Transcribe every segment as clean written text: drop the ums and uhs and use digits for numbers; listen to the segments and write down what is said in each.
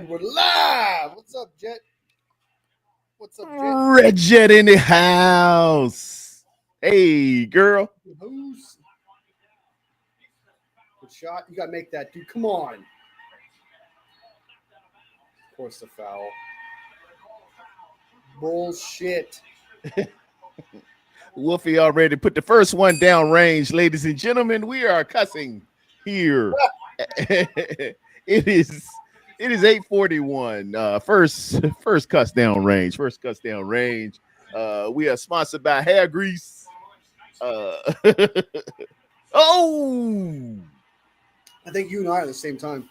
live. We're live. What's up, Jet? What's up, Jet? Red Jet in the house. Hey, girl. Who's good shot? You gotta make that, dude. Come on. Of course, the foul. Bullshit. Wolfie already put the first one down range, ladies and gentlemen. We are cussing here. It is 8:41. First cuss down range. First cuss down range. We are sponsored by Hair Grease. Oh, I think you and I are at the same time.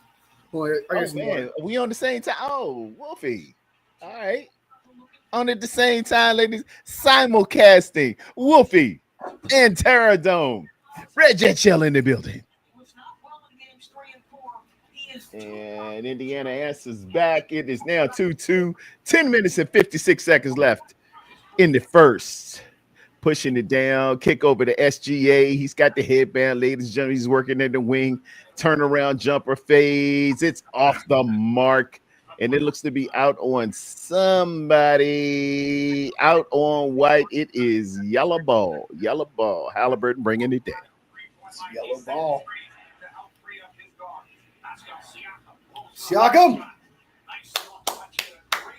Well, man, we on the same time. Oh, Wolfie. All right. On at the same time, ladies, simulcasting Wolfie and Terradome. Red Jet Shell in the building. And Indiana answers back. It is now 2-2. 10 minutes and 56 seconds left in the first. Pushing it down, kick over to SGA. He's got the headband, ladies and gentlemen. He's working in the wing. Turnaround jumper fades. It's off the mark. And it looks to be out on somebody. Out on White. It is yellow ball. Yellow ball. Halliburton bringing it down. It's yellow ball. Siakam.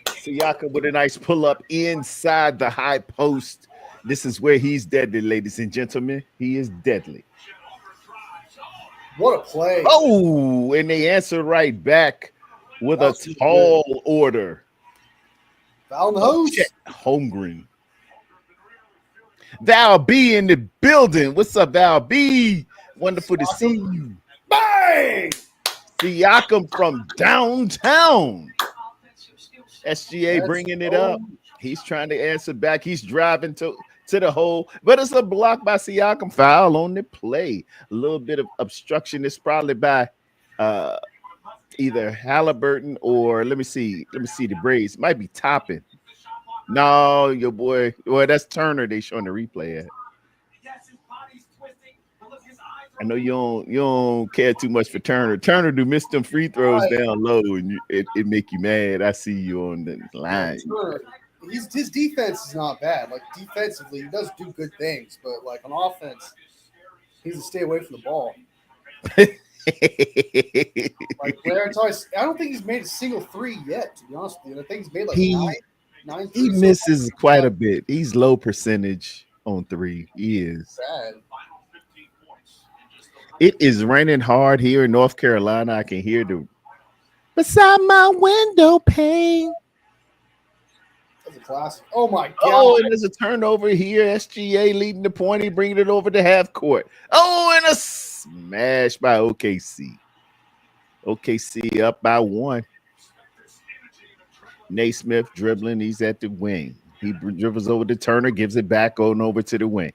Siakam with a nice pull-up inside the high post. This is where he's deadly, ladies and gentlemen. He is deadly. What a play. Oh, and they answer right back with a tall order. Foul the host. Holmgren. Val B in the building. What's up, Val B? Wonderful to see you. Bang! Siakam from downtown. SGA bringing it up. He's trying to answer back. He's driving to the hole, but it's a block by Siakam. Foul on the play. A little bit of obstruction. It's probably by either Halliburton or let me see the Braves. Might be Toppin. No, your boy. Well, that's Turner. They showing the replay at. I know you don't care too much for Turner. Turner do miss them free throws down low, and it make you mad. I see you on the line. His defense is not bad. Like defensively, he does do good things, but like on offense, he needs to stay away from the ball. Like Blair, I don't think he's made a single three yet. To be honest with you, I think he's made like nine. He misses quite a bit. He's low percentage on three. He is. Bad. It is raining hard here in North Carolina. I can hear the beside my window pane. That's a classic. Oh my god! Oh, and there's a turnover here. SGA leading the point. He bringing it over to half court. Oh, and a smash by OKC. OKC up by 1. Naismith dribbling. He's at the wing. He dribbles over to Turner, gives it back, going over to the wing.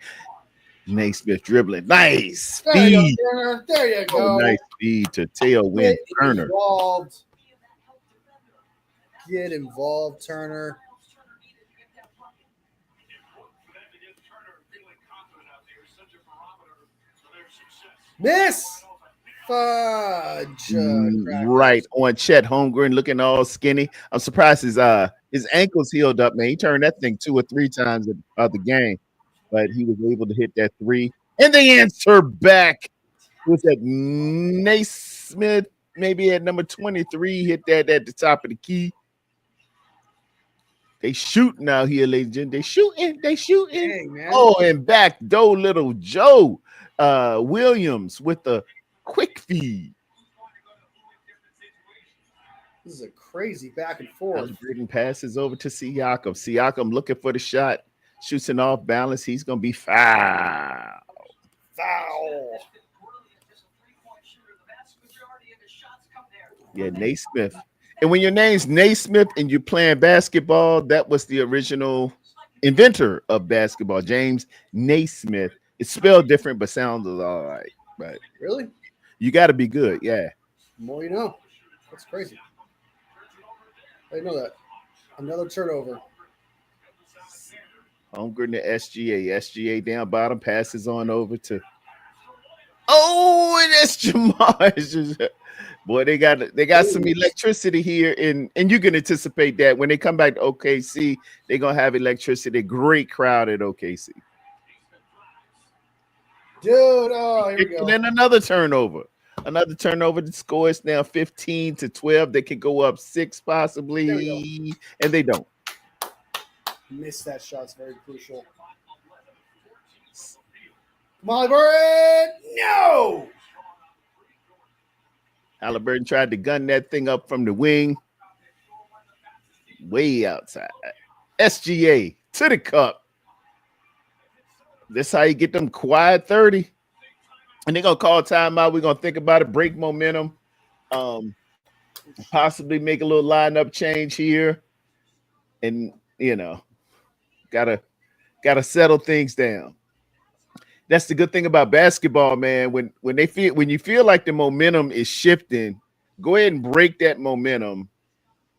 Naismith dribbling. Nice speed. There you go. Nice speed to tailwind Turner. Get involved, Turner. Miss. Fudge. Right on Chet Holmgren, looking all skinny. I'm surprised his ankles healed up, man. He turned that thing 2 or 3 times of the game, but he was able to hit that 3. And the answer back was that Naismith, maybe at number 23, hit that at the top of the key. They shooting out here, ladies and gentlemen. They shooting. Hey, oh, and back door little Joe Williams with the quick feed. This is a crazy back and forth. Braden passes over to Siakam. Siakam looking for the shot. Shoots an off balance. He's going to be foul. Yeah, Naismith. And when your name's Naismith and you're playing basketball, that was the original inventor of basketball, James Naismith. It's spelled different, but sounds all right. But really, you got to be good. Yeah. The more you know. That's crazy. I didn't know that. Another turnover. Holmgren to SGA. SGA down bottom, passes on over to. Oh, and that's Jamar. Boy, they got some electricity here, and you can anticipate that when they come back to OKC, they're gonna have electricity. Great crowd at OKC. Dude, oh, here we go. And then another turnover. Another turnover. The score is now 15-12. They could go up 6 possibly, and they don't. Missed that shot. It's very crucial. Halliburton, no! Halliburton tried to gun that thing up from the wing. Way outside. SGA to the cup. This how you get them quiet 30. And they're going to call timeout. We're going to think about it, break momentum, possibly make a little lineup change here. And, gotta settle things down. That's the good thing about basketball, man. When you feel like the momentum is shifting, go ahead and break that momentum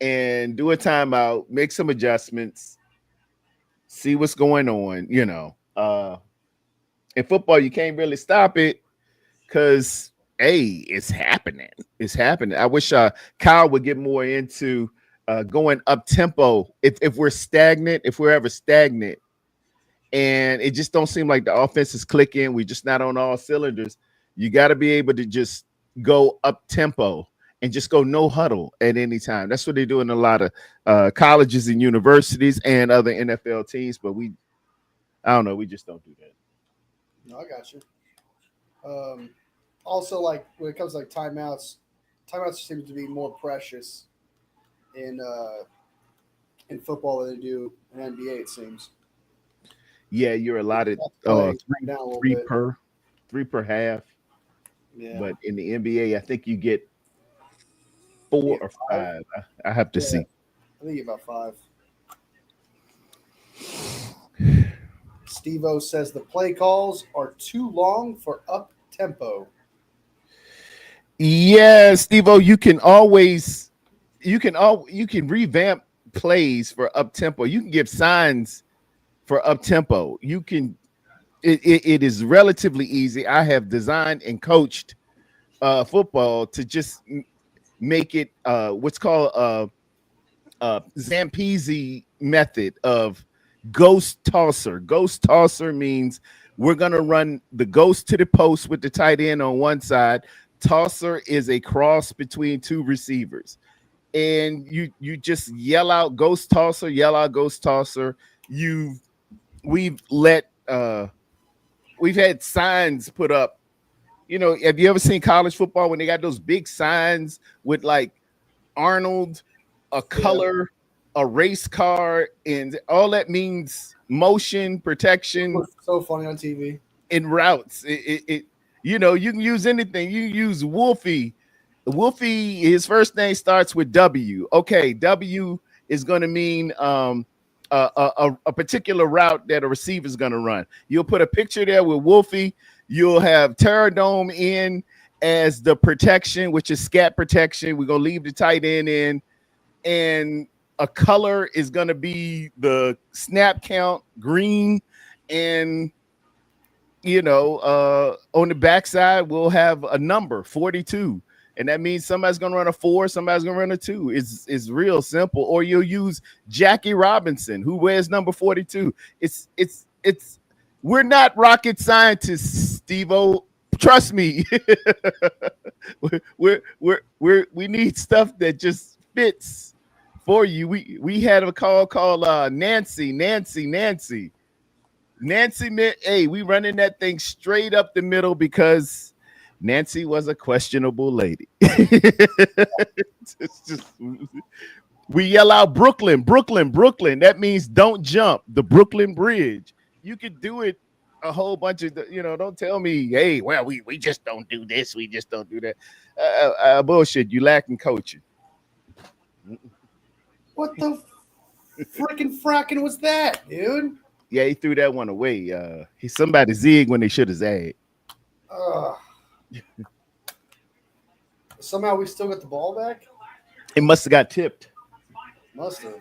and do a timeout, make some adjustments, see what's going on. In football, you can't really stop it because it's happening. It's happening. I wish Kyle would get more into going up tempo. If we're stagnant, if we're ever stagnant, and it just don't seem like the offense is clicking, we're just not on all cylinders. You got to be able to just go up tempo and just go no huddle at any time. That's what they do in a lot of colleges and universities and other NFL teams. But I don't know. We just don't do that. No, I got you. Also, like when it comes to like timeouts seem to be more precious in football than they do in NBA. It seems. Yeah, you're allotted three per half. Yeah. But in the NBA, I think you get 4 or 5. I have to see. I think about 5. Steve-O says the play calls are too long for up tempo. Yeah, Steve-O, you can revamp plays for up tempo. You can give signs for up tempo. You can. It is relatively easy. I have designed and coached football to just make it what's called a Zampese method of ghost tosser. Ghost tosser means we're going to run the ghost to the post with the tight end on one side. Tosser is a cross between 2 receivers. And you just yell out ghost tosser, yell out ghost tosser. We've had signs put up. Have you ever seen college football when they got those big signs with like Arnold, a color, a race car, and all that means motion, protection. So funny on TV. In routes. You can use anything. You use Wolfie. Wolfie, his first name starts with W. Okay, W is going to mean a particular route that a receiver is going to run. You'll put a picture there with Wolfie. You'll have Terradome in as the protection, which is scat protection. We're going to leave the tight end in. And a color is going to be the snap count, green. And, on the backside, we'll have a number, 42. And that means somebody's going to run a 4, somebody's going to run a 2. It's real simple. Or you'll use Jackie Robinson, who wears number 42. We're not rocket scientists, Steve-O. Trust me. we need stuff that just fits for you. We had a call called Nancy. Hey, we running that thing straight up the middle because Nancy was a questionable lady. We yell out Brooklyn. That means don't jump. The Brooklyn Bridge. You could do it a whole bunch of, don't tell me, hey, well, we just don't do this. We just don't do that. Bullshit. You lacking coaching. What the freaking fracking was that, dude? Yeah, he threw that one away. Somebody zig when they should have zagged. Somehow we still got the ball back? It must have got tipped. Must have.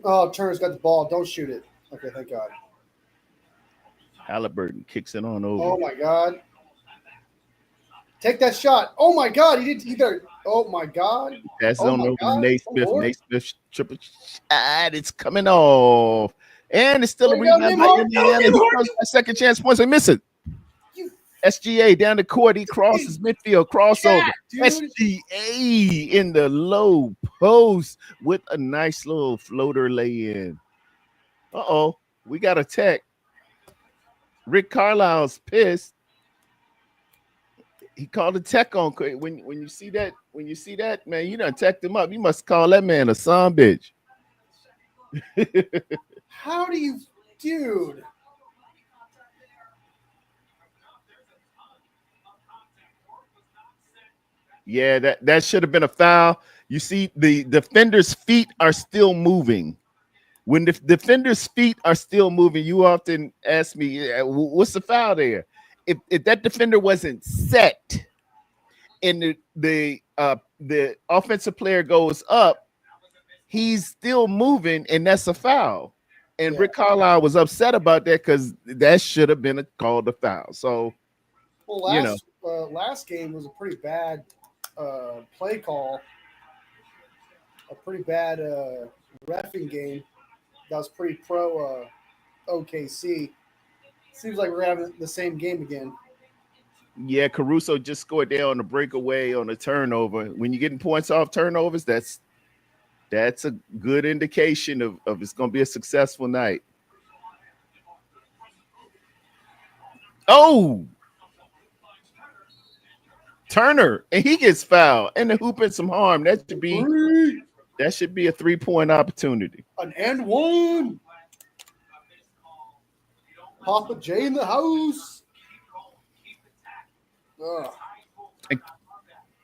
Oh, Turner's got the ball. Don't shoot it. Okay, thank God. Halliburton kicks it on over. Oh, my God. Take that shot. Oh my God, he did. He better. Oh my God. That's Oh on my over to God. Nate Oh, Smith. Lord. Nate Smith triple shot. It's coming off. And it's still a Way to go, rebound by Nimhart. Indiana. He goes by second chance points. They miss it. You SGA down the court. He crosses midfield crossover. cat, dude. SGA in the low post with a nice little floater lay in. Uh-oh. We got a tech. Rick Carlisle's pissed. He called a tech on when you see that, man, you done teched him up. You must call that man a son bitch. How do you, dude? Yeah, that should have been a foul. You see, the defender's feet are still moving. When the defender's feet are still moving, you often ask me, what's the foul there? If that defender wasn't set and the offensive player goes up, he's still moving, and that's a foul. And Yeah. Rick Carlisle was upset about that because that should have been called a foul. So, Well, last game was a pretty bad play call, a pretty bad reffing game. That was pretty pro OKC. Seems like we're having the same game again. yeah, Caruso just scored there on the breakaway on a turnover. When you're getting points off turnovers, that's a good indication of it's going to be a successful night. Oh, Turner, and he gets fouled and the hoop and some harm. That should be a 3-point opportunity. An and one. Papa J in the house. Ugh.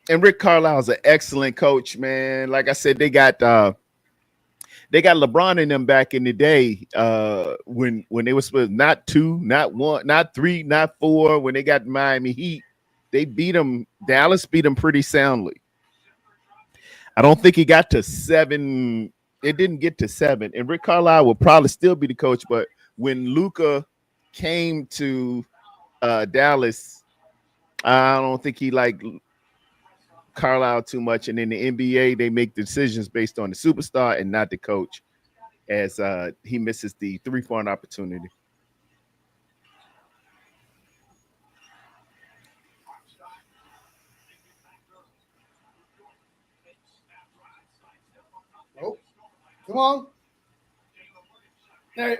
And Rick Carlisle's an excellent coach, man. Like I said, they got LeBron and them back in the day when they were supposed not 2, not 1, not 3, not 4. When they got Miami Heat, they beat them. Dallas beat them pretty soundly. I don't think he got to 7. It didn't get to 7. And Rick Carlisle will probably still be the coach, but when Luka came to Dallas, I don't think he liked Carlisle too much. And in the NBA, they make decisions based on the superstar and not the coach, as he misses the 3-point opportunity. Oh, come on. There,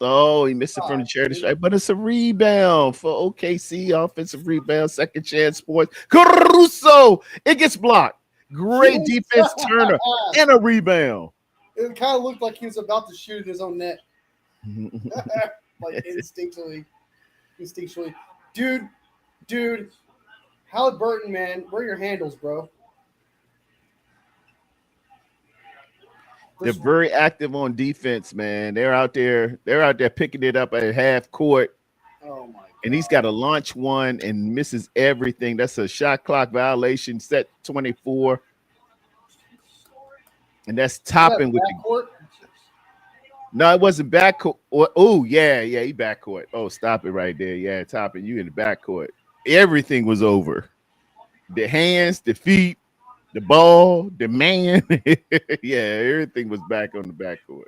Oh, he missed it from the charity stripe, but it's a rebound for OKC. Offensive rebound, second chance sports. Caruso, it gets blocked. Great defense, Turner, and a rebound. It kind of looked like he was about to shoot in his own net. Like instinctually. Dude. Halliburton, man, where are your handles, bro? They're very active on defense, man. They're out there picking it up at half court. Oh my God. And he's got to launch one and misses everything. That's a shot clock violation, set 24. And that's topping with the No, it wasn't backcourt. Oh, yeah, he backcourt. Oh, stop it right there. Yeah, topping you in the backcourt. Everything was over. The hands, the feet, the ball, the man. Yeah, everything was back on the backcourt.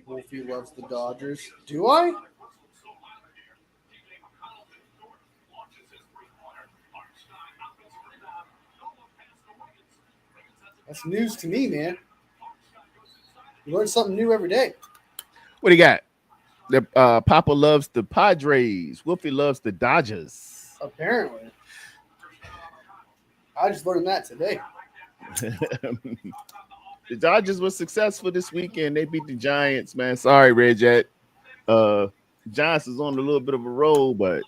Wolfie loves the Dodgers. Do I? That's news to me, man. You learn something new every day. What do you got? The Papa loves the Padres. Wolfie loves the Dodgers. Apparently. I just learned that today. The Dodgers were successful this weekend. They beat the Giants, man. Sorry, Red Jet. Giants is on a little bit of a roll, but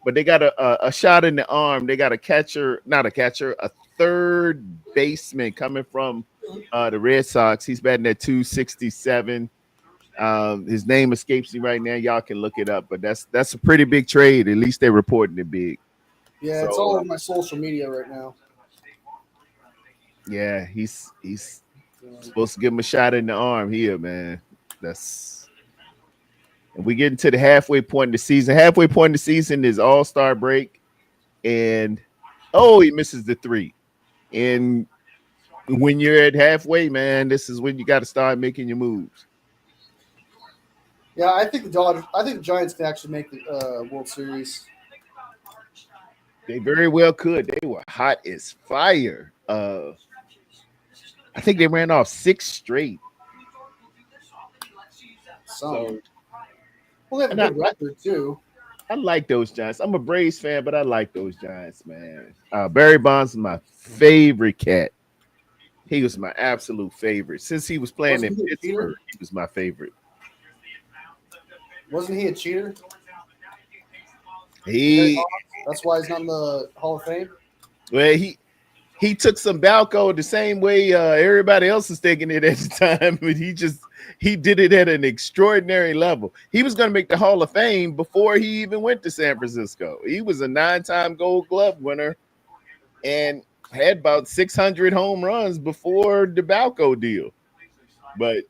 they got a shot in the arm. They got a third baseman coming from the Red Sox. He's batting at 267. His name escapes me right now. Y'all can look it up, but that's a pretty big trade. At least they're reporting it big. Yeah, it's all over my social media right now. Yeah, he's Supposed to give him a shot in the arm here, man. And we get into the halfway point of the season. Halfway point of the season is All-Star break, and he misses the three. And when you're at halfway, man, this is when you got to start making your moves. Yeah, I think the Giants can actually make the World Series. They very well could. They were hot as fire. I think they ran off 6 straight. Well, they have a good record too. I like those Giants. I'm a Braves fan, but I like those Giants, man. Barry Bonds is my favorite cat. He was my absolute favorite. Since he was playing in Pittsburgh, he was my favorite. Wasn't he a cheater? That's why he's not in the Hall of Fame? Well, he took some Balco the same way everybody else is taking it at the time, but he did it at an extraordinary level. He was going to make the Hall of Fame before he even went to San Francisco. He was a 9-time Gold Glove winner and had about 600 home runs before the Balco deal. But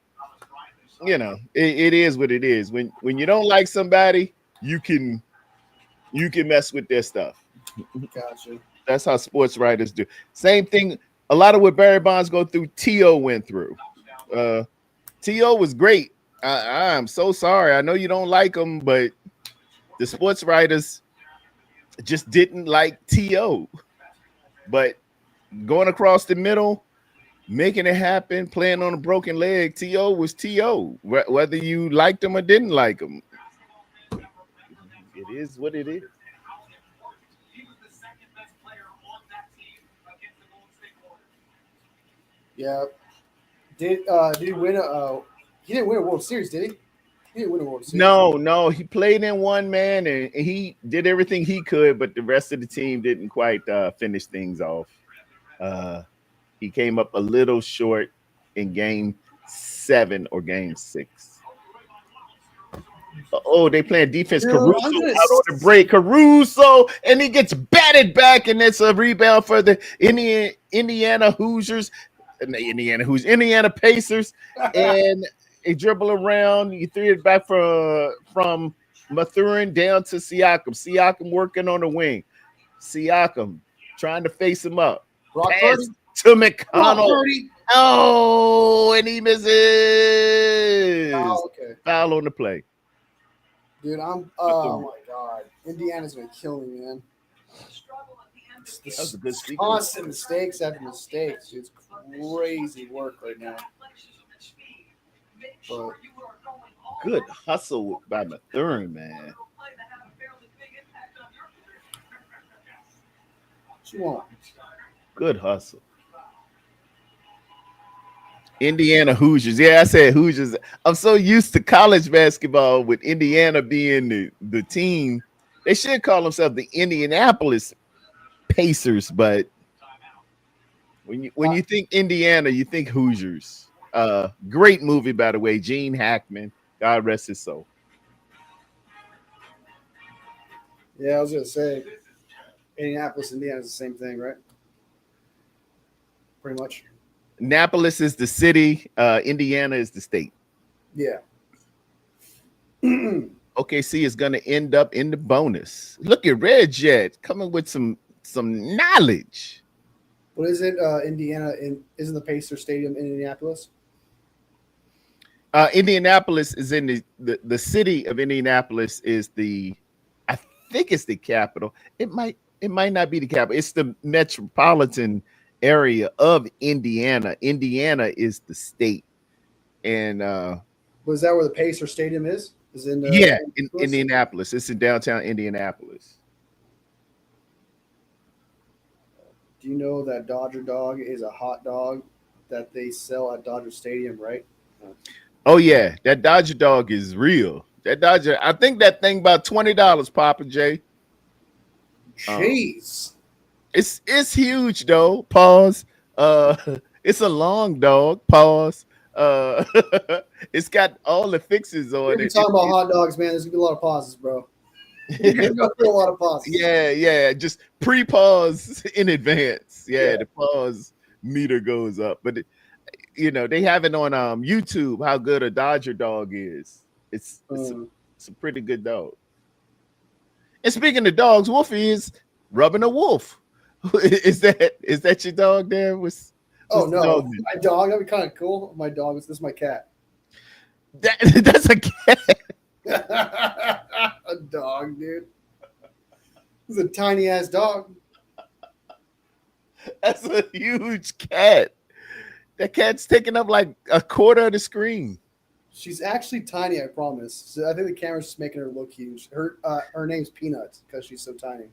it is what it is. When you don't like somebody, you can mess with their stuff. Gotcha. That's how sports writers do. Same thing. A lot of what Barry Bonds go through, T.O. went through. T.O. was great. I'm so sorry. I know you don't like him, but the sports writers just didn't like T.O. But going across the middle, making it happen, playing on a broken leg, T.O. was T.O. Whether you liked him or didn't like him. It is what it is. Yeah. Did he win he didn't win a World Series, did he? He didn't win a World Series. No. He played in one, man, and he did everything he could, but the rest of the team didn't quite finish things off. He came up a little short in Game 7 or Game 6. They playing defense. Caruso out on the break. Caruso, and he gets batted back, and it's a rebound for the Indiana Pacers, and a dribble around. You threw it back from Mathurin down to Siakam. Siakam working on the wing. Siakam trying to face him up. Pass to McConnell. And he misses. Foul on the play. Dude, oh my God. Indiana's going to kill me, man. That's a good speaker. Constant mistakes after mistakes. It's crazy work right now. But good hustle by Mathurin, man. What you want? Good hustle. Indiana Hoosiers. Yeah, I said Hoosiers. I'm so used to college basketball with Indiana being the team. They should call themselves the Indianapolis Pacers, but when you think Indiana, you think Hoosiers. Great movie, by the way. Gene Hackman, God rest his soul. Yeah, I was gonna say Indianapolis, Indiana is the same thing, right? Pretty much. Annapolis is the city. Indiana is the state. Yeah. OKC is going to end up in the bonus. Look at Red Jet coming with some knowledge. What is it? Indiana isn't the Pacer Stadium in Indianapolis? Indianapolis is in the city of Indianapolis is I think it's the capital. It might not be the capital. It's the metropolitan area of Indiana. Indiana is the state. And was that where the Pacer Stadium is? Is in Indianapolis. It's in downtown Indianapolis. Do you know that Dodger dog is a hot dog that they sell at Dodger Stadium, right? Oh yeah, that Dodger dog is real. That Dodger, I think that thing about $20, Papa J. Jeez. It's huge though. Pause. It's a long dog. Pause. It's got all the fixes on it. You're talking about hot dogs, man. There's gonna be a lot of pauses, bro. You're gonna go through a lot of pauses. Yeah. Just pre-pause in advance. Yeah, the pause meter goes up. But they have it on YouTube how good a Dodger dog is. It's a pretty good dog. And speaking of dogs, Wolfie is rubbing a wolf. Is that your dog there? What's Oh the no, dog my dog. That'd be kind of cool. My dog. This is my cat. that's a cat. A dog, dude. This is a tiny ass dog. That's a huge cat. That cat's taking up like a quarter of the screen. She's actually tiny, I promise. So I think the camera's just making her look huge. Her name's Peanuts because she's so tiny.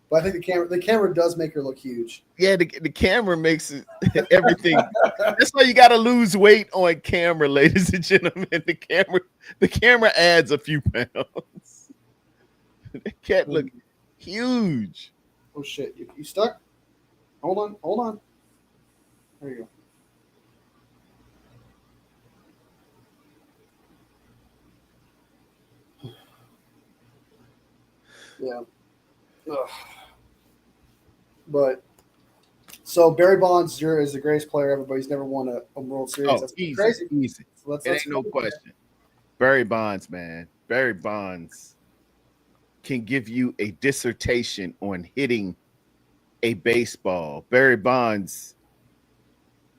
But I think the camera does make her look huge. Yeah, the camera makes it everything. That's why you got to lose weight on camera, ladies and gentlemen. The camera adds a few pounds. The cat look huge. Oh shit! You stuck? Hold on. There you go. Yeah. Ugh. But so Barry Bonds is the greatest player ever, but he's never won a World Series. Oh, That's easy, crazy. easy. So it ain't no question. Barry Bonds, man. Barry Bonds can give you a dissertation on hitting a baseball. Barry Bonds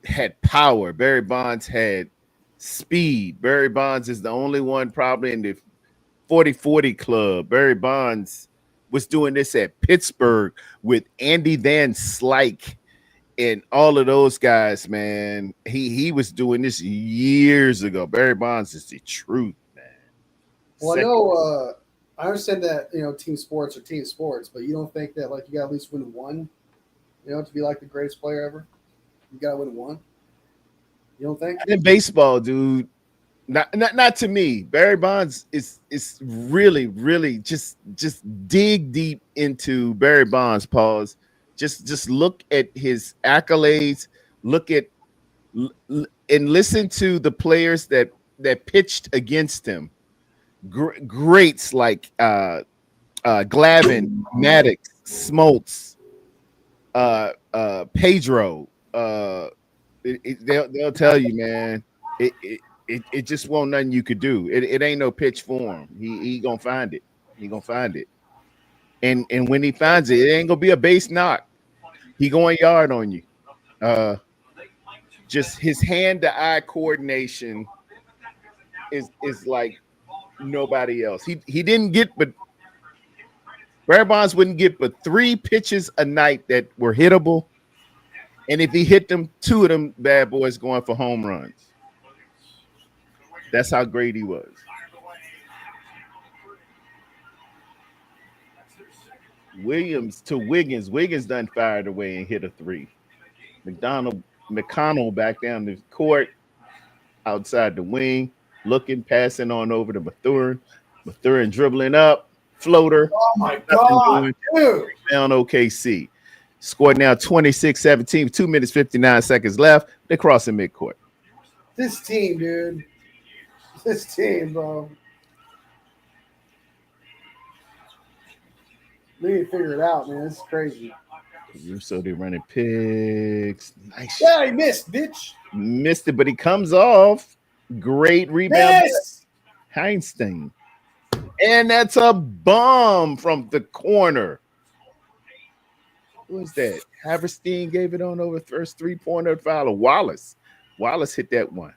had power. Barry Bonds had speed. Barry Bonds is the only one probably in the 40-40 club. Barry Bonds was doing this at Pittsburgh with Andy Van Slyke and all of those guys, man. He was doing this years ago. Barry Bonds is the truth, man. Well, I know I understand that team sports are team sports, but you don't think that like you got to at least win one, to be like the greatest player ever? You got to win one. You don't think? In baseball, dude. Not to me. Barry Bonds is really, really just dig deep into Barry Bonds. Pause. Just look at his accolades. Look at and listen to the players that pitched against him. Greats like Glavine, Maddox, Smoltz, Pedro. They'll tell you, man. It just won't nothing you could do. It ain't no pitch for him. He gonna find it. He gonna find it. And when he finds it, it ain't gonna be a base knock. He going yard on you. Just his hand-to-eye coordination is like nobody else. He didn't get, but Barry Bonds wouldn't get but 3 pitches a night that were hittable. And if he hit them, 2 of them bad boys going for home runs. That's how great he was. Williams to Wiggins. Wiggins done fired away and hit a 3. McConnell back down the court, outside the wing, looking, passing on over to Mathurin. Mathurin dribbling up, floater. Oh my God, dude! Down OKC. Scored now 26-17, 2 minutes 59 seconds left. They're crossing midcourt. This team, dude. This team, bro. We need to figure it out, man. This is crazy. So they're running picks. Nice. Yeah, he missed, bitch. Missed it, but he comes off. Great rebound. Heinstein. And that's a bomb from the corner. Who is that? Haverstein gave it on over first 3-pointer foul of Wallace. Wallace hit that one.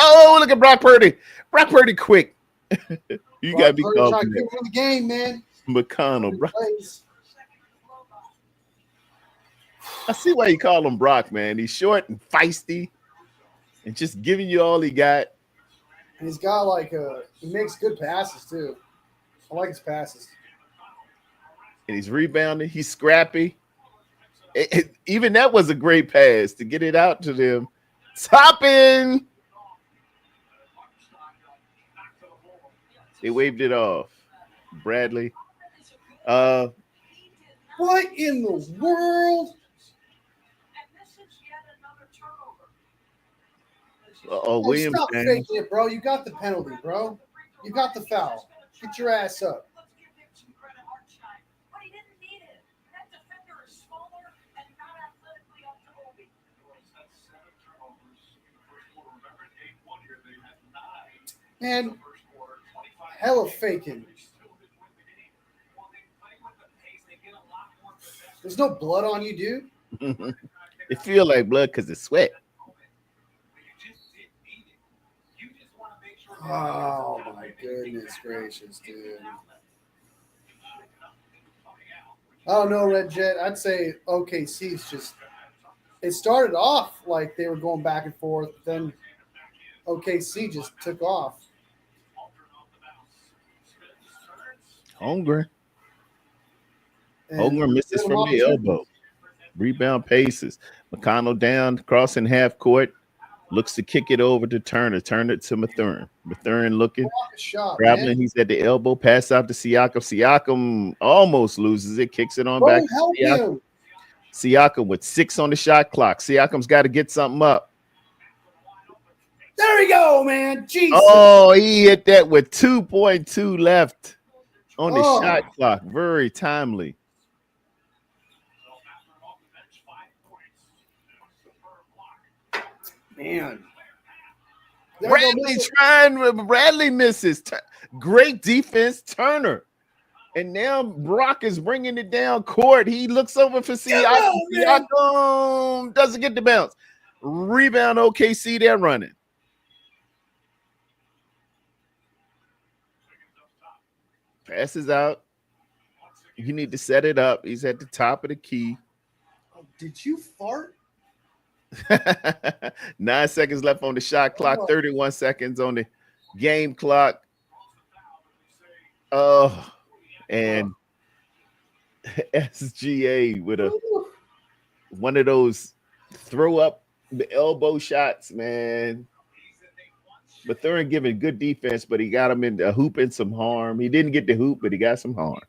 Oh, look at Brock Purdy. Brock Purdy quick. You got to be trying to win the game, man. McConnell. Brock. I see why you call him Brock, man. He's short and feisty and just giving you all he got. And he's got he makes good passes too. I like his passes. And he's rebounding. He's scrappy. Even that was a great pass to get it out to them. Topping. They waved it off. Bradley. What in the world? Williams. Stop faking it, bro. You got the penalty, bro. You got the foul. Get your ass up. Man, hella faking. There's no blood on you, dude. It feel like blood because it's sweat. Oh my goodness gracious, dude. I don't know, Red Jet. I'd say OKC's just. It started off like they were going back and forth, then OKC just took off. Holmgren. And Holmgren misses gave them from the opportunities. elbow. Rebound paces. McConnell down, crossing half court. Looks to kick it over to Turner. Turner to Mathurin. Mathurin looking, Block a shot, traveling. man. He's at the elbow. Pass out to Siakam. Siakam almost loses it. Kicks it on back Bro, to help Siakam. him. Siakam with 6 on the shot clock. Siakam's got to get something up. There we go, man. Jesus. Oh, he hit that with 2.2 left on the Oh. shot clock. Very timely. Man. There we go, Bradley Mr. trying. Bradley misses. Great defense, Turner. And now Brock is bringing it down court. He looks over for Siakam. on, man. Siakam doesn't get the bounce. Rebound OKC, they're running. Passes out. You need to set it up. He's at the top of the key. Did you fart? 9 seconds left on the shot clock. 31 seconds on the game clock. Oh, and SGA with one of those throw up the elbow shots, man. Mathurin giving good defense, but he got him in a hoop and some harm. He didn't get the hoop, but he got some harm.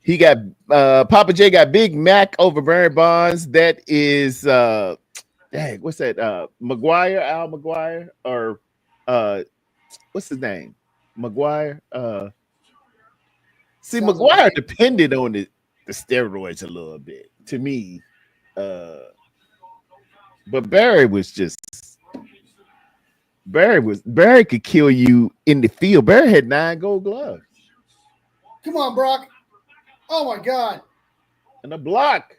He got Papa J got Big Mac over Barry Bonds. That is dang, what's that? Al McGuire, or what's his name? McGuire. See, Sounds McGuire like- depended on the steroids a little bit to me. But Barry could kill you in the field. Barry had 9 gold gloves. Come on, Brock. Oh my God. And a block.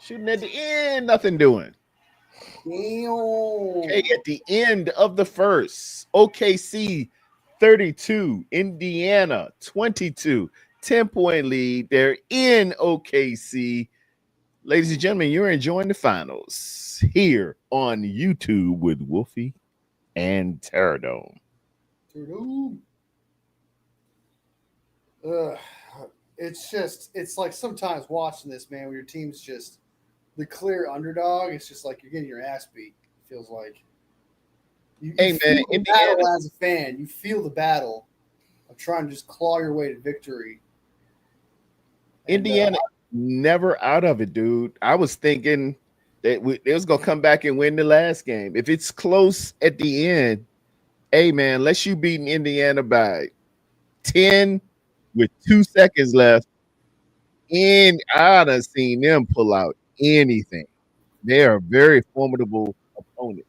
Shooting at the end, nothing doing. Damn. Okay, at the end of the first, OKC 32, Indiana 22, 10-point lead. They're in OKC. Ladies and gentlemen, you're enjoying the finals here on YouTube with Wolfie and Terradome. It's like sometimes watching this, man, where your team's just the clear underdog. It's just like you're getting your ass beat. It feels like. You Hey, man, feel the Indiana- battle as a fan. You feel the battle of trying to just claw your way to victory. And, Indiana never out of it, dude. I was thinking that they was gonna come back and win the last game. If it's close at the end, hey man, unless you beating Indiana by 10 with 2 seconds left, and I done seen them pull out anything. They are a very formidable opponent.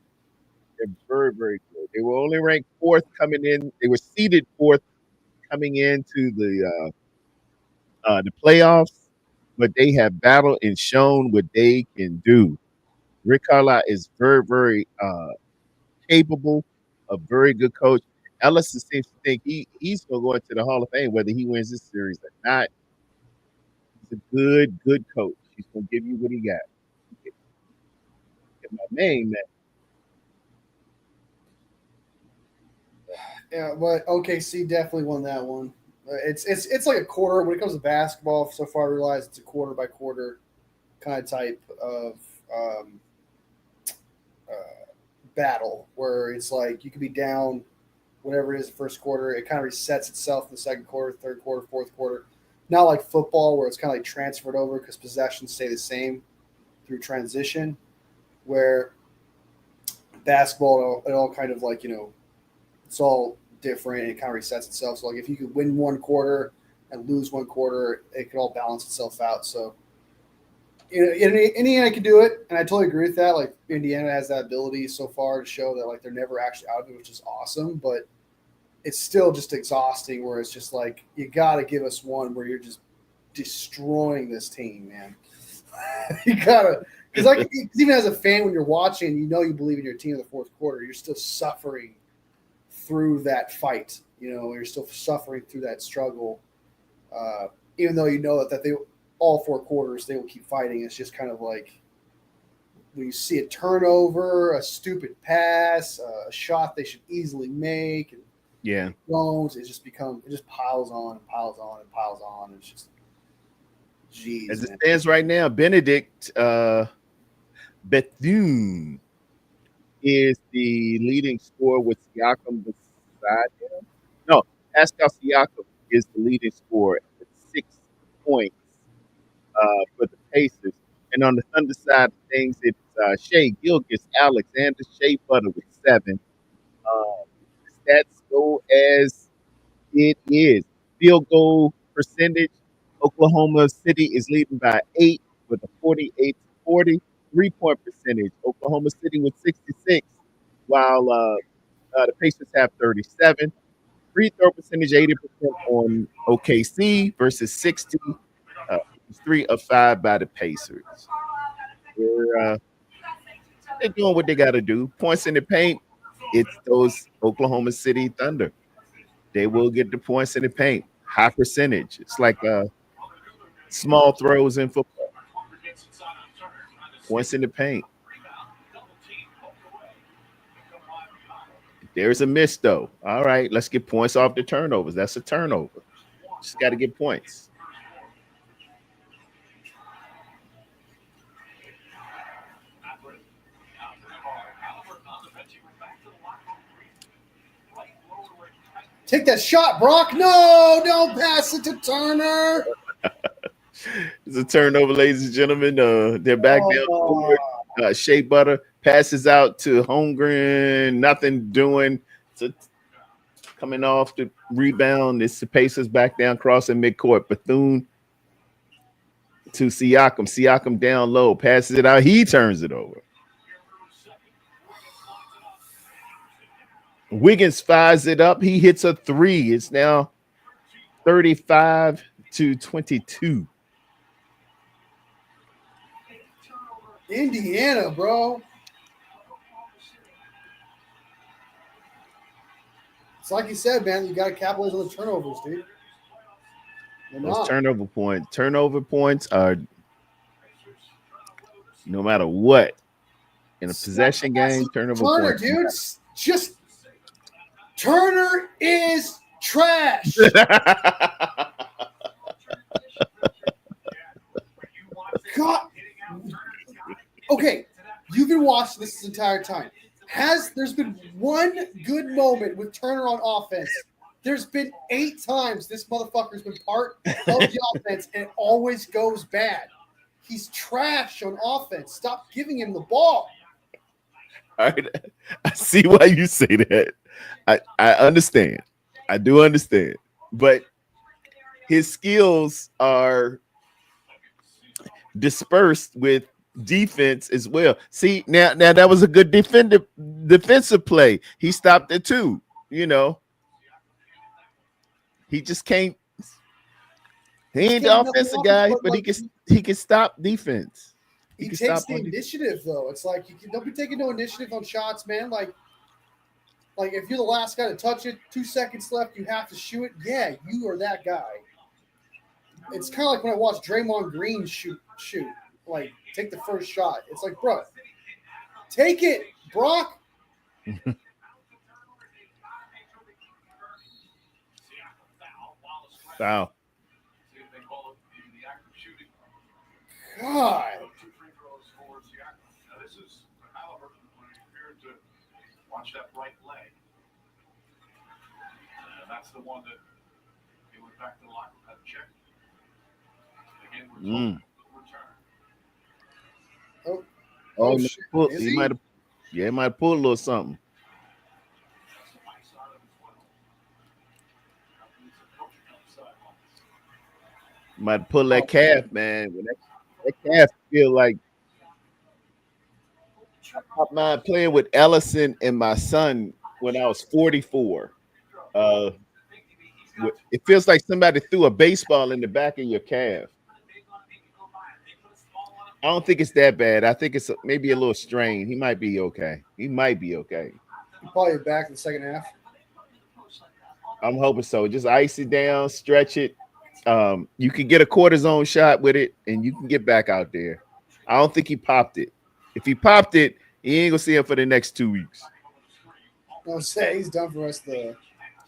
They're very, very good. They were only ranked 4th coming in. They were seeded 4th coming into the playoffs, but they have battled and shown what they can do. Rick Carlisle is very, very capable, a very good coach. Ellison seems to think he's going to go into the Hall of Fame, whether he wins this series or not. He's a good coach. He's going to give you what he got. Get my name, man. Yeah, but OKC definitely won that one. It's like a quarter when it comes to basketball. So far, I realize it's a quarter by quarter kind of type of battle where it's like you could be down whatever it is the first quarter. It kind of resets itself in the second quarter, third quarter, fourth quarter. Not like football where it's kind of like transferred over because possessions stay the same through transition. Where basketball, it all kind of like it's all different and it kind of resets itself. So like if you could win one quarter and lose one quarter, it could all balance itself out. So Indiana can do it, and I totally agree with that. Like Indiana has that ability so far to show that like they're never actually out of it, which is awesome. But it's still just exhausting. Where it's just like you got to give us one where you're just destroying this team, man. You gotta because like even as a fan, when you're watching, you know you believe in your team in the fourth quarter. You're still suffering through that fight. You're still suffering through that struggle, even though you know that they all 4 quarters they will keep fighting. It's just kind of like when you see a turnover, a stupid pass, a shot they should easily make, and Yeah. Jones, it just piles on and piles on and piles on. It's just, geez, As it man. stands right now, Benedict Bethune is the leading scorer with Siakam beside him. No, Pascal Siakam is the leading scorer with 6 points for the Pacers. And on the Thunder side of things, it's Shea Gilgis Alexander, Shea Butter with 7. Stats go as it is. Field goal percentage, Oklahoma City is leading by 8 with a 48-40. 3-point percentage, Oklahoma City with 66, while the Pacers have 37. Free throw percentage, 80% on OKC versus 60. 3 of 5 by the Pacers. They're doing what they got to do. Points in the paint, it's those Oklahoma City Thunder. They will get the points in the paint. High percentage. It's like small throws in football. Points in the paint. There's a miss, though. All right, let's get points off the turnovers. That's a turnover. Just got to get points. Take that shot, Brock. No, don't pass it to Turner. It's a turnover, ladies and gentlemen. They're back down. Shea Butter passes out to Holmgren. Nothing doing. Coming off the rebound. It's the Pacers back down, crossing midcourt. Bethune to Siakam. Siakam down low. Passes it out. He turns it over. Wiggins fires it up. He hits a 3. It's now 35-22. Indiana, bro. It's like you said, man. You got to capitalize on the turnovers, dude. Those turnover points are no matter what in a possession game. Turnover Turner, points. Dude, just Turner is trash. God. Okay, you've been watching this entire time. There's been one good moment with Turner on offense? There's been 8 times this motherfucker's been part of the offense, and it always goes bad. He's trash on offense. Stop giving him the ball. All right, I see why you say that. I understand. I do understand, but his skills are dispersed with defense as well. See, now that was a good defensive play. He stopped it too. He just can't. He ain't the offensive guy, but he can stop defense. He takes the initiative though. It's like don't be taking no initiative on shots, man. Like if you're the last guy to touch it, 2 seconds left, you have to shoot it. Yeah, you are that guy. It's kind of like when I watch Draymond Green shoot. Like, take the first shot. It's like, bro, take it, Brock. Foul. God. Watch that right leg. That's the one that he went back to the line, had to check. Again, He might have pulled a little something. Might pull that calf, man. That calf feel like I mind playing with Ellison and my son when I was 44. Uh, it feels like somebody threw a baseball in the back of your calf. I don't think it's that bad. I think it's maybe a little strain. He might be okay. He might be okay. Probably back in the second half. I'm hoping so. Just ice it down, stretch it. You can get a cortisone shot with it, and you can get back out there. I don't think he popped it. If he popped it, he ain't gonna see him for the next 2 weeks. I'll say he's done for the rest of the.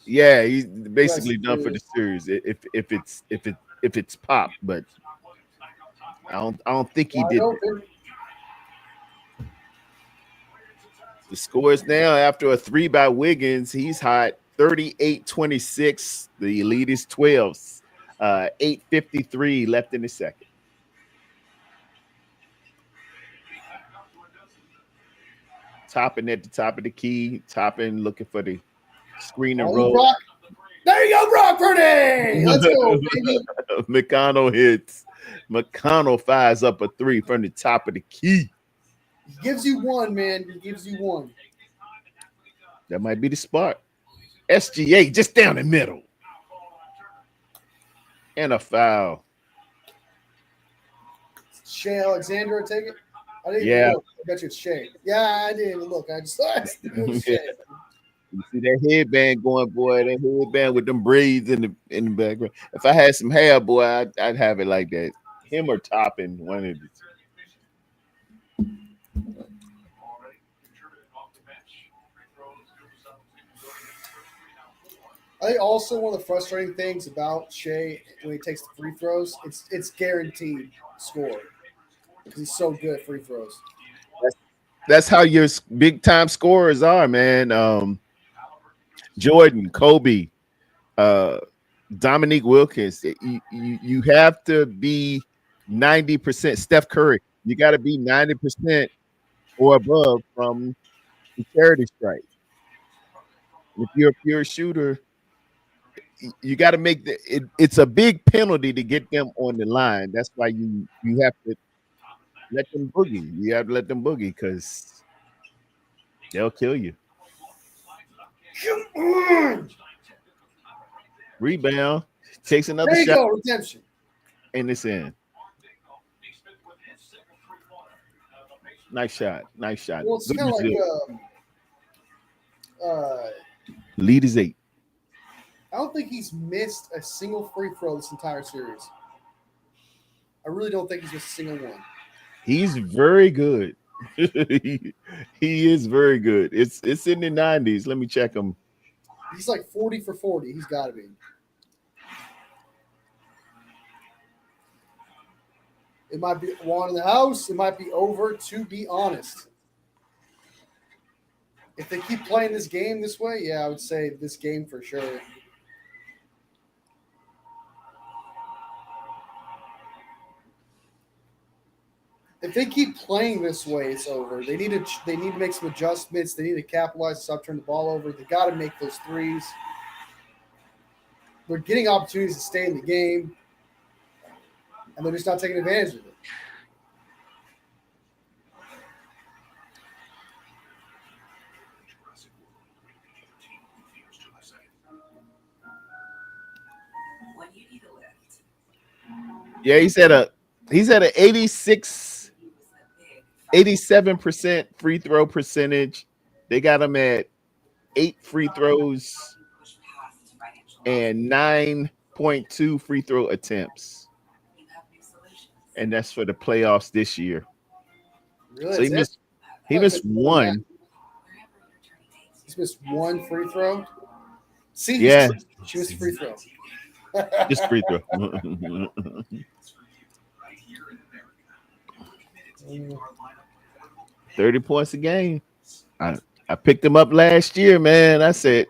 Yeah, he's basically done for the series. If it's popped, but I don't think he did. The scores now after a 3 by Wiggins, he's hot 38-26. The lead is 12. 8:53 left in the second. Topping at the top of the key, topping, looking for the screen and roll. Brock. There you go, Brock Purdy. Let's go, baby. McConnell hits. McConnell fires up a 3 from the top of the key. He gives you one, man. He gives you one. That might be the spark. SGA just down the middle. And a foul. Shea Alexander, take it. I didn't Yeah. look. I bet you it's Shea. Yeah, I didn't even look. I just thought it was Shea. You see that headband going, boy. That headband with them braids in the background. If I had some hair, boy, I'd have it like that. Him or Toppin, one of the two. I think also one of the frustrating things about Shea when he takes the free throws, it's guaranteed score because he's so good at free throws. That's how your big time scorers are, man. Jordan, Kobe, Dominique Wilkins. You have to be 90%. Steph Curry, you got to be 90% or above from the charity stripe. If you're a pure shooter, you got to make it's a big penalty to get them on the line. That's why you have to let them boogie. You have to let them boogie because they'll kill you. Rebound, takes another there you shot. Go, redemption. And it's in. Nice shot. Well, it's kind of like lead is 8. I don't think he's missed a single free throw this entire series. I really don't think he's missed a single one. He's very good. he is very good. It's in the 90s. Let me check him. He's like 40 for 40. He's got to be. It might be one in the house. It might be over, to be honest. If they keep playing this game this way, yeah, I would say this game for sure. If they keep playing this way, it's over. They need to make some adjustments. They need to capitalize, stop turning the ball over. They got to make those threes. They're getting opportunities to stay in the game, and they're just not taking advantage of it. Yeah, he's at an 87% free throw percentage. They got him at 8 free throws and 9.2 free throw attempts. And that's for the playoffs this year. Really? So he missed one. He's missed one free throw. See, yeah, she missed a free throw. Just free throw. 30 points a game. I picked him up last year, man. I said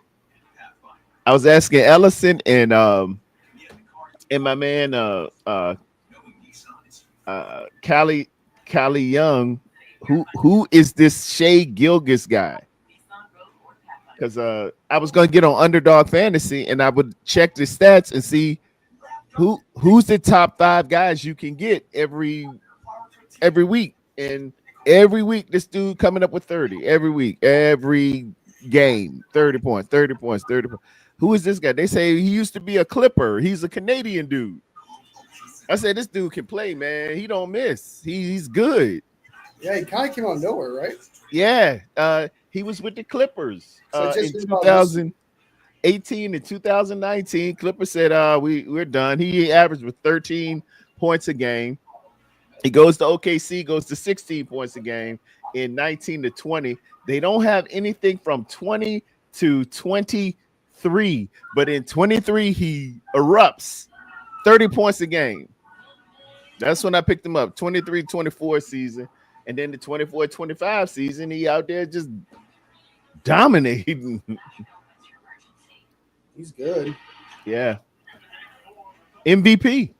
I was asking Ellison and my man Callie Young, who is this Shea Gilgeous guy? Because I was gonna get on Underdog Fantasy and I would check the stats and see who's the top 5 guys you can get every every week. And every week, this dude coming up with 30. Every week, every game, 30 points, 30 points, 30 points. Who is this guy? They say he used to be a Clipper. He's a Canadian dude. I said, this dude can play, man. He don't miss. He's good. Yeah, he kind of came out of nowhere, right? Yeah. He was with the Clippers So I just in read about this. 2018 and 2019. Clippers said, we're done. He averaged with 13 points a game. He goes to OKC, goes to 16 points a game in 19 to 20. They don't have anything from 20 to 23, but in 23, he erupts 30 points a game. That's when I picked him up, 23-24 season. And then the 24-25 season, he out there just dominating. He's good. Yeah. MVP.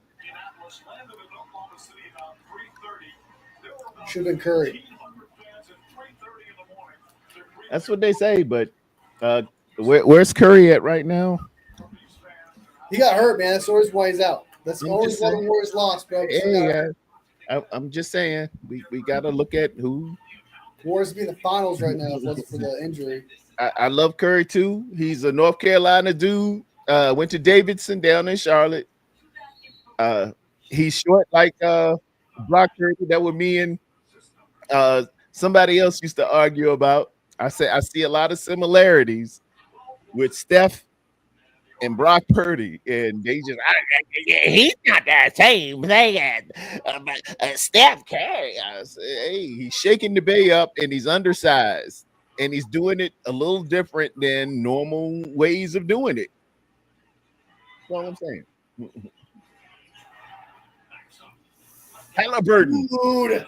Should have been Curry. That's what they say, but where's Curry at right now? He got hurt, man. That's always why he's out. That's I'm always just why the saying. Warriors lost, bro. Hey, I'm just saying we got to look at who. Warriors would be in the finals right now if it wasn't for the injury. I love Curry too. He's a North Carolina dude. Went to Davidson down in Charlotte. He's short like Brock Purdy. That was me and somebody else used to argue about. I see a lot of similarities with Steph and Brock Purdy, and they just he's not that same thing as Steph Curry. I say, hey, he's shaking the bay up, and he's undersized, and he's doing it a little different than normal ways of doing it. That's all I'm saying. Halliburton. Dude.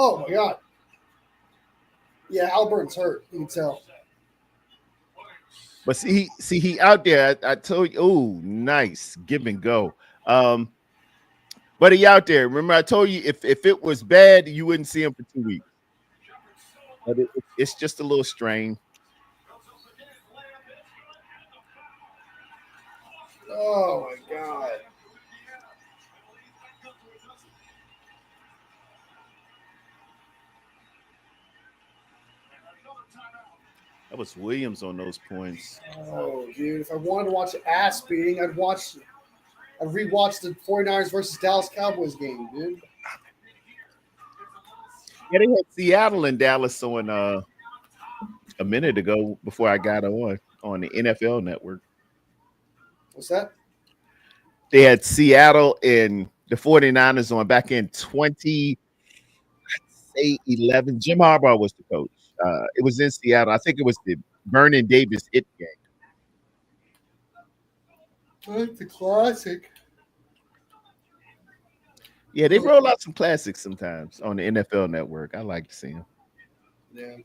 Oh my god. Yeah, Halliburton's hurt. You can tell. But see, he out there. I told you, oh, nice give and go. But he out there. Remember, I told you if it was bad, you wouldn't see him for 2 weeks. But it's just a little strain. Oh my god. That was Williams on those points. Oh, dude. If I wanted to watch ass beating, I'd rewatch the 49ers versus Dallas Cowboys game, dude. Yeah, they had Seattle and Dallas on a minute ago before I got on the NFL network. What's that? They had Seattle and the 49ers on back in 2011. Jim Harbaugh was the coach. It was in Seattle. I think it was the Vernon Davis hit game. Like the classic. Yeah, they roll out some classics sometimes on the NFL network. I like to see them. Yeah.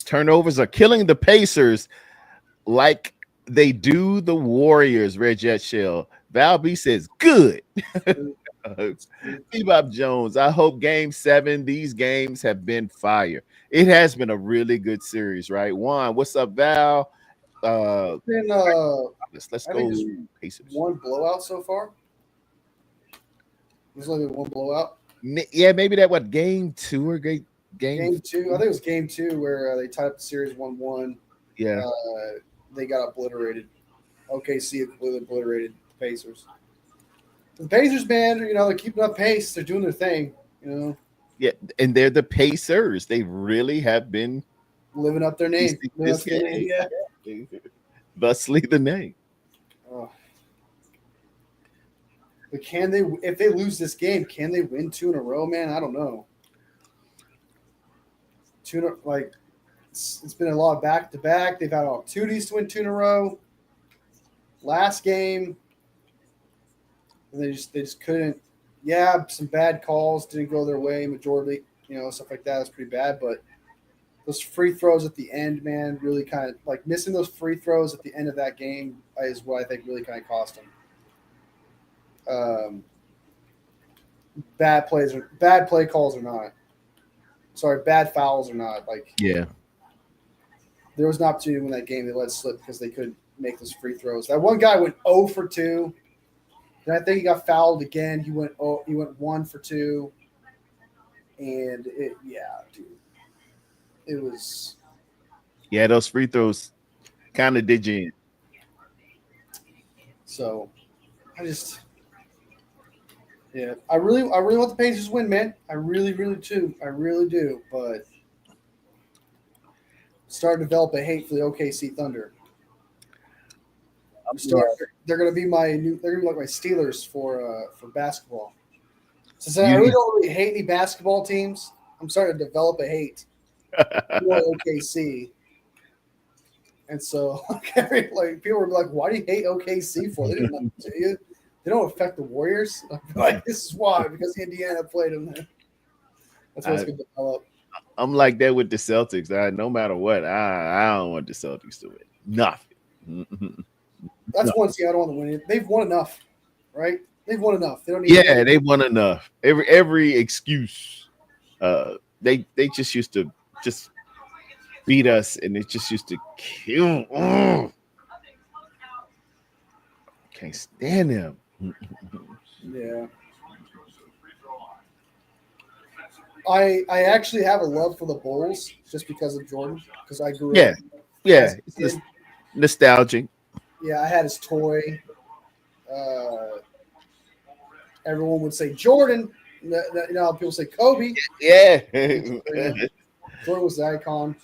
Turnovers are killing the Pacers like they do the Warriors, Red Jet Shell. Val B says, good. Bebop Jones, I hope game 7, these games have been fire. It has been a really good series, right? Juan, what's up, Val? Let's go Pacers. One blowout so far. There's only been one blowout. Yeah, maybe that game 2 or game 2. I think it was game 2 where they tied up the series 1-1. Yeah. They got obliterated. OKC completely obliterated the Pacers. The Pacers, man, they're keeping up pace. They're doing their thing, Yeah, and they're the Pacers. They really have been living up their name. Yeah. Thusly the name. Oh. But can they? If they lose this game, can they win 2 in a row, man? I don't know. It's been a lot of back to back. They've had opportunities to win 2 in a row. Last game, and they just couldn't. Yeah, some bad calls didn't go their way. Majority, stuff like that was pretty bad. But those free throws at the end, man, really kind of missing those free throws at the end of that game is what I think really kind of cost them. Bad play calls or not. Sorry, bad fouls or not. Yeah. There was an opportunity to win that game. They let it slip because they couldn't make those free throws. That one guy went 0 for 2. Then I think he got fouled again. He went 1 for 2, and dude, it was. Yeah, those free throws kind of did you in. So I really want the Pacers to win, man. I really do. But starting to develop a hate for the OKC Thunder. They're gonna be they're gonna be like my Steelers for basketball. Since I really don't really hate any basketball teams, I'm starting to develop a hate for OKC. And so people were like, "Why do you hate OKC for? They didn't nothing to you. They don't affect the Warriors." Like, this is why, because Indiana played them there. That's what's going to develop. I'm like that with the Celtics. No matter what, I don't want the Celtics to win. Nothing. That's one team I don't want to win it. They've won enough, right? They've won enough. They don't need. Yeah, they've won enough. Every excuse. They just used to just beat us, and it just used to kill. Can't stand them. Yeah. I actually have a love for the Bulls just because of Jordan, because I grew up. Yeah, it's nostalgic. Yeah, I had his toy. Everyone would say Jordan. People say Kobe. Yeah. Jordan was the icon.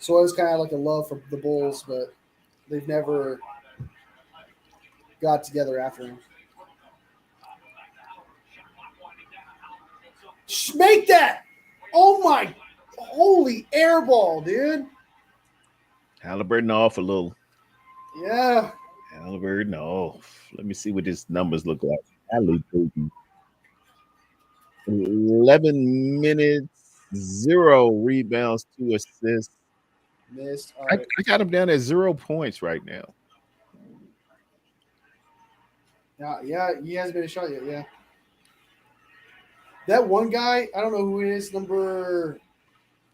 So I was kind of like a love for the Bulls, but they've never got together after him. Make that! Oh my! Holy air ball, dude! Halliburton off a little. Yeah. Halliburton off. Let me see what his numbers look like. 11 minutes, 0 rebounds, 2 assists. Missed. I got him down at 0 points right now. Yeah, he hasn't been a shot yet. Yeah. That one guy, I don't know who it is.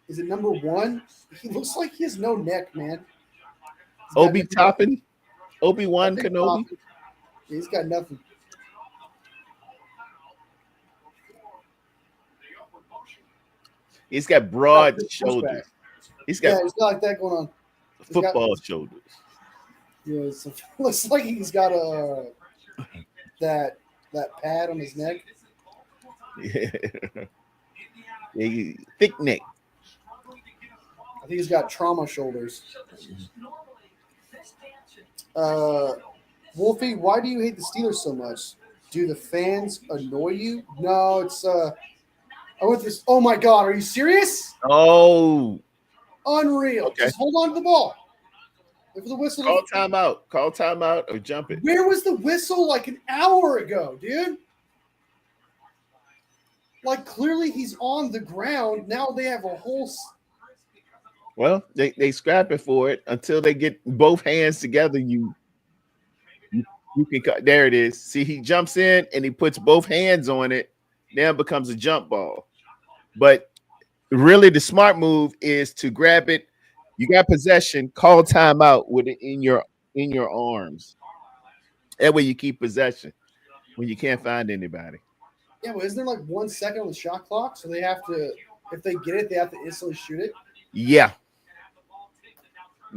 Is it number 1? He looks like he has no neck, man. Obi-Wan Kenobi. He's got nothing. He's got broad shoulders. He's got like that going on. Football shoulders. Yeah, looks like he's got that pad on his neck. Yeah. Thick neck. I think he's got trauma shoulders. Wolfie, why do you hate the Steelers so much? Do the fans annoy you? No, it's I went this. Oh my God, are you serious? Oh, unreal. Okay. Just hold on to the ball. Wait for the whistle. Call timeout. Call timeout or jump it. Where was the whistle like an hour ago, dude? Like, clearly he's on the ground. Now they have a whole. Well, they scrapping for it until they get both hands together. You can cut. There it is. See, he jumps in and he puts both hands on it. Now it becomes a jump ball. But really, the smart move is to grab it. You got possession. Call timeout with it in your arms. That way you keep possession when you can't find anybody. Yeah, but isn't there like 1 second on the shot clock? So they have to, if they get it, they have to instantly shoot it. Yeah.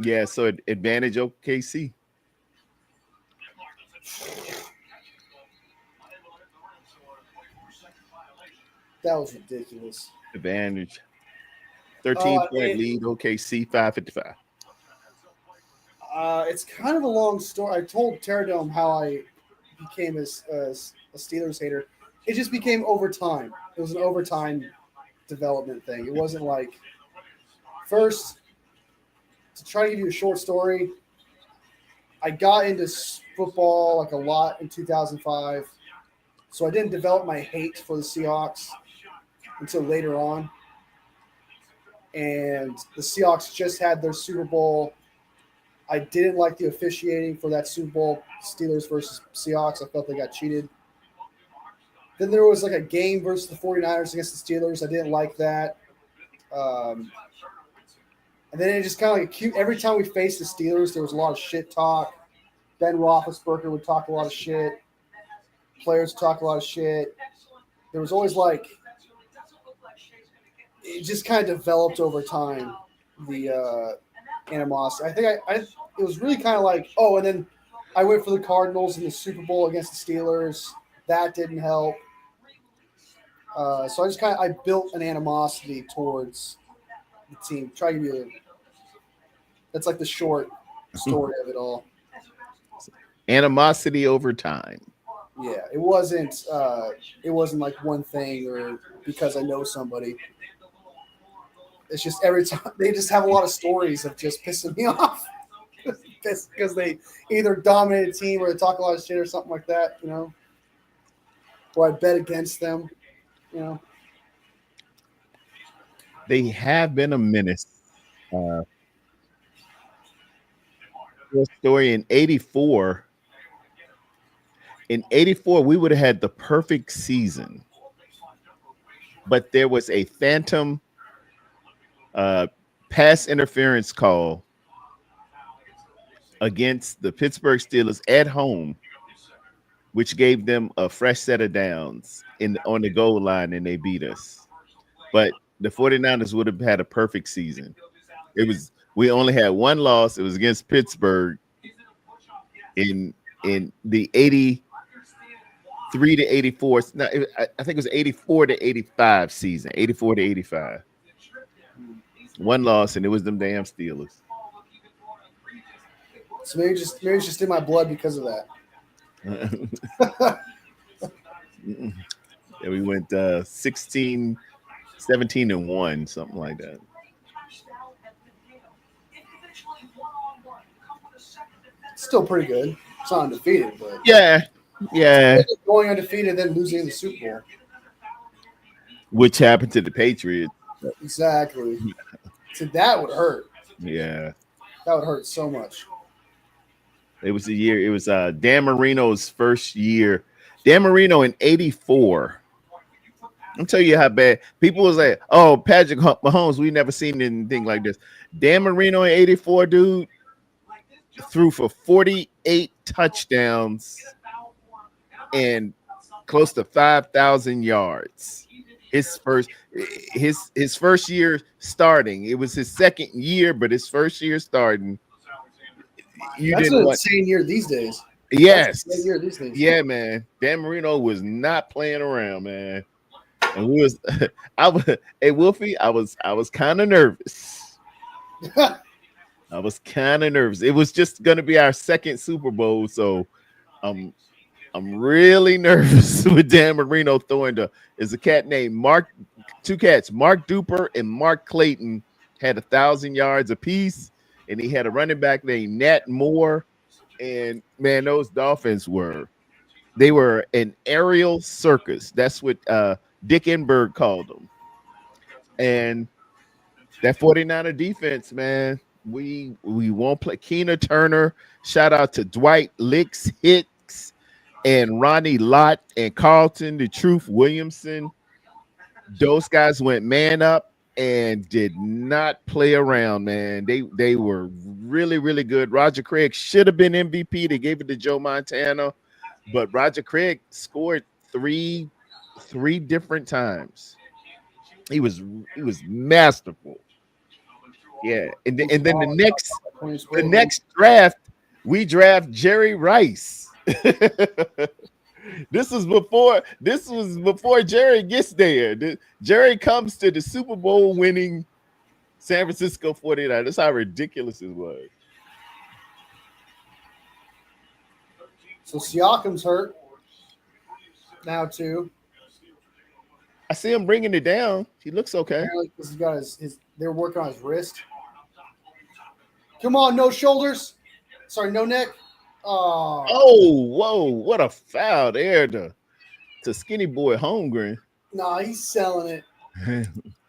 Yeah. So advantage OKC. That was ridiculous. Advantage. 13-point lead, OKC, 5:55. It's kind of a long story. I told Terradome how I became a Steelers hater. It just became overtime. It was an overtime development thing. It wasn't like first, to try to give you a short story, I got into football like a lot in 2005. So I didn't develop my hate for the Seahawks until later on. And the Seahawks just had their Super Bowl. I didn't like the officiating for that Super Bowl, Steelers versus Seahawks. I felt they got cheated. Then there was like a game versus the 49ers against the Steelers. I didn't like that. And then it just kind of like every time we faced the Steelers, there was a lot of shit talk. Ben Roethlisberger would talk a lot of shit. Players talk a lot of shit. There was always like it just kind of developed over time. The animosity. I think it was really kind of like and then I went for the Cardinals in the Super Bowl against the Steelers. That didn't help. So I built an animosity towards the team. Try to give you that's like the short story of it all. Animosity over time. Yeah, it wasn't like one thing or because I know somebody. It's just every time they just have a lot of stories of just pissing me off because they either dominate a team or they talk a lot of shit or something like that, or I bet against them, They have been a menace. Story in 84. In 84, we would have had the perfect season, but there was a phantom pass interference call against the Pittsburgh Steelers at home, which gave them a fresh set of downs on the goal line, and they beat us. But the 49ers would have had a perfect season. We only had one loss. It was against Pittsburgh in the 83 to 84. No, I think it was 84 to 85 season. 84 to 85. One loss, and it was them damn Steelers. So maybe it's just in my blood because of that. Yeah, we went 16, 17 and 1, something like that. Still pretty good. It's not undefeated, but yeah. Going undefeated, then losing the Super Bowl, which happened to the Patriots. Exactly. So that would hurt. Yeah, that would hurt so much. It was Dan Marino's first year. Dan Marino in 84. I'll tell you how bad people was like, oh, Patrick Mahomes, we never seen anything like this. Dan Marino in 84, dude, threw for 48 touchdowns and close to 5,000 yards. His first year starting. It was his second year, but his first year starting. That's an insane year these days. Yes. Year these days. Yeah, man. Dan Marino was not playing around, man. And hey Wolfie, I was kind of nervous. I was kind of nervous. It was just gonna be our second Super Bowl, so I'm really nervous with Dan Marino throwing there's a cat named Mark, two cats, Mark Duper and Mark Clayton had 1,000 yards apiece, and he had a running back named Nat Moore. And man, those Dolphins were an aerial circus. That's what Dick Enberg called them. And that 49er defense, man, we won't play. Keena Turner, shout out to Dwight Licks Hicks and Ronnie Lott and Carlton the Truth Williamson. Those guys went man up and did not play around, man. They were really, really good. Roger Craig should have been MVP. They gave it to Joe Montana, but Roger Craig scored three different times. He was masterful. Yeah, and then the next draft, we draft Jerry Rice. This was before Jerry gets there. Jerry comes to the Super Bowl winning San Francisco 49ers. That's how ridiculous it was. So Siakam's hurt now too. I see him bringing it down. He looks okay. He's got his they're working on his wrist. Come on, no shoulders. Sorry, no neck. Oh, whoa, what a foul there to Skinny Boy Holmgren. Nah, he's selling it.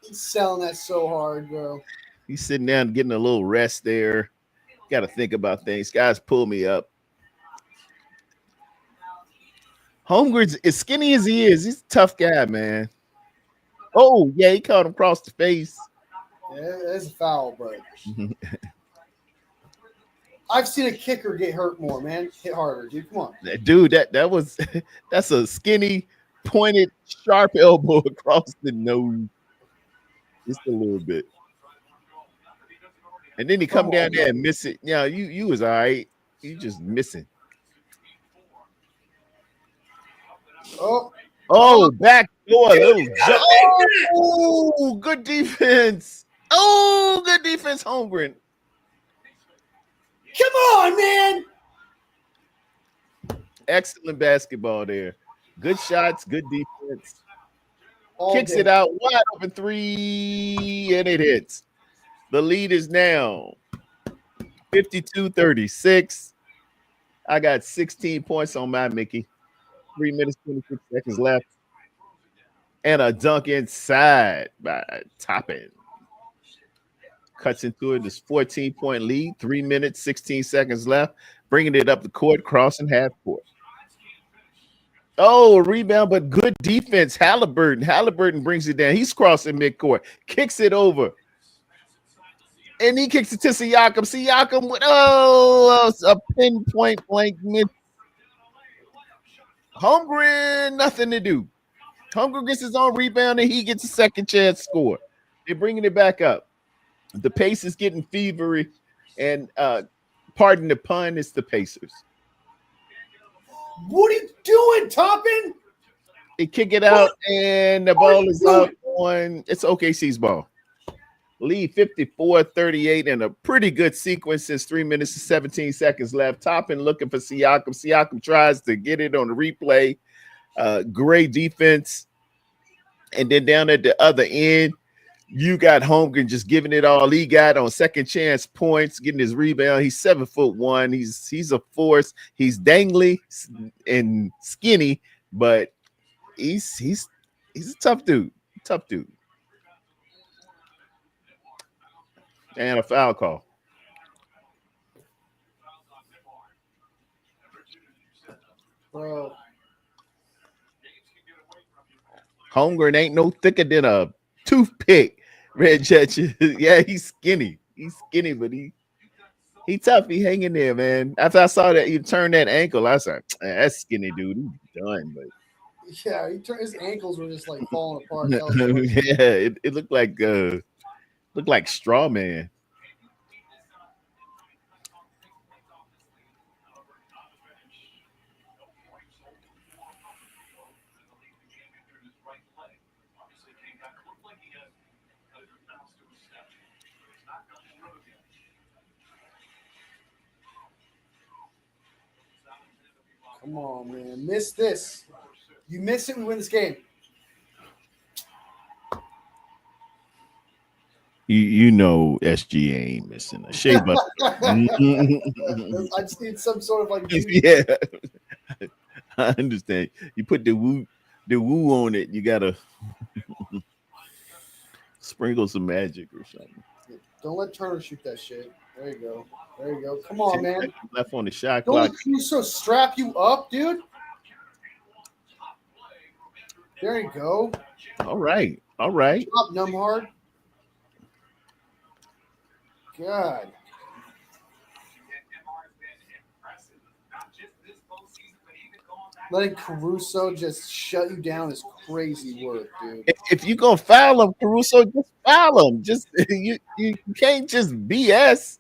He's selling that so hard, bro. He's sitting down getting a little rest there. Got to think about things. Guys, pull me up. Holmgren's as skinny as he is. He's a tough guy, man. Oh, yeah, he caught him across the face. Yeah, that's a foul, but I've seen a kicker get hurt more, man. Hit harder, dude. Come on. Dude, that's a skinny, pointed, sharp elbow across the nose. Just a little bit. And then he come down there and miss it. Yeah, you was all right. You just missing. Back door, little jump. Oh, good defense. Oh, good defense, Holmgren. Come on, man. Excellent basketball there. Good shots, good defense. Kicks day. it out, wide open three, and it hits. The lead is now 52-36. I got 16 points on my Mickey. 3 minutes, 26 seconds left. And a dunk inside by Toppin. Cuts into it. This 14-point lead. 3 minutes, 16 seconds left. Bringing it up the court, crossing half court. Oh, rebound, but good defense. Halliburton brings it down. He's crossing midcourt. Kicks it over. And he kicks it to Siakam. Siakam with a pinpoint blank miss. Holmgren, nothing to do. Holmgren gets his own rebound and he gets a second chance score. They're bringing it back up. The pace is getting feverish, and pardon the pun, it's the Pacers. What are you doing, Toppin? They kick it out, and the ball is up on. It's OKC's ball. Lead 54-38, and a pretty good sequence since 3 minutes and 17 seconds left. Toppin looking for Siakam. Siakam tries to get it on the replay. Great defense. And then down at the other end, you got Holmgren just giving it all he got on second chance points, getting his rebound. He's 7'1". He's a force. He's dangly and skinny, but he's a tough dude. Tough dude. And a foul call. Bro. Holmgren ain't no thicker than a toothpick. Red Jet. Yeah, he's skinny. He's skinny, but he tough. He hanging there, man. After I saw that you turned that ankle, I was like, that's skinny, dude. He's done, but yeah, his ankles were just like falling apart. Yeah, it looked like straw man. Come on, man. Miss this. You miss it, we win this game. You know SG ain't missing a shea butter. I just need some sort of like yeah. I understand. You put the woo on it, you gotta sprinkle some magic or something. Don't let Turner shoot that shit. There you go. There you go. Come on, man. Left on the shot Don't clock. let Crusoe strap you up, dude. There you go. All right. All right. Drop Numhard. God. Letting Caruso just shut you down is crazy work, dude. If you're gonna foul him, Caruso, just foul him. Just you can't just BS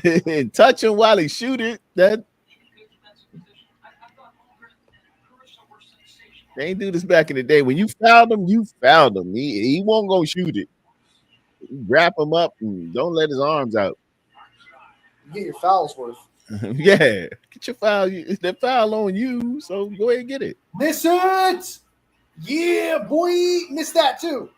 and touch him while he shoot it. That they ain't do this back in the day. When you fouled him, you fouled him. He won't go shoot it. You wrap him up and don't let his arms out. You get your fouls worth. Yeah, get your foul. The foul on you, so go ahead and get it. Miss it. Yeah, boy. Missed that too.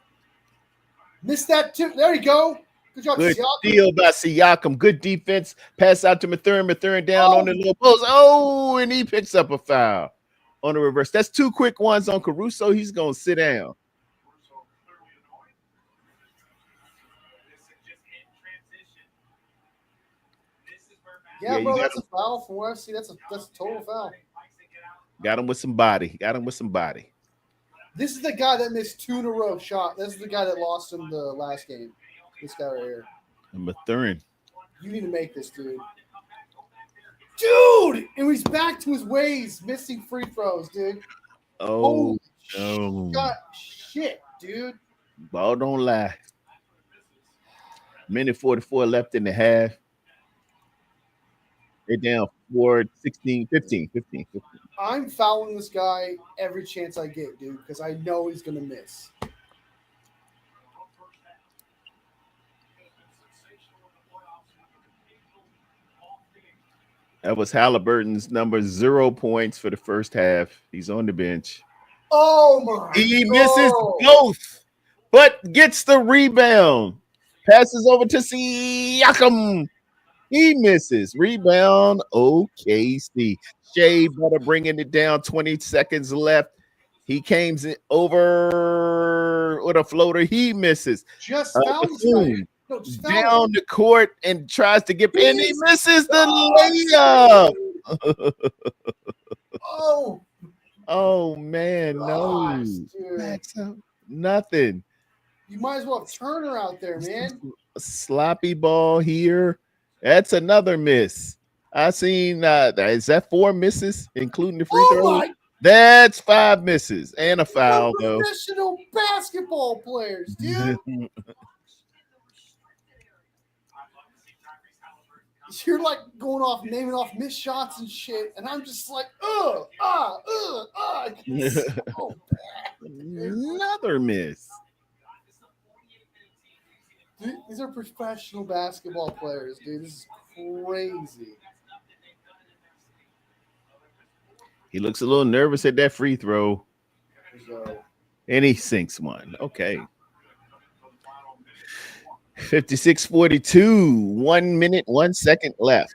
Missed that too. There you go. Good job, Good Siakam. deal by Siakam. Good defense. Pass out to Mathurin. Mathurin down on the low post. Oh, and he picks up a foul on the reverse. That's two quick ones on Caruso. He's going to sit down. Yeah, bro, that's a foul from what I see. That's a total foul. Got him with some body. This is the guy that missed 2 in a row shot. This is the guy that lost him the last game. This guy right here. And Mathurin. You need to make this, dude. Dude, and he's back to his ways, missing free throws, dude. Oh, Holy no. shit, dude. Ball don't lie. Minute 44 left in the half. They're down 4, 16, 15. I'm fouling this guy every chance I get, dude, because I know he's going to miss. That was Halliburton's number 0 points for the first half. He's on the bench. Oh, my He God. misses both, but gets the rebound. Passes over to Siakam. He misses. Rebound, OKC. Shea Butter bringing it down. 20 seconds left. He came over with a floater. He misses. Just found this guy. No, just found Down him. the court and tries to get in. He He's misses the layup. Oh, Oh man, no. gosh, dude. That's nothing. You might as well have Turner out there, man. A sloppy ball here. That's another miss. I seen is that 4 misses, including the free throw? My That's 5 misses and a foul, though. professional basketball players, dude. You're like going off, naming off missed shots and shit, and I'm just like, oh, Another miss. Dude, these are professional basketball players, dude. This is crazy. He looks a little nervous at that free throw, So, and he sinks one. Okay. 56-42, 1 minute, 1 second left.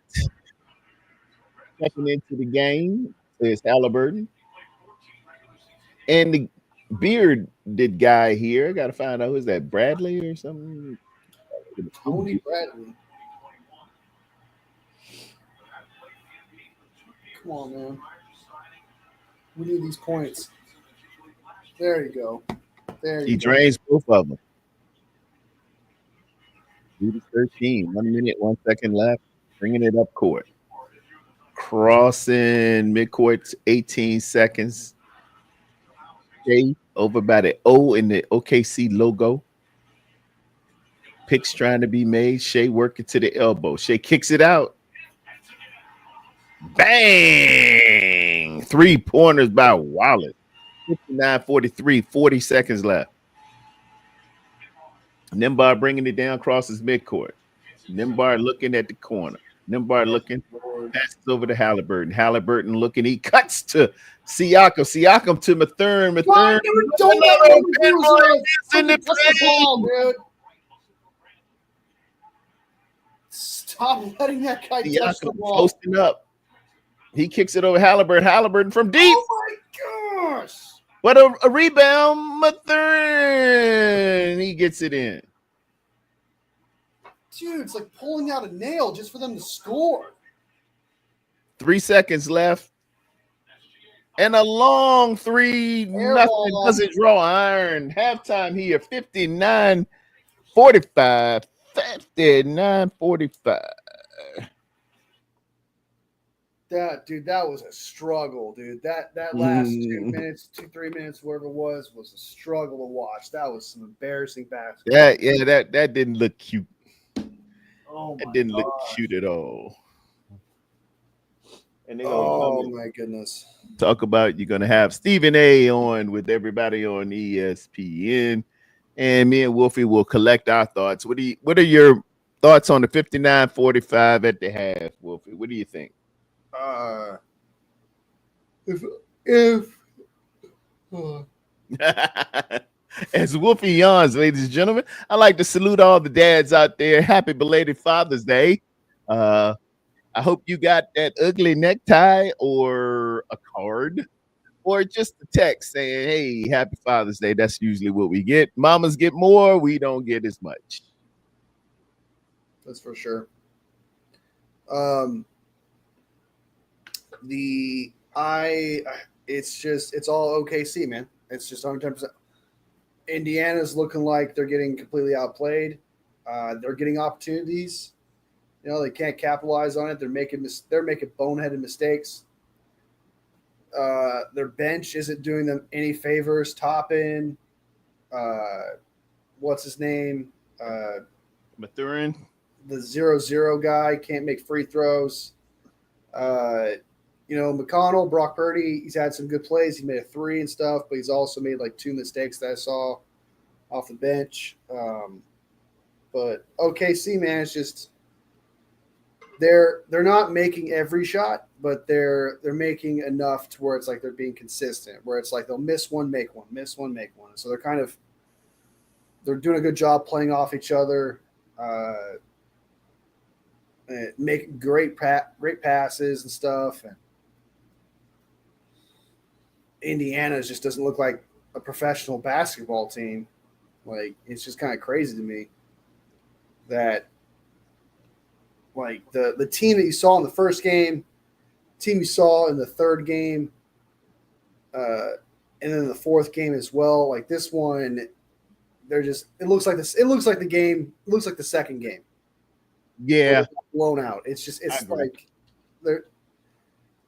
Checking into the game is Halliburton. And the bearded guy here, I got to find out who's that, Bradley or something? Tony Bradley. Come on, man. We need these points. There you go. There you He go. drains both of them. 13, 1 minute, 1 second left. Bringing it up court. Crossing midcourt, 18 seconds. Shea over by the O in the OKC logo. Picks trying to be made. Shea working to the elbow. Shea kicks it out. Bang! 3 pointers by Wallace. 59-43, 40 seconds left. Nimbar bringing it down, crosses midcourt. Nimbar looking at the corner. Nimbar looking, passes over to Halliburton. Halliburton looking, he cuts to Siakam. Siakam to Mathurin. God, dude, don't let him in the ball, dude. Stop letting that guy touch the Siakam ball. posting up. He kicks it over Halliburton. Halliburton from deep. Oh my gosh! What a rebound, Mathurin. He gets it in. Dude, it's like pulling out a nail just for them to score. 3 seconds left. And a long three. Nothing doesn't draw iron. Halftime here, 59-45. 59-45. That was a struggle, dude. That last 2 minutes, 3 minutes, whatever it was a struggle to watch. That was some embarrassing basketball. That didn't look cute. Oh That didn't look cute at all. And my goodness. Talk about you're gonna have Stephen A on with everybody on ESPN, and me and Wolfie will collect our thoughts. What are your thoughts on the 59-45 at the half, Wolfie? What do you think? As Wolfie yawns, ladies and gentlemen, I'd like to salute all the dads out there. Happy belated Father's Day. I hope you got that ugly necktie or a card or just a text saying, hey, happy Father's Day. That's usually what we get. Mamas get more. We don't get as much. That's for sure. It's all OKC, man. It's just 110%. Indiana's looking like they're getting completely outplayed. They're getting opportunities. You know, they can't capitalize on it. They're making boneheaded mistakes. Their bench isn't doing them any favors. Toppin, what's his name? Mathurin. The 0-0 guy can't make free throws. McConnell, Brock Purdy, he's had some good plays. He made a 3 and stuff, but he's also made like 2 mistakes that I saw off the bench. But OKC, man, it's just they're not making every shot, but they're making enough to where it's like they're being consistent. Where it's like they'll miss one, make one, miss one, make one. So they're doing a good job playing off each other. Make great passes and stuff. And Indiana just doesn't look like a professional basketball team. Like, it's just kind of crazy to me that like the team that you saw in the first game, team you saw in the third game, and then the fourth game as well. Like this one, it looks like the second game. Yeah, blown out. It's like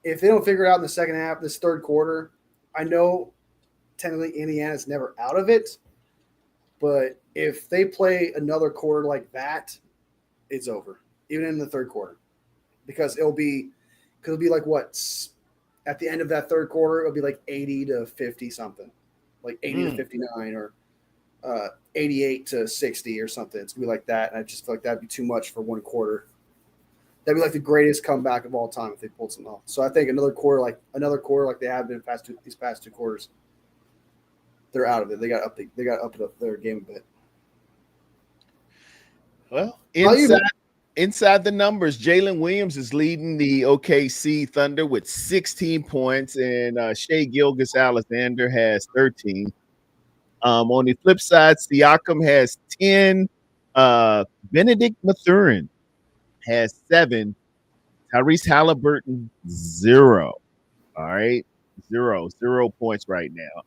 if they don't figure it out in the second half, this third quarter, I know technically Indiana's never out of it, but if they play another quarter like that, it's over, even in the third quarter, because it'll be like what at the end of that third quarter, it'll be like 80 to 50 something, like 80 to 59 or 88 to 60 or something. It's gonna be like that, and I just feel like that'd be too much for one quarter. That'd be like the greatest comeback of all time if they pulled something off. So I think another quarter like they have been these past 2 quarters, they're out of it. They got to up their game a bit. Well, inside the numbers, Jalen Williams is leading the OKC Thunder with 16 points, and Shai Gilgeous-Alexander has 13. On the flip side, Siakam has 10. Benedict Mathurin has 7. Tyrese Halliburton 0. All right, 0 points right now.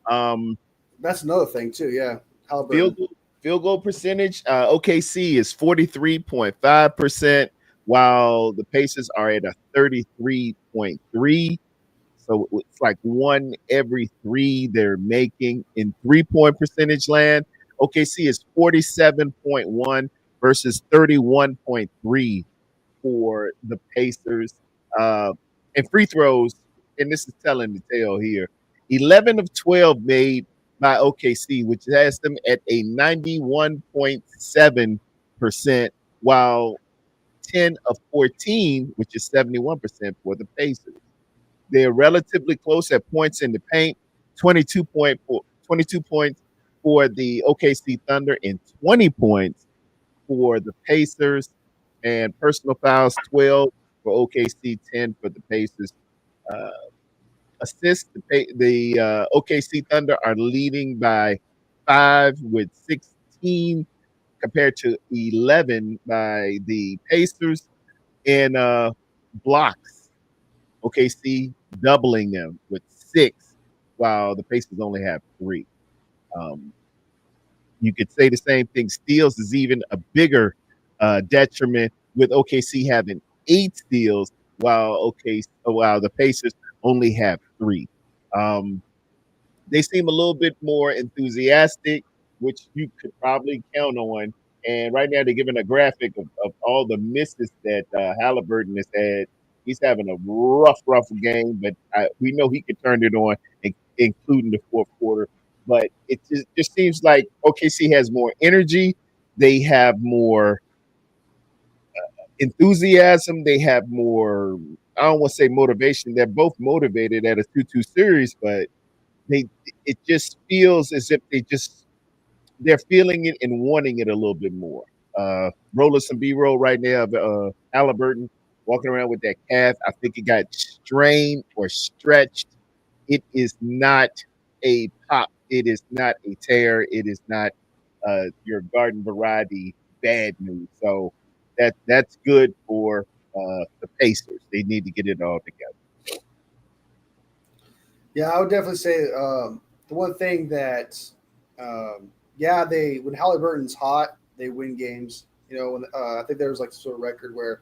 That's another thing too. Yeah, Halliburton. Field goal percentage. OKC is 43.5%, while the Pacers are at a 33.3. So it's like 1 every 3 they're making in 3-point percentage land. OKC is 47.1 versus 31.3 for the Pacers. And free throws, and this is telling the tale here, 11 of 12 made by OKC, which has them at a 91.7%, while 10 of 14, which is 71% for the Pacers. They're relatively close at points in the paint, 22 points for the OKC Thunder and 20 points for the Pacers, and personal fouls 12 for OKC, 10 for the Pacers. Assists, the OKC Thunder are leading by 5 with 16 compared to 11 by the Pacers. And blocks, OKC doubling them with 6, while the Pacers only have 3. You could say the same thing. Steals is even a bigger detriment, with OKC having 8 steals, while the Pacers only have 3. They seem a little bit more enthusiastic, which you could probably count on. And right now they're giving a graphic of all the misses that Halliburton has had. He's having a rough game, but we know he can turn it on, including the fourth quarter. But it just seems like OKC has more energy. They have more enthusiasm. They have more, I don't want to say motivation. They're both motivated at a 2-2 series, but it just feels as if they're feeling it and wanting it a little bit more. Rolling some B-roll right now of Halliburton walking around with that calf. I think it got strained or stretched. It is not a pop. It is not a tear. It is not your garden variety bad news. So that's good for the Pacers. They need to get it all together. Yeah, I would definitely say the one thing that, when Halliburton's hot, they win games. You know, when I think there was like sort of record where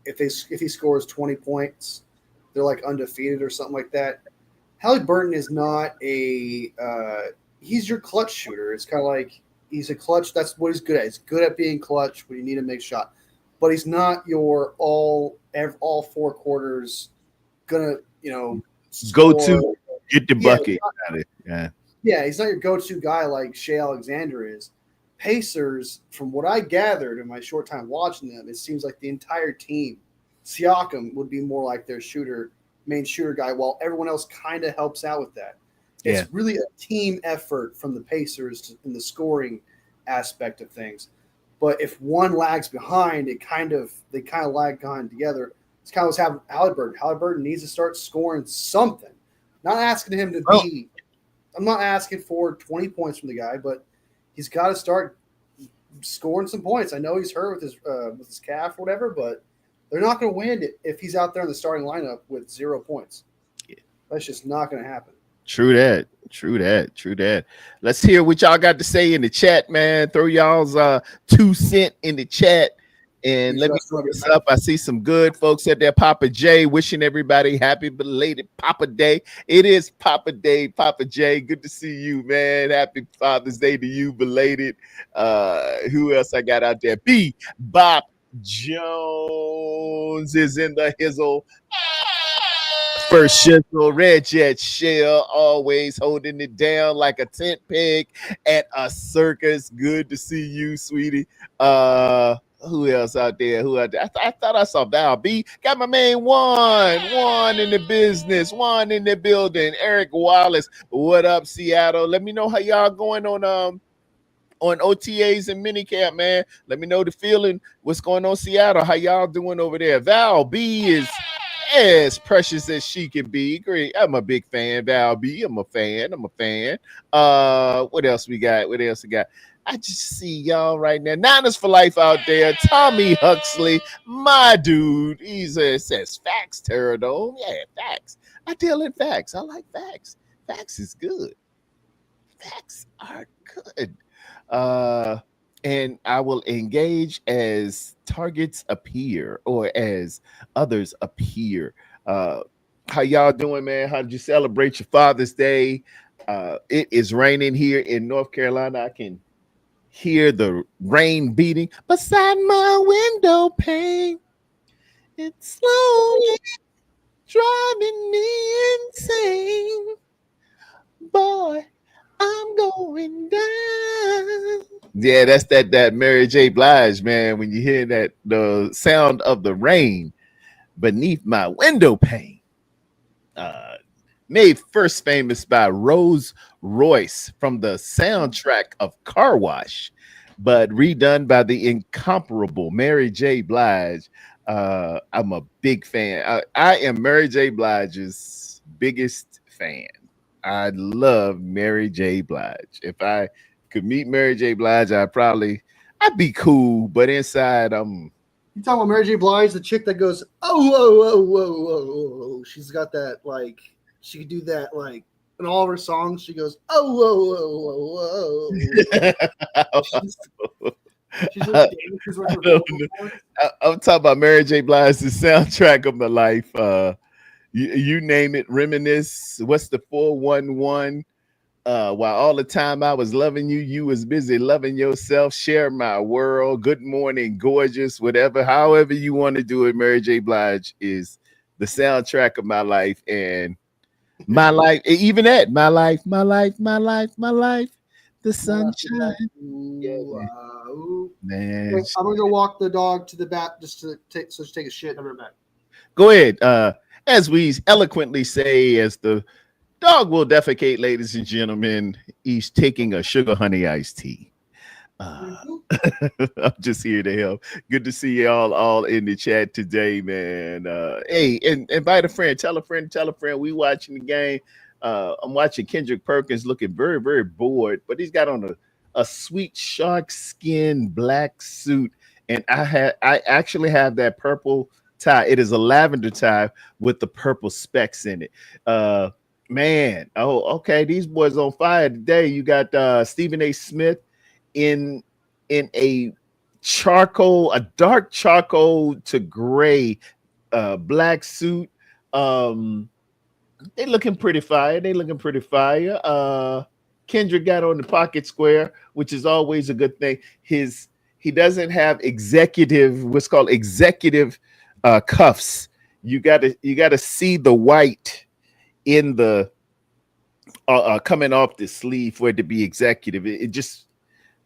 if he scores 20 points, they're like undefeated or something like that. Halliburton is not a he's your clutch shooter. It's kind of like he's a clutch. That's what he's good at. He's good at being clutch when you need to make a shot, but he's not your all 4 quarters gonna Go score. to get the bucket. Yeah. Yeah, he's not your go-to guy like Shea Alexander is. Pacers, from what I gathered in my short time watching them, it seems like the entire team, Siakam would be more like their main shooter guy, while everyone else kind of helps out with that. Yeah. It's really a team effort from the Pacers in the scoring aspect of things. But if one lags behind, they kind of lag behind together. It's kind of what's happening with Halliburton. Halliburton needs to start scoring something. Not asking him to be. I'm not asking for 20 points from the guy, but he's got to start scoring some points. I know he's hurt with his calf or whatever, but they're not going to win it if he's out there in the starting lineup with 0 points. Yeah. That's just not going to happen. True that. Let's hear what y'all got to say in the chat, man. Throw y'all's 2 cents in the chat. And let me look this up. I see some good folks at there. Papa J wishing everybody happy belated Papa Day. It is Papa Day, Papa J. Good to see you, man. Happy Father's Day to you, belated. Who else I got out there? B. Bob Jones is in the hizzle. First shizzle, Red Jet Shell, always holding it down like a tent peg at a circus. Good to see you, sweetie. Who else out there? I thought I saw Val B. Got my man Juan in the business, Juan in the building. Eric Wallace, what up, Seattle? Let me know how y'all going on OTAs and minicamp, man. Let me know the feeling. What's going on, Seattle? How y'all doing over there? Val B is as precious as she can be. Great. I'm a big fan, Val B. I'm a fan. What else we got? I just see y'all right now. Niners for life out there. Tommy Huxley, my dude. He says facts, Terradome. Yeah, facts. I deal in facts. I like facts. Facts is good. Facts are good. And I will engage as targets appear or as others appear. How y'all doing, man? How did you celebrate your Father's Day? It is raining here in North Carolina. I can hear the rain beating beside my window pane. It's slowly driving me insane. Boy, I'm going down. Yeah, that's that Mary J. Blige, man. When you hear that, the sound of the rain beneath my window pane. Made first famous by Rose Royce from the soundtrack of Car Wash, but redone by the incomparable Mary J. Blige. I'm a big fan. I am Mary J. Blige's biggest fan. I love Mary J. Blige. If I could meet Mary J. Blige, I'd be cool, but inside You talking about Mary J. Blige, the chick that goes, oh. She's got that, like, she could do that, like, in all of her songs, she goes, oh. I'm talking about Mary J. Blige, the soundtrack of my life. You name it, reminisce. What's the 411? While all the time I was loving you, you was busy loving yourself. Share my world. Good morning, gorgeous. Whatever, however you want to do it. Mary J. Blige is the soundtrack of my life, and my life. Even that, my life. The sunshine. Man, I'm gonna go walk the dog to the bat just to take a shit. I'm back. Go ahead. As we eloquently say, as the dog will defecate, ladies and gentlemen, he's taking a sugar honey iced tea. I'm just here to help. Good to see y'all all in the chat today, man. Hey, and invite a friend, tell a friend. We watching the game. I'm watching Kendrick Perkins looking very, very bored, but he's got on a sweet shark skin black suit, and I actually have that purple tie. It is a lavender tie with the purple specks in it. Man, okay, these boys on fire today. You got Stephen A. Smith in a a dark charcoal to gray black suit. They looking pretty fire. Kendrick got on the pocket square, which is always a good thing. He doesn't have what's called executive cuffs. You gotta see the white in the coming off the sleeve for it to be executive. It just,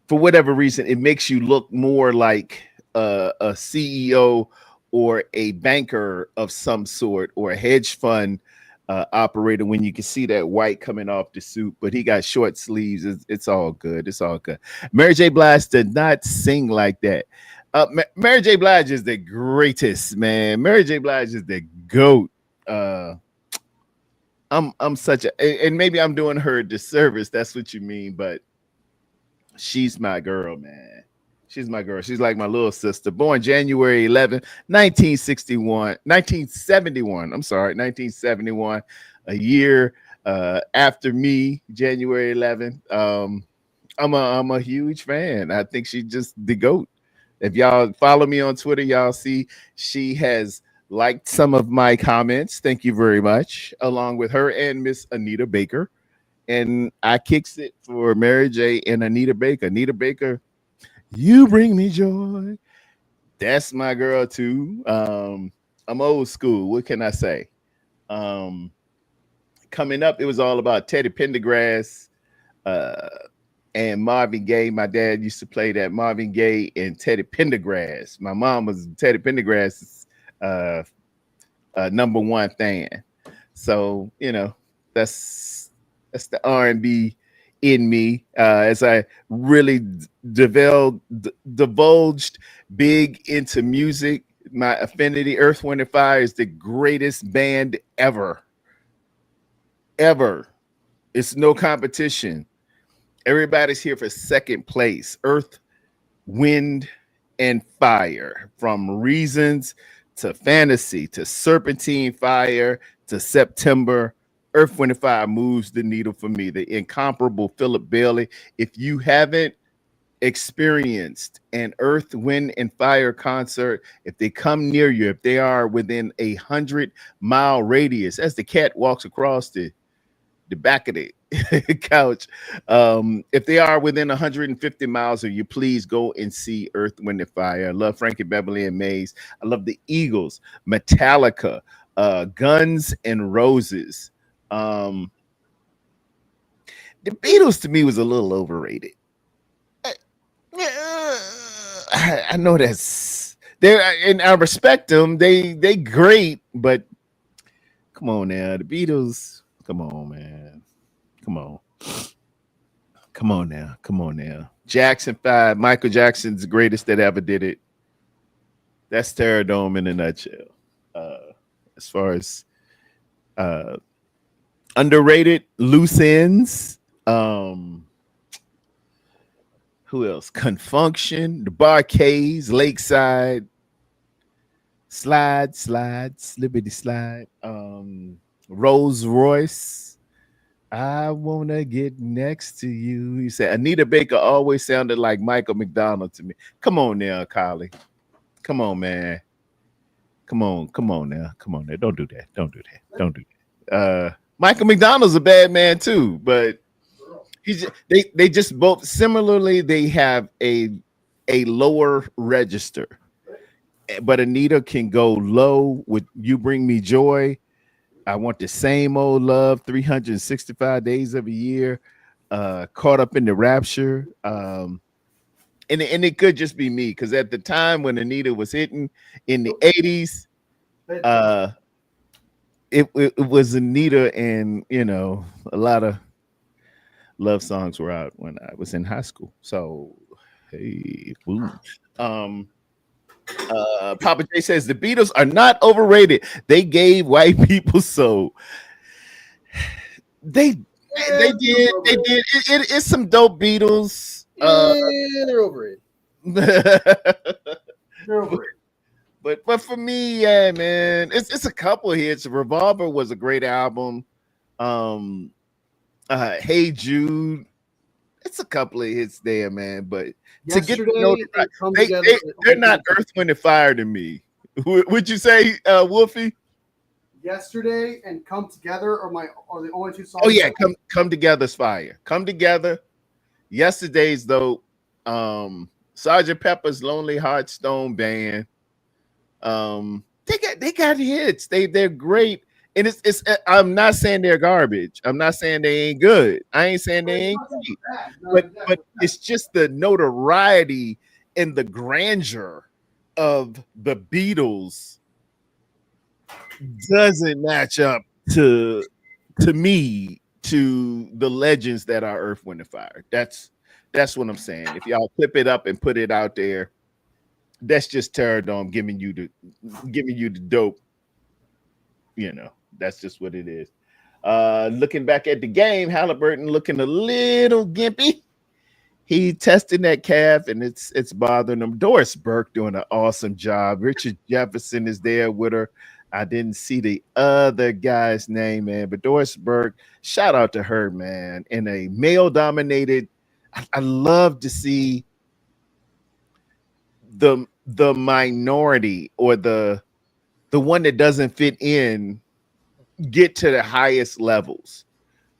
for whatever reason, it makes you look more like a CEO or a banker of some sort or a hedge fund operator when you can see that white coming off the suit. But he got short sleeves. It's all good. It's all good. Mary J. Blige did not sing like that. Mary J. Blige is the greatest, man. Mary J. Blige is the GOAT. I'm such a, and maybe I'm doing her a disservice. That's what you mean, but she's my girl, man. She's my girl. She's like my little sister. Born January 11, 1971. I'm sorry, 1971. A year after me, January 11. I'm a huge fan. I think she's just the GOAT. If y'all follow me on Twitter, y'all see she has liked some of my comments. Thank you very much. Along with her and Miss Anita Baker. And I kicks it for Mary J. and Anita Baker. Anita Baker, you bring me joy. That's my girl too. I'm old school. What can I say? Coming up, it was all about Teddy Pendergrass and Marvin Gaye. My dad used to play that Marvin Gaye and Teddy Pendergrass. My mom was Teddy Pendergrass's number one fan. So, that's the R&B in me as I really divulged big into music. My affinity, Earth, Wind, and Fire is the greatest band ever. It's no competition. Everybody's here for second place. Earth, Wind, and Fire. From Reasons to Fantasy to Serpentine Fire to September. Earth, Wind, and Fire moves the needle for me. The incomparable Philip Bailey. If you haven't experienced an Earth, Wind, and Fire concert, if they come near you, if they are within 100-mile radius, as the cat walks across the back of the couch, if they are within 150 miles of you, please go and see Earth, Wind, and Fire. I love Frankie Beverly and Mays. I love the Eagles, Metallica, Guns N' Roses. The Beatles to me was a little overrated. I know that's there, and I respect them. They great, but come on now, the Beatles. Come on, man. Come on now. Jackson 5. Michael Jackson's the greatest that ever did it. That's Terradome in a nutshell. As far as underrated, loose ends. Who else? Confunction, the Barcades, Lakeside, Slide, Liberty Slide, Rolls Royce. I wanna get next to you. You said Anita Baker always sounded like Michael McDonald to me. Come on now, Kylie. Come on, man. Come on now. Don't do that. Michael McDonald's a bad man too, but they just both similarly. They have a lower register, but Anita can go low with "You Bring Me Joy." I want the same old love, 365 days of a year. Caught up in the rapture, and it could just be me because at the time when Anita was hitting in the 80s, it was Anita, and a lot of love songs were out when I was in high school. So, hey, woo. Papa J says the Beatles are not overrated. They gave white people soul. They did. It's some dope Beatles. They're overrated. They're overrated. But for me, yeah, man, it's a couple hits. Revolver was a great album. Hey Jude, it's a couple of hits there, man. But to get the Yesterday, notoriety, it come together. they're not Earth, Wind, and Fire to me. Would you say, Wolfie? Yesterday and Come Together are the only two songs. Oh yeah, come together's fire. Come together. Yesterday's though, Sergeant Pepper's Lonely Heart Stone Band. They got hits. They're great. And it's I'm not saying they're garbage. I'm not saying they ain't good. I ain't saying they ain't great. But it's just the notoriety and the grandeur of the Beatles doesn't match up to me to the legends that are Earth, Wind, and Fire. That's what I'm saying. If y'all clip it up and put it out there, that's just Terradome giving you the dope. You know, that's just what it is. Looking back at the game, Halliburton looking a little gimpy. He testing that calf and it's bothering him. Doris Burke doing an awesome job. Richard Jefferson is there with her. I didn't see the other guy's name, man, but Doris Burke, shout out to her, man. In a male-dominated, I love to see the minority or the one that doesn't fit in get to the highest levels.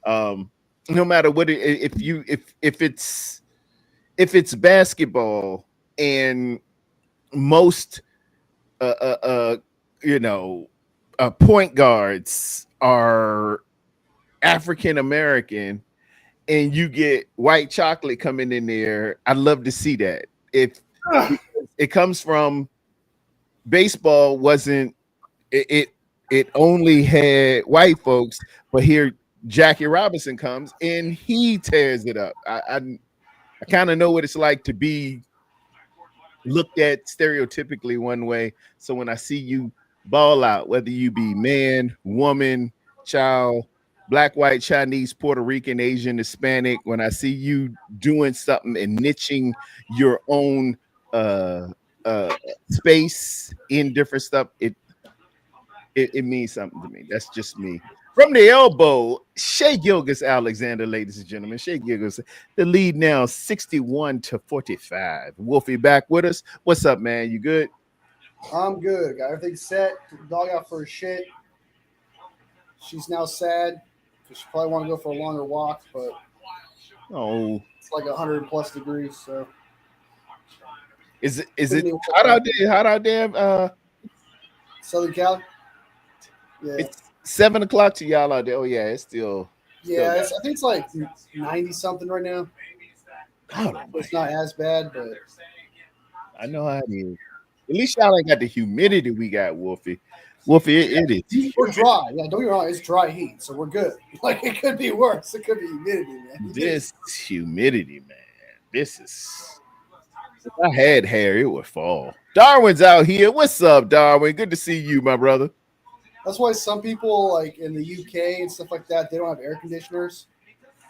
No matter what if it's basketball and most point guards are African American and you get white chocolate coming in there, I'd love to see that. If it comes from baseball, wasn't it only had white folks, but here Jackie Robinson comes and he tears it up. I kind of know what it's like to be looked at stereotypically one way. So when I see you ball out, whether you be man, woman, child, black, white, Chinese, Puerto Rican, Asian, Hispanic, when I see you doing something and niching your own space in different stuff, it means something to me. That's just me. From the elbow, Shea Gilgeous-Alexander, ladies and gentlemen. Shea Gilgeous, the lead now 61-45. Wolfie back with us. What's up, man? You good? I'm good. Got everything set. Took the dog out for a shit. She's now sad because she probably want to go for a longer walk, but it's like 100+ degrees. So is it hot out there? Hot out there? Southern Cali. Yeah. It's 7 o'clock to y'all out there. Oh yeah, it's still. Yeah, I think it's like 90 something right now. It's not as bad, but I know how it is. At least y'all ain't got the humidity we got, Wolfie. Wolfie, it is. We're dry. Yeah, don't get me wrong. It's dry heat, so we're good. Like it could be worse. It could be humidity, man. This humidity, man. This is. If I had hair, it would fall. Darwin's out here. What's up, Darwin? Good to see you, my brother. That's why some people, like in the UK and stuff like that, they don't have air conditioners.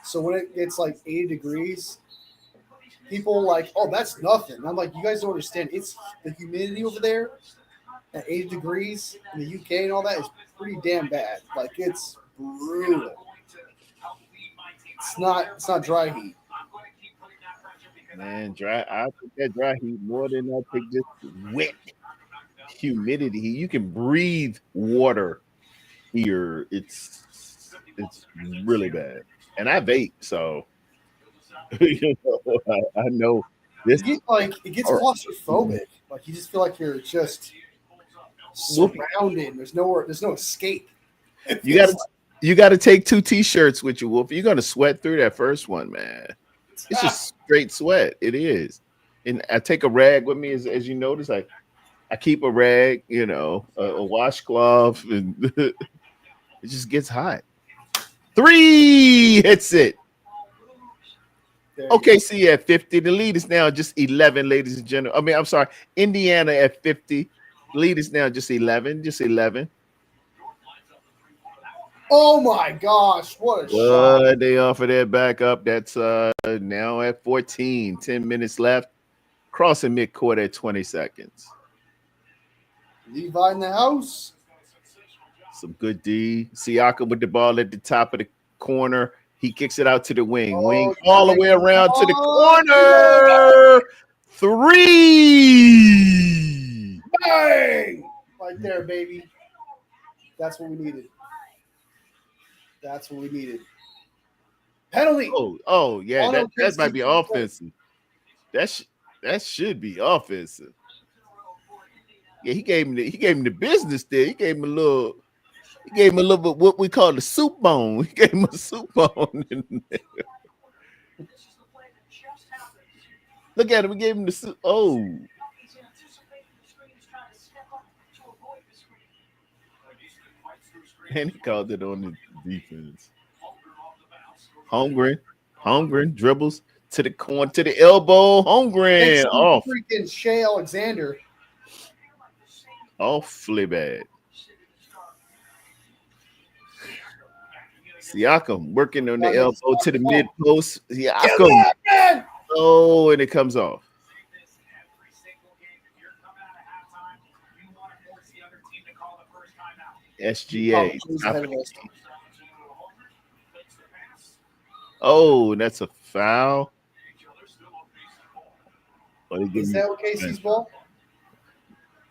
So when it gets like 80 degrees, people like, oh, that's nothing. And I'm like, you guys don't understand. It's the humidity over there at 80 degrees in the UK and all that is pretty damn bad. Like it's brutal. It's not dry heat. Man, I think that dry heat more than I think this wet humidity. You can breathe water here. It's really bad. And I vape, so I know this. It gets claustrophobic. Like you just feel like you're just surrounded. There's no escape. You gotta take 2 t-shirts with you, Wolf. You're gonna sweat through that first one, man. It's just straight sweat. It is. And I take a rag with me, as you notice. I keep a rag, a washcloth, and it just gets hot. 3 hits it. OKC at 50. The lead is now just 11, ladies and gentlemen. I mean, I'm sorry. Indiana at 50. The lead is now just 11. Just 11. Oh my gosh, what a shot. They offer that back up. That's now at 14. 10 minutes left. Crossing midcourt at 20 seconds. Levi in the house. Some good D. Siakam with the ball at the top of the corner. He kicks it out to the wing. Oh, Wing all the way around to the oh, corner. 3. bang! Right there, baby. That's what we needed. That's what we needed. Penalty. Oh yeah, On that OKC. might be offensive. That should be offensive. Yeah, he gave him the business there. He gave him a little bit what we call the soup bone. He gave him a soup bone in there. Look at him. We gave him the soup. Oh, and he called it on the defense. Holmgren dribbles to the corner, to the elbow. Holmgren off. Freaking Shea Alexander. Off Fleabag. Siakam working on the elbow to the mid post. Siakam. Oh, and it comes off. SGA. Oh, that's a foul. Is that OKC's ball?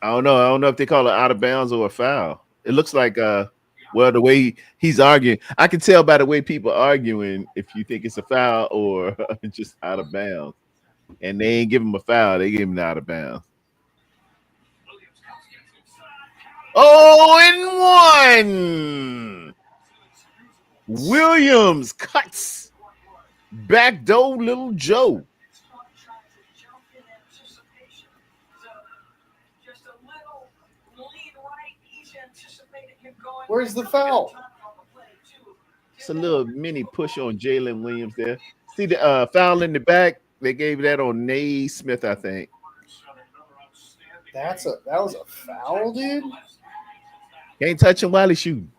I don't know. I don't know if they call it out of bounds or a foul. It looks like well, the way he's arguing, I can tell by the way people are arguing if you think it's a foul or just out of bounds. And they ain't give him a foul; they give him out of bounds. Oh, and 1. Williams cuts backdoor little Joe. Where's the foul? It's a little mini push on Jalen Williams there. See the foul in the back? They gave that on Naismith, I think. That was a foul, dude. Can't touch him while he's shooting.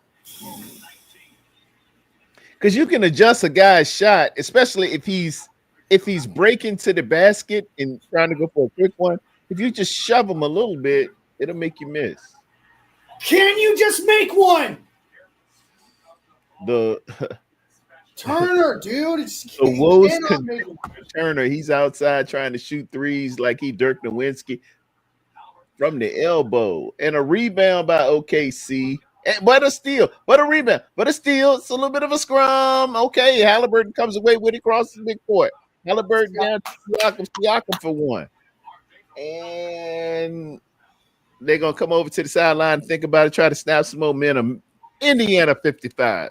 Because you can adjust a guy's shot, especially if he's breaking to the basket and trying to go for a quick one. If you just shove him a little bit, it'll make you miss. Can you just make one? The Turner, dude. The woes Turner, he's outside trying to shoot threes like he Dirk Nowitzki from the elbow. And a rebound by OKC. But a steal, but a rebound, but a steal. It's a little bit of a scrum. Okay, Halliburton comes away with it, crosses the big court. Halliburton down to Siakam for 1. And they're going to come over to the sideline, think about it, try to snap some momentum. Indiana 55.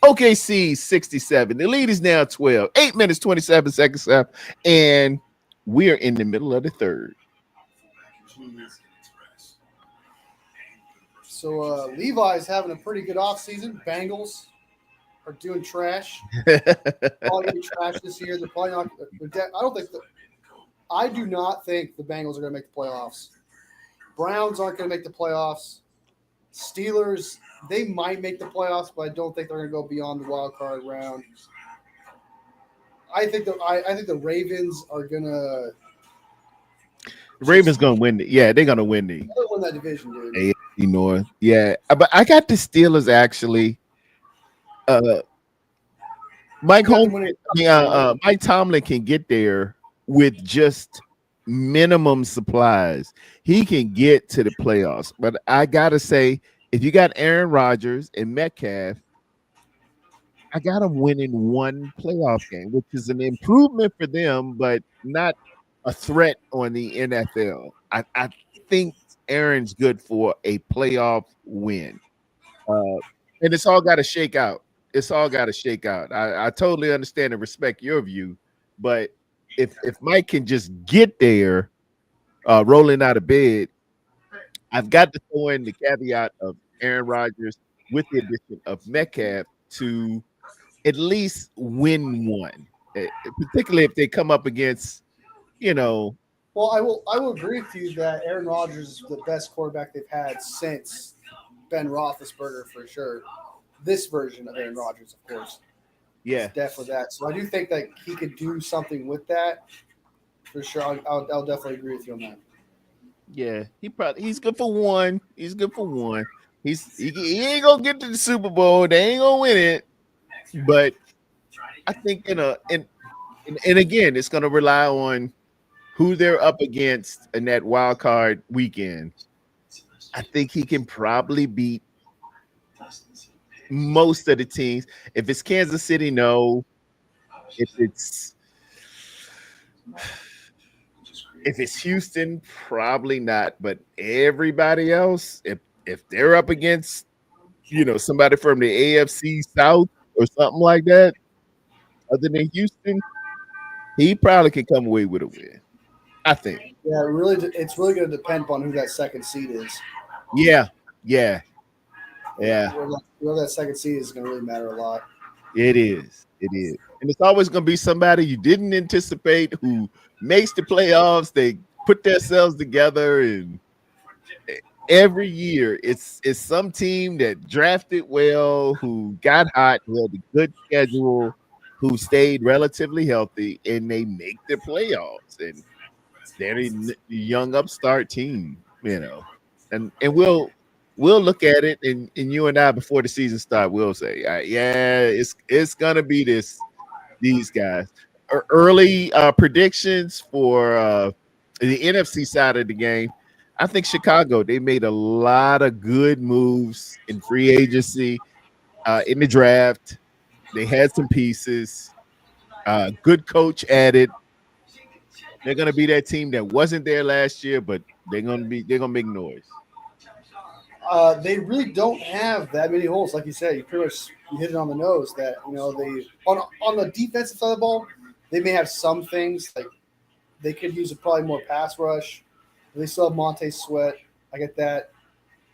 OKC 67. The lead is now 12. 8 minutes, 27 seconds left. And we're in the middle of the third. So Levi's having a pretty good offseason. Bengals are doing trash. Probably gonna be trash this year. They're probably not. I do not think the Bengals are going to make the playoffs. Browns aren't going to make the playoffs. Steelers, they might make the playoffs, but I don't think they're going to go beyond the wild card round. I think the Ravens are going to. The Ravens going to win it. Yeah, they're going to win it. They'll win that division, dude. AFC North. Yeah, but I got the Steelers actually. Mike Tomlin can get there with just minimum supplies. He can get to the playoffs. But I got to say, if you got Aaron Rodgers and Metcalf, I got them winning 1 playoff game, which is an improvement for them, but not a threat on the NFL. I think Aaron's good for a playoff win. And it's all got to shake out. I totally understand and respect your view, but if Mike can just get there, rolling out of bed, I've got to throw in the caveat of Aaron Rodgers with the addition of Metcalf to at least win 1, particularly if they come up against, Well, I will agree with you that Aaron Rodgers is the best quarterback they've had since Ben Roethlisberger for sure. This version of Aaron Rodgers, of course. Yeah, it's definitely that. So I do think that he could do something with that for sure. I'll definitely agree with you on that. Yeah, he's good for 1. He ain't gonna get to the Super Bowl. They ain't gonna win it, but I think and again, it's going to rely on who they're up against in that wild card weekend. I think he can probably beat most of the teams. If it's Kansas City, no. If it's Houston, probably not. But everybody else, if they're up against somebody from the AFC South or something like that, other than Houston, he probably could come away with a win. I think. Yeah, it's really going to depend upon who that second seed is. Yeah, yeah, yeah. Whoever that second seed is going to really matter a lot. It is. It is. And it's always going to be somebody you didn't anticipate who makes the playoffs. They put themselves together, and every year it's some team that drafted well, who got hot, who had a good schedule, who stayed relatively healthy, and they make the playoffs. And they're a young upstart team, and we'll look at it, and you and I before the season start, we'll say, yeah, it's gonna be these guys. Early predictions for the NFC side of the game. I think Chicago, they made a lot of good moves in free agency, in the draft. They had some pieces. Good coach added. They're gonna be that team that wasn't there last year, but they're gonna make noise. They really don't have that many holes, like you said. You pretty much hit it on the nose. That they on the defensive side of the ball, they may have some things like they could use probably more pass rush. They still have Montez Sweat. I get that,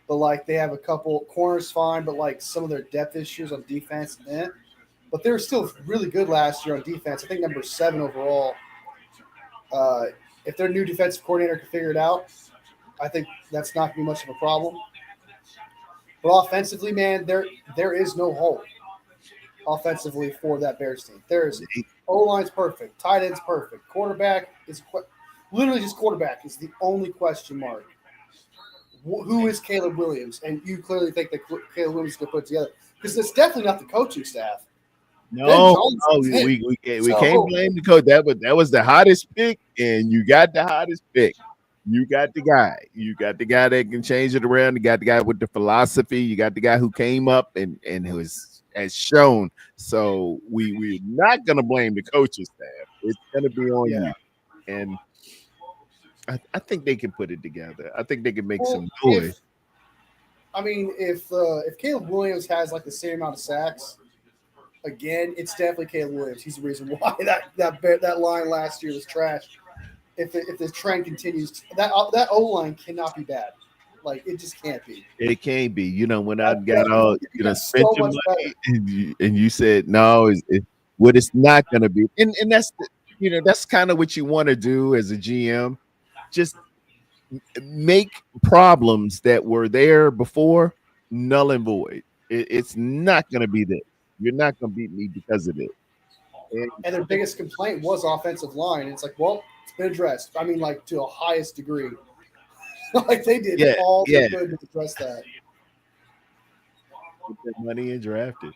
but like they have a couple corners fine, but like some of their depth issues on defense, But they were still really good last year on defense. I think number 7 overall. If their new defensive coordinator can figure it out, I think that's not going to be much of a problem. But offensively, man, there is no hole offensively for that Bears team. There's O-line's perfect, tight end's perfect, quarterback is literally just quarterback is the only question mark. Who is Caleb Williams? And you clearly think that Caleb Williams is going to put it together because it's definitely not the coaching staff. No, we can't blame the coach. That was the hottest pick, and you got the hottest pick. You got the guy. You got the guy that can change it around. You got the guy with the philosophy. You got the guy who came up and who has shown. So we're not gonna blame the coaching staff. It's gonna be on you. And I think they can put it together. I think they can make some noise. If Caleb Williams has like the same amount of sacks, again, it's definitely Caleb Williams. He's the reason why that line last year was trash. If the trend continues, that O-line cannot be bad. Like it just can't be. It can't be. When I got all spent so your money, and you said no, it's not going to be. And that's that's kind of what you want to do as a GM. Just make problems that were there before null and void. It's not going to be this. You're not going to beat me because of it. And their biggest complaint was offensive line. It's like, well, it's been addressed. I mean, like to a highest degree. Like they did all they could to address that. Put that money and drafted.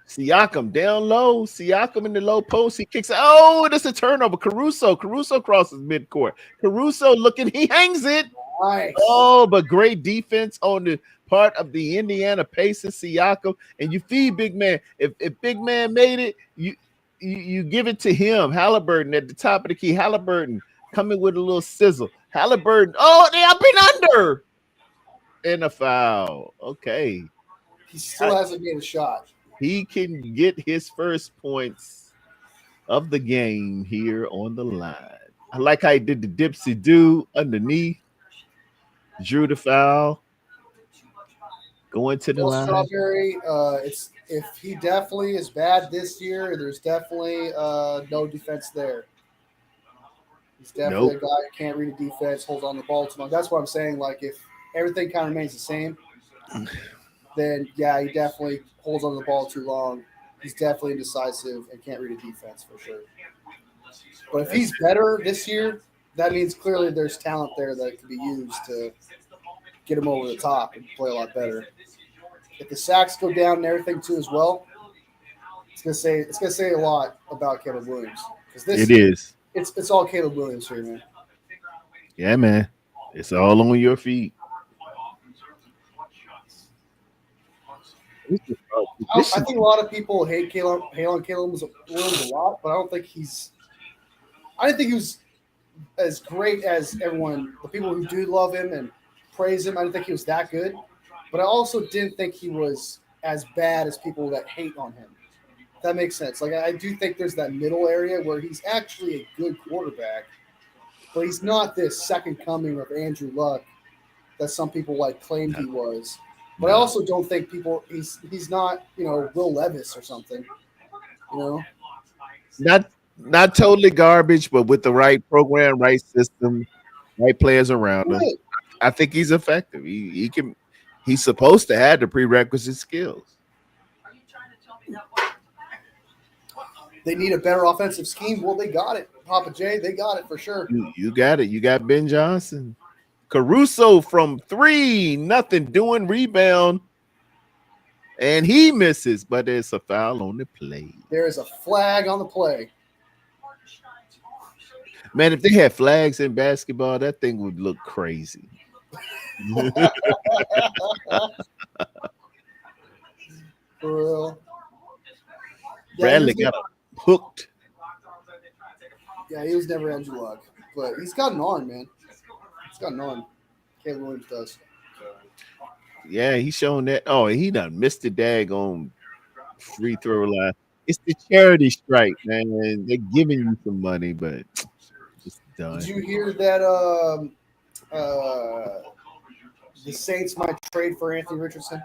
Siakam down low. Siakam in the low post. He kicks. Oh, it's a turnover. Caruso crosses midcourt. Caruso looking. He hangs it. Nice. Oh, but great defense on the part of the Indiana Pacers. Siakam, and you feed big man. If big man made it, you give it to him. Halliburton at the top of the key. Halliburton coming with a little sizzle. Halliburton. Oh, they have been under. And a foul. Okay. He still hasn't made a shot. He can get his first points of the game here on the line. I like how he did the dipsy do underneath. Drew the foul. Going to the line. Strawberry, if he definitely is bad this year, there's definitely no defense there. He's definitely a guy who can't read a defense, holds on the ball too long. That's what I'm saying. Like if everything kind of remains the same, then yeah, he definitely holds on the ball too long. He's definitely indecisive and can't read a defense for sure. But if he's better this year, that means clearly there's talent there that can be used to get him over the top and play a lot better. If the sacks go down and everything too as well, It's gonna say a lot about Caleb Williams because It is. it's all Caleb Williams here, man. Yeah, man. It's all on your feet. I think a lot of people hate on Caleb Williams a lot, but I don't think he's. I didn't think he was as great as everyone. The people who do love him and praise him, I didn't think he was that good. But I also didn't think he was as bad as people that hate on him. That makes sense. Like I do think there's that middle area where he's actually a good quarterback, but he's not this second coming of Andrew Luck that some people like claimed he was. But I also don't think he's not, Will Levis or something. You know? Not totally garbage, but with the right program, right system, right players around him, Right. I think he's effective. He can. He's supposed to have the prerequisite skills. They need a better offensive scheme. Well, they got it. Papa J, they got it for sure. You got it. You got Ben Johnson, Caruso from 3-0 doing rebound, and he misses, but there's a foul on the play. There is a flag on the play. Man, if they had flags in basketball, that thing would look crazy. For real. Bradley got hooked. Yeah, he was never Andrew Luck, but he's got an arm, man. He's got an arm. Caleb Williams does. Yeah, he's showing that. Oh, he done missed the daggone free throw line. It's the charity strike, man. They're giving you some money, but it's done. Did you hear that the Saints might trade for Anthony Richardson?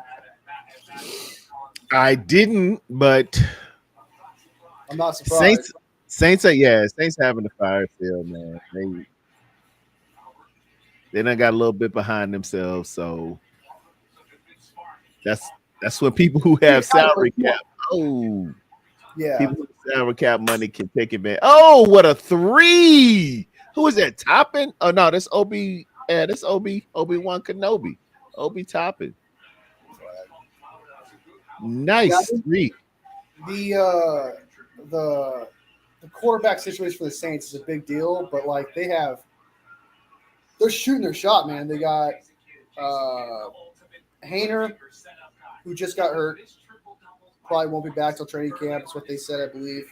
I didn't, but I'm not surprised. Saints having the fire sale, man. They done got a little bit behind themselves, so that's when people who have salary cap. Oh, Yeah. people with salary cap money can take advantage. Oh, what a three! Who is that? Toppin? Oh no, that's Obi. Yeah, that's Obi-Wan Kenobi. Obi Toppin. Nice three. The quarterback situation for the Saints is a big deal, but like they're shooting their shot, man. They got Hayner, who just got hurt, probably won't be back till training camp. That's what they said, I believe.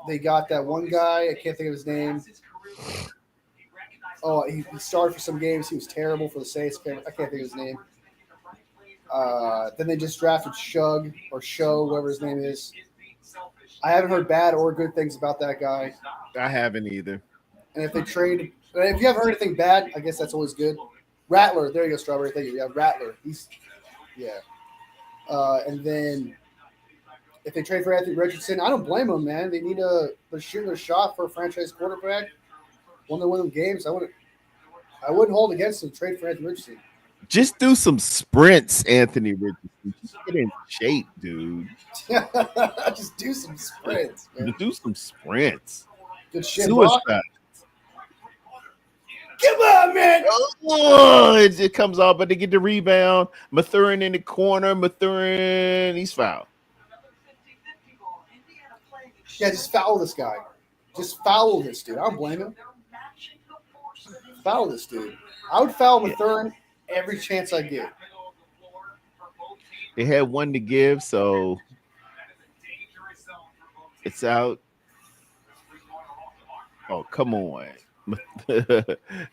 They got that one guy. I can't think of his name. Oh, he started for some games. He was terrible for the Saints. I can't think of his name. Then they just drafted Shug or Show, whatever his name is. I haven't heard bad or good things about that guy. I haven't either. And if you haven't heard anything bad, I guess that's always good. Rattler, there you go, Strawberry. Thank you. Yeah, Rattler. And then if they trade for Anthony Richardson, I don't blame them, man. They're shooting their shot for a franchise quarterback. When they win them games, I wouldn't hold against them. Trade for Anthony Richardson. Just do some sprints, Anthony Richardson. Just get in shape, dude. Just do some sprints, man. Just do some sprints. Good shit, Suicide. Brock. Come on, man. Oh, it comes off, but they get the rebound. Mathurin in the corner. Mathurin, he's fouled. Yeah, just foul this guy. Just foul this dude. I don't blame him. Foul this dude. I would foul Mathurin every chance I get. They had one to give, so it's out. Oh, come on.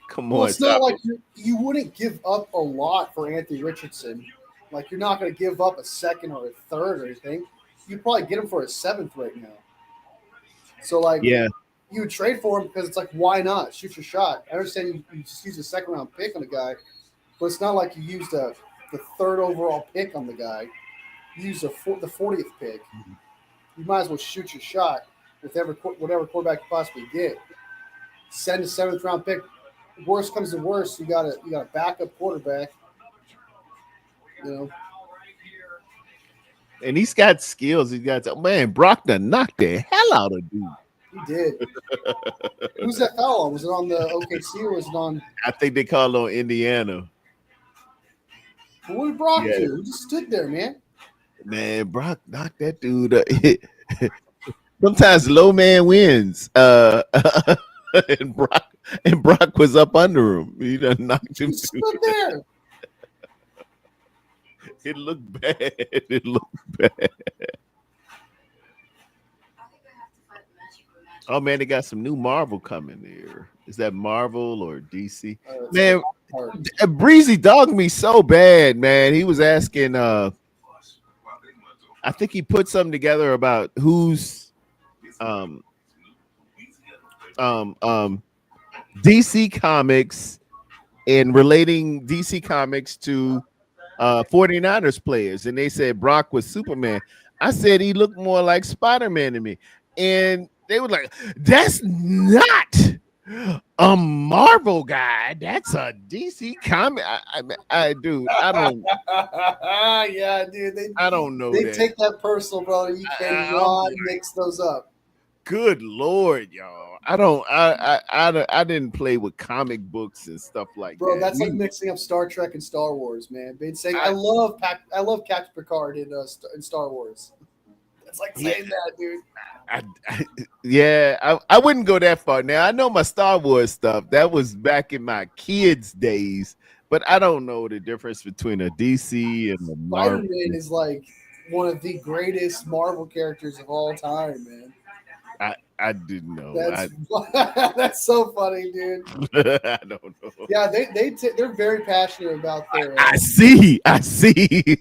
Come on. Well, it's not like you wouldn't give up a lot for Anthony Richardson. Like, you're not going to give up a second or a third or anything. You'd probably get him for a seventh right now. So, like, yeah, you would trade for him because it's like, why not? Shoot your shot. I understand you just used a second-round pick on the guy, but it's not like you used the third overall pick on the guy. You used the 40th pick. You might as well shoot your shot with whatever quarterback you possibly get. Send a seventh-round pick. Worst comes to worst, you got a backup quarterback. You know. And he's got skills. Brock done knocked the hell out of dude. He did. Who's that foul on? Was it on the OKC or was it on? I think they called on Indiana. What did Brock do? He just stood there, man. Man, Brock knocked that dude up. Sometimes low man wins. And Brock was up under him. He done knocked him. He stood there. It looked bad. It looked bad. Oh man, they got some new Marvel coming there. Is that Marvel or DC? Man, Breezy dogged me so bad, man. He was asking I think he put something together about who's DC Comics and relating DC Comics to 49ers players, and they said Brock was Superman. I said he looked more like Spider-Man to me, and they were like, that's not a Marvel guy, that's a DC comic. I dude, I don't. Yeah, dude. I don't know. They take that personal, brother. You cannot mix those up. Good Lord, y'all. I didn't play with comic books and stuff like Bro, that. that's like mixing up Star Trek and Star Wars, man. Been saying I love Captain Picard in Star Wars. It's like saying that, dude. I wouldn't go that far. Now I know my Star Wars stuff. That was back in my kids' days, but I don't know the difference between a DC and a Marvel. Spider-Man is like one of the greatest Marvel characters of all time, man. I didn't know. That's so funny, dude. I don't know. Yeah, they're very passionate about their. I see. Yeah, you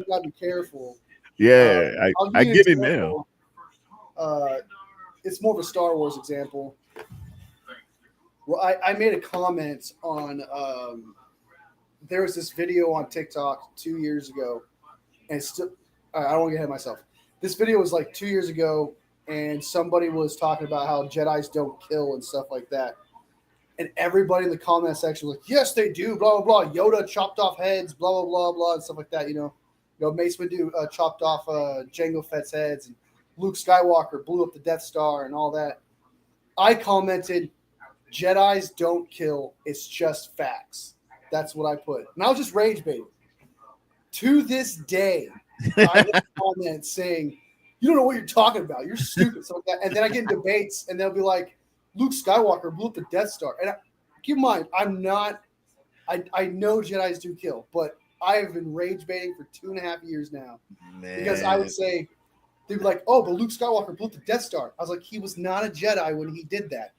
gotta be careful. Yeah, I get it now. It's more of a Star Wars example. Well, I made a comment on. There was this video on TikTok 2 years ago, and still, I don't want to get ahead of myself. This video was like 2 years ago, and somebody was talking about how Jedis don't kill and stuff like that. And everybody in the comment section was like, yes, they do, blah, blah, blah. Yoda chopped off heads, blah, blah, blah, blah, and stuff like that, Mace Windu chopped off Jango Fett's heads, and Luke Skywalker blew up the Death Star and all that. I commented, Jedis don't kill, it's just facts. That's what I put. And I was just rage baiting. To this day, I get comments saying, you don't know what you're talking about. You're stupid. So like that. And then I get in debates, and they'll be like, Luke Skywalker blew up the Death Star. And keep in mind, I know Jedis do kill, but I have been rage baiting for 2.5 years now. Man. Because I would say, they'd be like, oh, but Luke Skywalker blew up the Death Star. I was like, he was not a Jedi when he did that.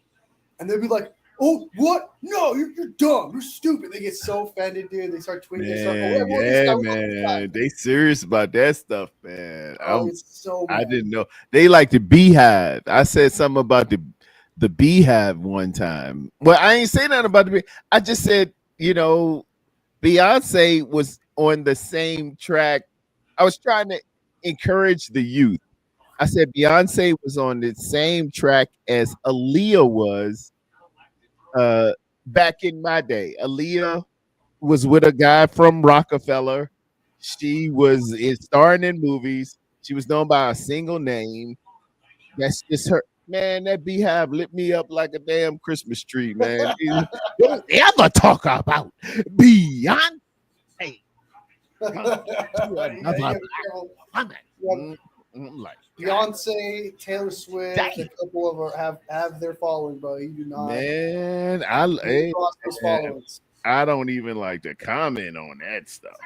And they'd be like, oh, what? No, you're dumb. You're stupid. They get so offended, dude. They start tweeting. Man. They serious about that stuff, man. It's so bad. I didn't know. They like the Beehive. I said something about the Beehive one time. Well, I ain't say nothing about the Beehive. I just said, Beyonce was on the same track. I was trying to encourage the youth. I said Beyonce was on the same track as Aaliyah was back in my day. Aaliyah was with a guy from Rockefeller. She was starring in movies. She was known by a single name. That's just her. Man, that Beehive lit me up like a damn Christmas tree, man. Don't ever talk about Beyonce. Beyonce, Taylor Swift, a couple of her have their following, but you do not. Man, I don't even like to comment on that stuff.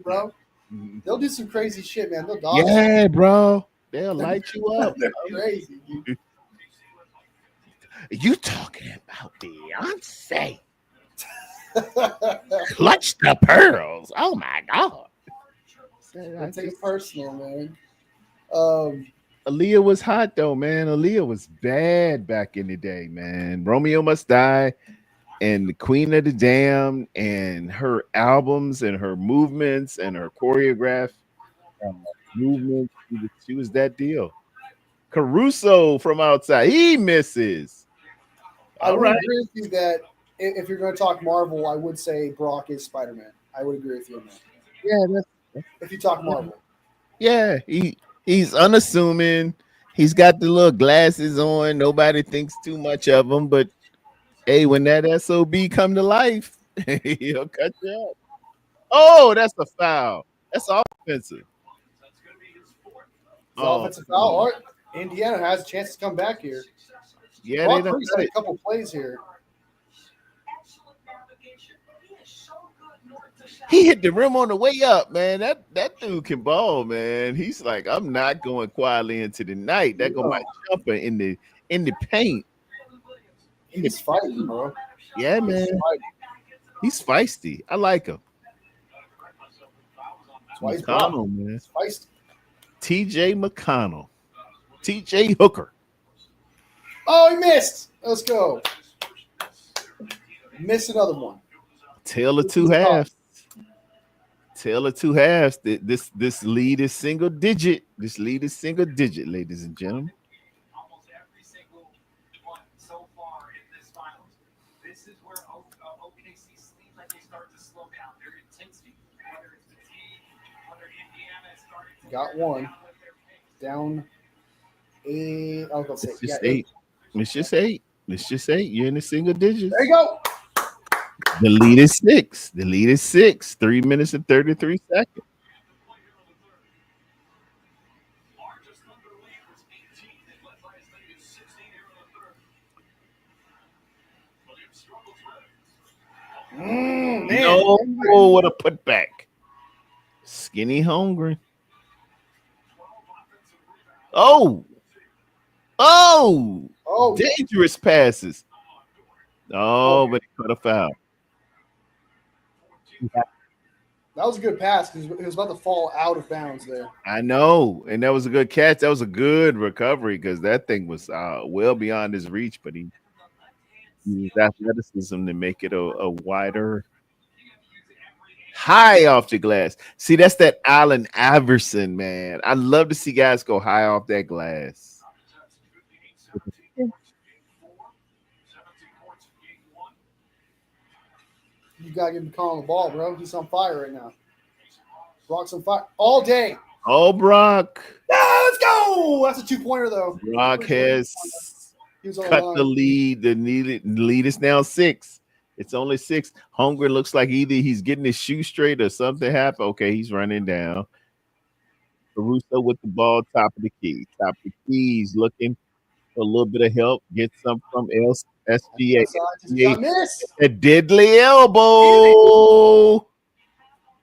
Bro. They'll do some crazy shit, man. They'll dog. Yeah, bro. They'll light you up. They're crazy, dude. You talking about Beyonce? Clutch the pearls. Oh my God. I take it personal, man. Aaliyah was hot though, man. Aaliyah was bad back in the day, man. Romeo Must Die and the Queen of the Damned and her albums and her movements and her choreographed movements. She was that deal. Caruso from outside. He misses. I would agree with you that if you're going to talk Marvel, I would say Brock is Spider-Man. I would agree with you on that. Yeah, if you talk Marvel. Yeah, he's unassuming. He's got the little glasses on. Nobody thinks too much of him. But hey, when that SOB come to life, he'll cut you Oh, that's a foul. That's offensive. It's an offensive foul. All right. Indiana has a chance to come back here. Yeah, Brock they done Purdy's got had a it. couple plays here. He hit the rim on the way up, man. That dude can ball, man. He's like, I'm not going quietly into the night. That go my jumper in the paint. He's fighting, bro. Yeah, man. He's feisty. I like him. That's why he's Brock. McConnell, man. He's feisty. TJ McConnell. TJ Hooker. Oh, he missed. Let's go. Missed another one. Tale of two halves. Tale of two halves. This lead is single digit. This lead is single digit, ladies and gentlemen. Almost every single one so far in this finals. This is where OKC seems like they start to slow down their intensity. Whether it's fatigue, whether Indiana is starting to got one. Down 8. I was going to say, It's just 8. It's just 8. It's just 8. You're in the single digits. There you go. The lead is 6. The lead is 6. 3 minutes and 33 seconds. Man. No, what a putback. Skinny Holmgren. Oh, dangerous passes. Oh, but he caught a foul. That was a good pass because he was about to fall out of bounds there. I know, and that was a good catch. That was a good recovery because that thing was well beyond his reach, but he used athleticism to make it a wider high off the glass. See, that's that Allen Iverson, man. I love to see guys go high off that glass. You gotta give McConnell the ball, bro. He's on fire right now. Brock's on fire all day. Oh, Brock. Yeah, let's go. That's a 2-pointer, though. Brock has cut the lead. The lead is now 6. It's only 6. Holmgren looks like either he's getting his shoe straight or something happened. Okay, he's running down. Caruso with the ball, top of the key. Top of the key. He's looking for a little bit of help. Get some from SGA. A deadly elbow.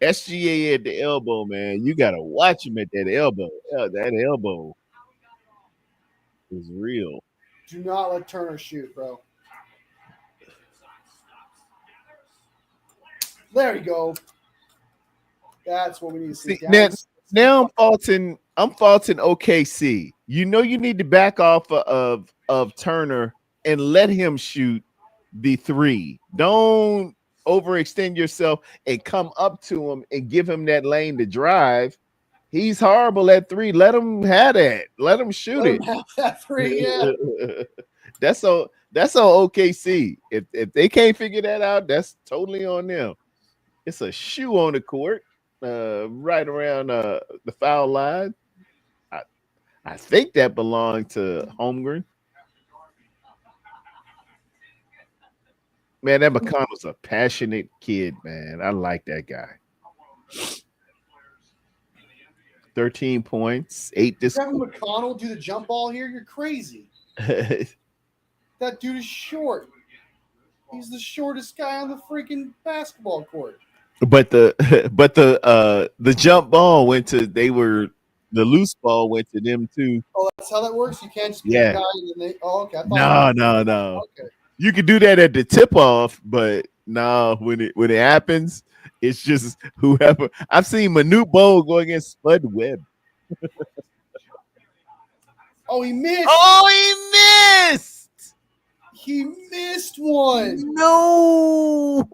SGA at the elbow, man. You got to watch him at that elbow. That elbow is real. Do not let Turner shoot, bro. There you go. That's what we need to see. Now I'm faulting OKC. You know you need to back off of Turner and let him shoot the 3. Don't overextend yourself and come up to him and give him that lane to drive. He's horrible at 3. Let him have that. Let him shoot it. Have that 3, yeah. That's on OKC. If they can't figure that out, that's totally on them. It's a shoe on the court, right around the foul line. I think that belonged to Holmgren. Man, that McConnell's a passionate kid, man. I like that guy. 13 points, 8 this. Having McConnell do the jump ball here, you're crazy. That dude is short. He's the shortest guy on the freaking basketball court. But the jump ball went to the loose ball went to them too. Oh, that's how that works. You can't just be a guy and then okay. No. Okay. You can do that at the tip off, but no, when it happens, it's just whoever. I've seen Manute Bol go against Spud Webb. Oh, he missed. Oh, he missed. He missed one. No.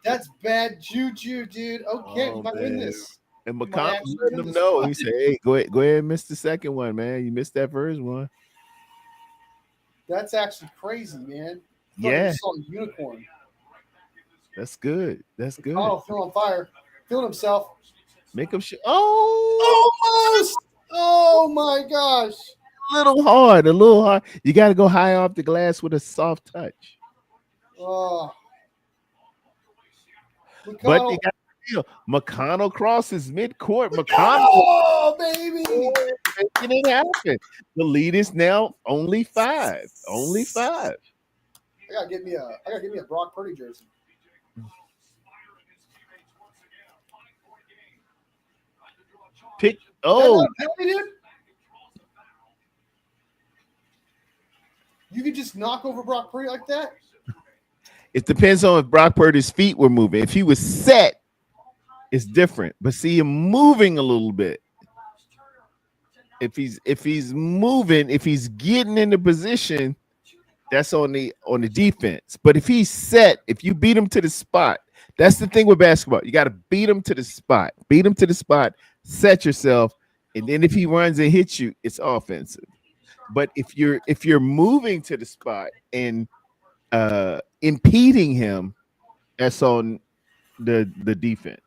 That's bad juju, dude. Okay, we might win this. And McConnell let him know. He said, "Hey, go ahead and miss the second one, man. You missed that first one." That's actually crazy, man. Yeah. Saw a unicorn. That's good. That's good. Oh, feeling on fire. Feeling himself. Make him shoot. Oh, almost. Oh my gosh. A little hard. You got to go high off the glass with a soft touch. Oh. But you got steal. McConnell crosses midcourt. McConnell Oh, baby. making it happen. The lead is now only 5. Only 5. I gotta get me a Brock Purdy jersey. Pick. Is that Oh, not a penalty, dude? You could just knock over Brock Purdy like that? it depends on if Brock Purdy's feet were moving. If he was set, it's different. But see him moving a little bit. If he's moving, if he's getting into position, that's on the defense. But if he's set, if you beat him to the spot, that's the thing with basketball. You got to beat him to the spot. Beat him to the spot, set yourself, and then if he runs and hits you, it's offensive. But if you're moving to the spot and impeding him, that's on the defense.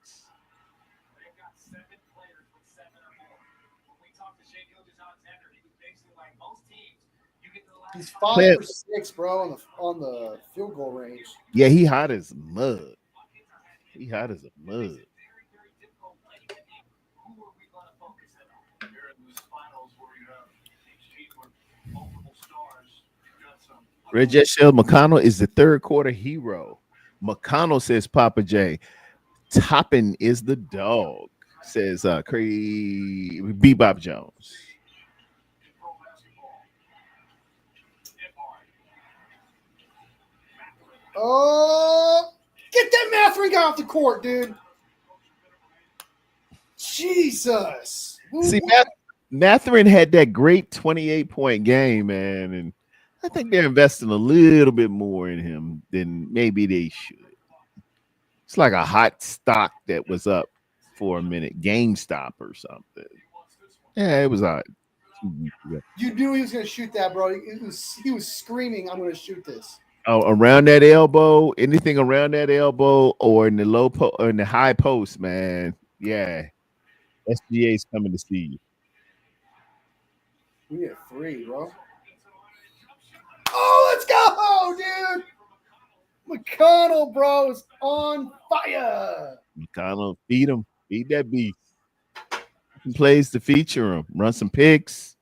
They've got 7 players with 7 or more. When we talked to Shea Gilgeous-Alexander, he was basically like most teams, you get to the last He's 5 for 6, bro, on the field goal range. Yeah, he hot as mud. He hot as a mud. very, very difficult play to make. Who are we going to focus in on? Here in this finals where you have each team with multiple stars. You've got some. Red Jet Shell McConnell is the third quarter hero. McConnell says Papa J. Toppin is the dog, says Bebop Jones. Oh, get that Matherin guy off the court, dude. Jesus. See, Matherin had that great 28-point game, man, and I think they're investing a little bit more in him than maybe they should. It's like a hot stock that was up for a minute, GameStop or something. Yeah, it was hot. You knew he was going to shoot that, bro. He was screaming, "I'm going to shoot this." Oh, around that elbow, anything around that elbow or in the or in the high post, man. Yeah, SGA's coming to see you. We need a 3, bro. Oh, let's go, dude. McConnell, bro, is on fire. McConnell, feed him. Feed that beast. He plays to feature him. Run some picks.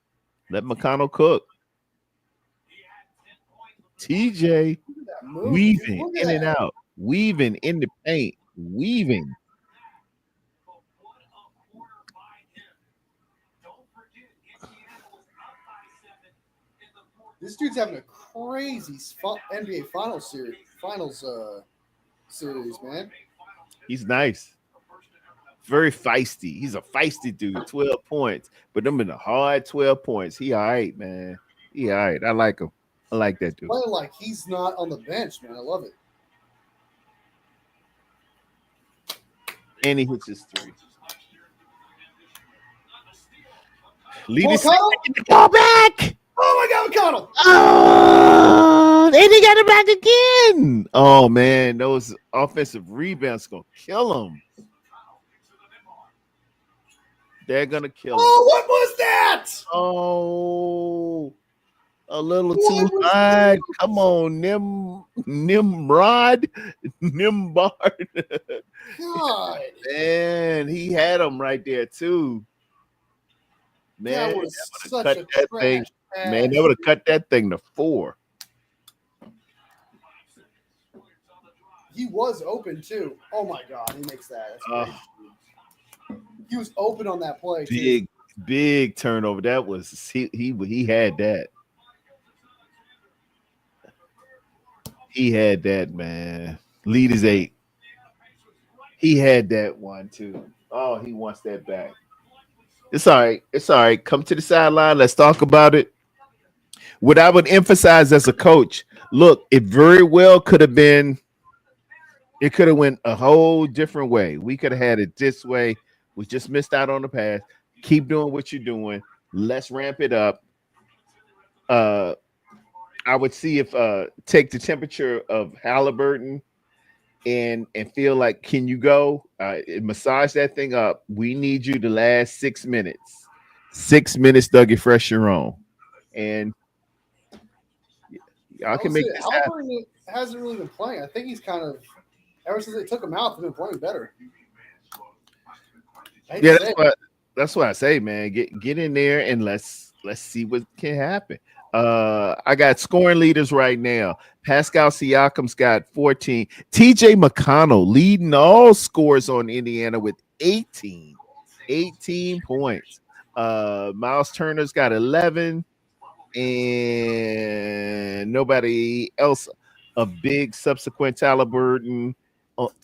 Let McConnell cook. TJ weaving in and out. Weaving in the paint. Weaving. This dude's having a crazy NBA Finals series, man. He's nice. Very feisty. He's a feisty dude. 12 points. But them in the hard 12 points. He all right, man. He all right. I like him. I like that dude. Playing like he's not on the bench, man. I love it. And he hits his 3. Lead Oh, is McConnell? go back. Oh my God, McConnell! Oh, and they got it back again. Oh man, those offensive rebounds gonna kill him. They're gonna kill him. Oh, what was that? Oh, a little What too was high. that? Come on, Nimrod. God, Man, he had him right there too. Man, that was that such cut a that trash thing. pass. Man, they would have cut that thing to 4. He was open too. Oh my God, he makes that. That's crazy. He was open on that play too. Big turnover. That was he had that. He had that, man. Lead is 8. He had that one too. Oh, he wants that back. It's all right. It's all right. Come to the sideline. Let's talk about it. What I would emphasize as a coach, look, it very well could have been, it could have went a whole different way. We could have had it this way. We just missed out on the pass. Keep doing what you're doing. Let's ramp it up. I would see if take the temperature of Halliburton and feel like, can you go? Massage that thing up. We need you to last 6 minutes. 6 minutes, Dougie Fresh, you're on. And y'all can make this happen. Halliburton hasn't really been playing. I think he's kind of, ever since they took him out, they've been playing better. I hate Yeah, to that's say it. what I say, man. Get in there and let's see what can happen. I got scoring leaders right now. Pascal Siakam's got 14. TJ McConnell leading all scores on Indiana with 18 points. Miles Turner's got 11, and nobody else of big subsequent Halliburton.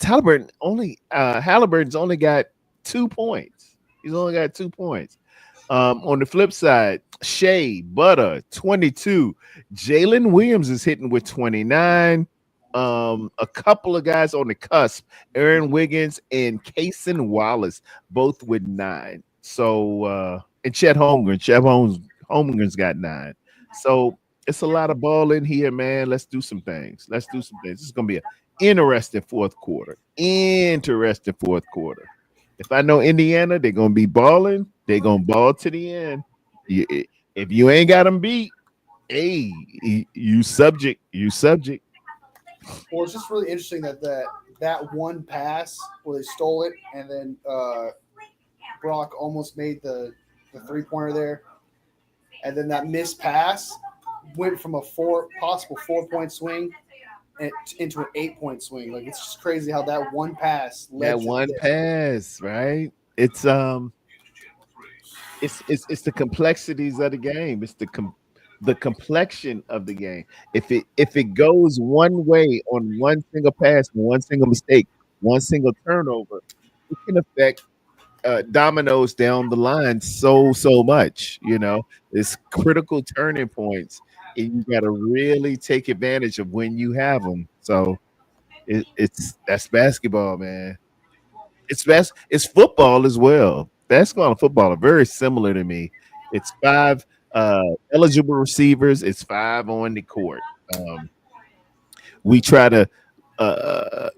Halliburton's only got 2 points. He's only got 2 points. On the flip side, Shea Butter 22. Jalen Williams is hitting with 29. A couple of guys on the cusp, Aaron Wiggins and Kaysen Wallace, both with 9. So and Chet Holmgren. Holmgren's got 9. So it's a lot of ball in here, man. Let's do some things. This is gonna be an interesting fourth quarter. Interesting fourth quarter. If I know Indiana, they're gonna be balling. They're gonna ball to the end. If you ain't got them beat, hey, you subject. Well, it's just really interesting that one pass where they stole it, and then Brock almost made the 3-pointer there, and then that missed pass went from a possible 4-point swing into an 8-point swing. Like, it's just crazy how that one pass led That to one this. pass, right? It's the complexities of the game. It's the complexion of the game. If it goes one way on one single pass, one single mistake, one single turnover, it can affect dominoes down the line so much. It's critical turning points, and you got to really take advantage of when you have them. So that's basketball, man. It's football as well. Basketball and football are very similar to me. It's 5 eligible receivers. It's 5 on the court. We try to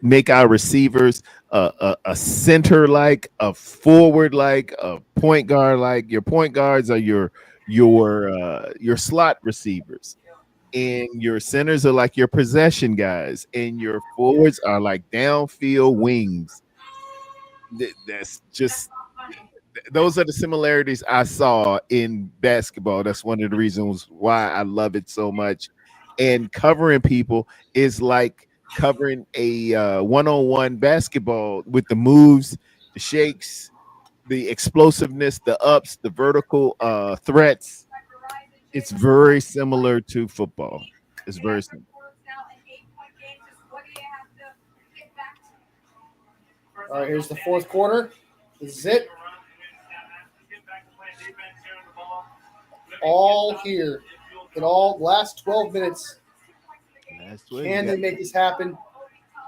make our receivers a center like, a forward like, a point guard like. Your point guards are your slot receivers, and your centers are like your possession guys, and your forwards are like downfield wings. That's just those are the similarities I saw in basketball. That's one of the reasons why I love it so much. And covering people is like covering a one-on-one basketball with the moves, the shakes, the explosiveness, the ups, the vertical threats. It's very similar to football. It's very similar. All right, here's the fourth quarter. This is it. All here. In all last 12 minutes. Can they make this happen?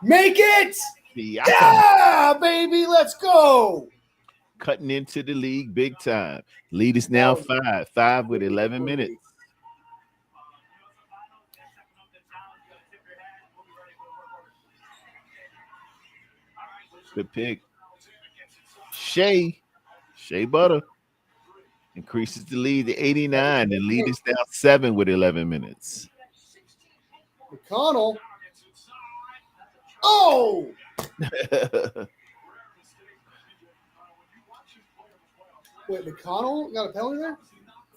Make it! Yeah, baby, let's go! Cutting into the league big time. Lead is now 5 with 11 minutes. Good pick. Shea Butter increases the lead to 89, and lead is now 7 with 11 minutes. McConnell. Oh! Wait, McConnell got a penalty there?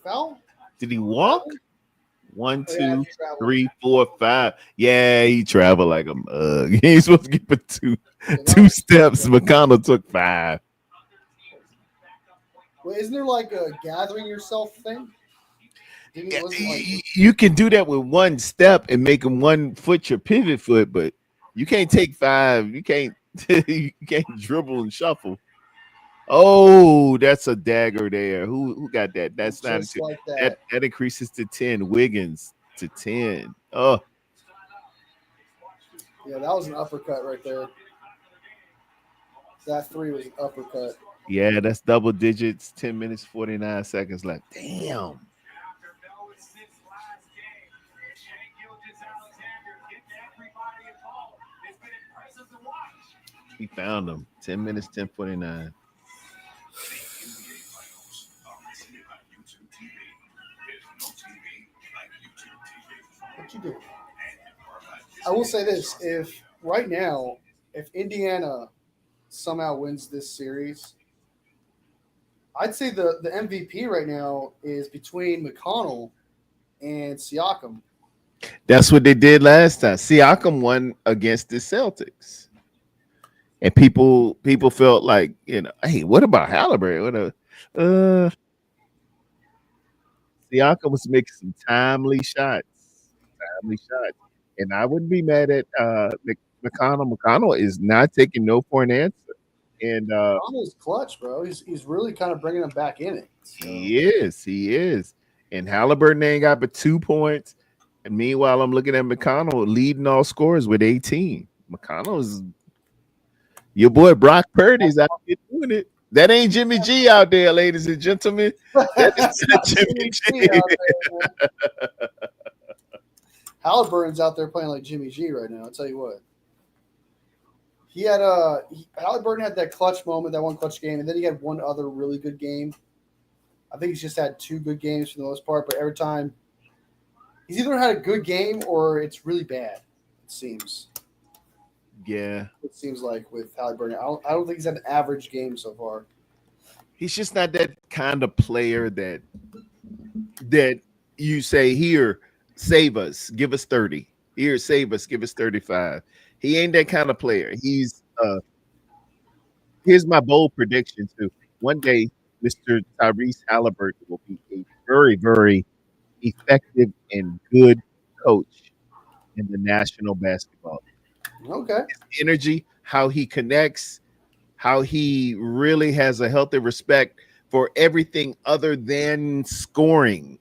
Foul? Did he walk? 1, 2, 3, 4, 5. Yeah, he traveled like a mug. He ain't supposed to get for two steps. McConnell took 5. Wait, isn't there like a gathering yourself thing? You can do that with one step and make him 1 foot your pivot foot, but you can't take 5. You can't you can't dribble and shuffle. Oh, that's a dagger there. Who got that? That's not just like that. That increases to 10. Wiggins to 10. Oh, yeah, that was an uppercut right there. That 3 was an uppercut. yeah, that's double digits. 10 minutes, 49 seconds left. Damn. He found him. 10 minutes, 10:49. What you do? I will say this: if right now, if Indiana somehow wins this series, I'd say the MVP right now is between McConnell and Siakam. That's what they did last time. Siakam won against the Celtics, and people felt like, hey, what about Halliburton? Siakam was making some timely shots, and I wouldn't be mad at McConnell. McConnell is not taking no for an answer, and McConnell's clutch, bro. He's really kind of bringing him back in it. So. he is, and Halliburton ain't got but 2 points. And meanwhile, I'm looking at McConnell leading all scorers with 18. McConnell's your boy Brock Purdy's out there doing it. That ain't Jimmy G out there, ladies and gentlemen. That is not Jimmy G. Halliburton's out there playing like Jimmy G right now. I'll tell you what. He had Halliburton had that clutch moment, that one clutch game, and then he had one other really good game. I think he's just had 2 good games for the most part, but every time he's either had a good game or it's really bad, it seems. Yeah. It seems like with Halliburton. I don't think he's had an average game so far. He's just not that kind of player that you say, here, save us, give us 30. Here, save us, give us 35. He ain't that kind of player. He's here's my bold prediction too. One day, Mr. Tyrese Halliburton will be a very, very effective and good coach in the National Basketball League. Okay. His energy, how he connects, how he really has a healthy respect for everything other than scoring.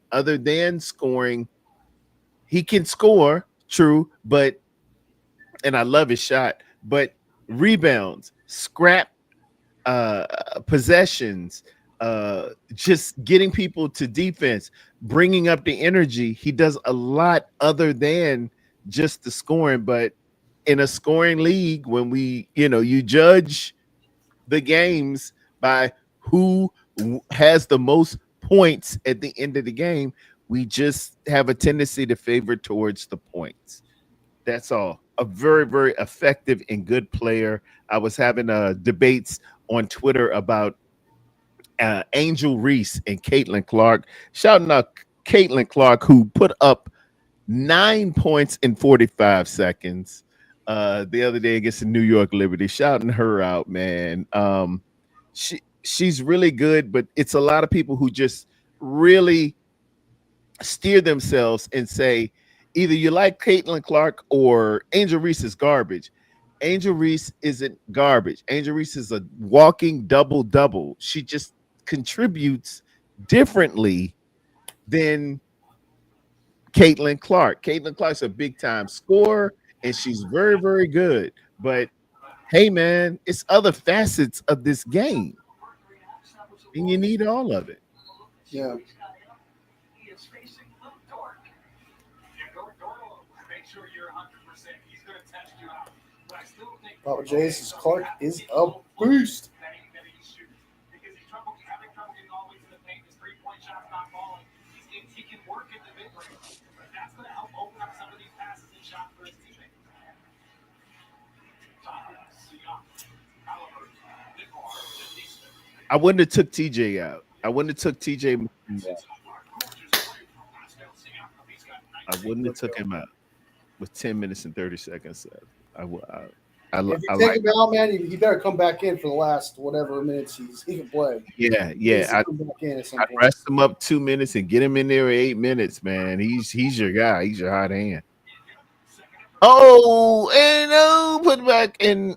He can score, true, but and I love his shot, but rebounds, scrap possessions, just getting people to defense, bringing up the energy. He does a lot other than just the scoring. But in a scoring league, when you judge the games by who has the most points at the end of the game, we just have a tendency to favor towards the points. That's all. A very, very effective and good player. I was having debates on Twitter about Angel Reese and Caitlin Clark. Shouting out Caitlin Clark, who put up 9 points in 45 seconds the other day against the New York Liberty. Shouting her out, man. She's really good, but it's a lot of people who just really steer themselves and say, either you like Caitlin Clark or Angel Reese is garbage. Angel Reese isn't garbage. Angel Reese is a walking double-double. She just contributes differently than Caitlin Clark. Caitlin Clark's a big-time scorer, and she's very, very good. But, hey, man, it's other facets of this game, and you need all of it. Yeah. Papa J's Clark is a beast. He can work in the mid-range, but that's going to help open up some of these passes and shots for his teammates. I wouldn't have took TJ out. I wouldn't have took TJ out. I wouldn't have took him out with 10 minutes and 30 seconds left. If you take him out, man, he better come back in for the last whatever minutes he can play. Yeah. I'd rest him up 2 minutes and get him in there 8 minutes, man. He's your guy. He's your hot hand. Oh, and put back in.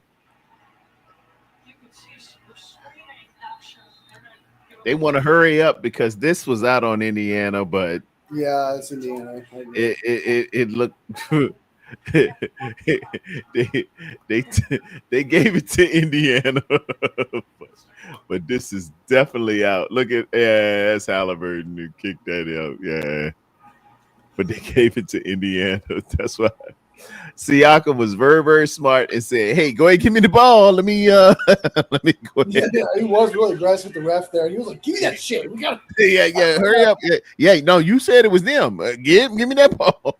They want to hurry up because this was out on Indiana, but yeah, it's Indiana. It looked. they gave it to Indiana, but this is definitely out. Look at that's Halliburton who kicked that out. Yeah, but they gave it to Indiana. That's why Siakam was very, very smart and said, "Hey, go ahead, give me the ball. Let me go ahead." Yeah, he was really aggressive with the ref there. He was like, "Give me that shit. We got to." Yeah, hurry up. Yeah. No, you said it was them. Give me that ball.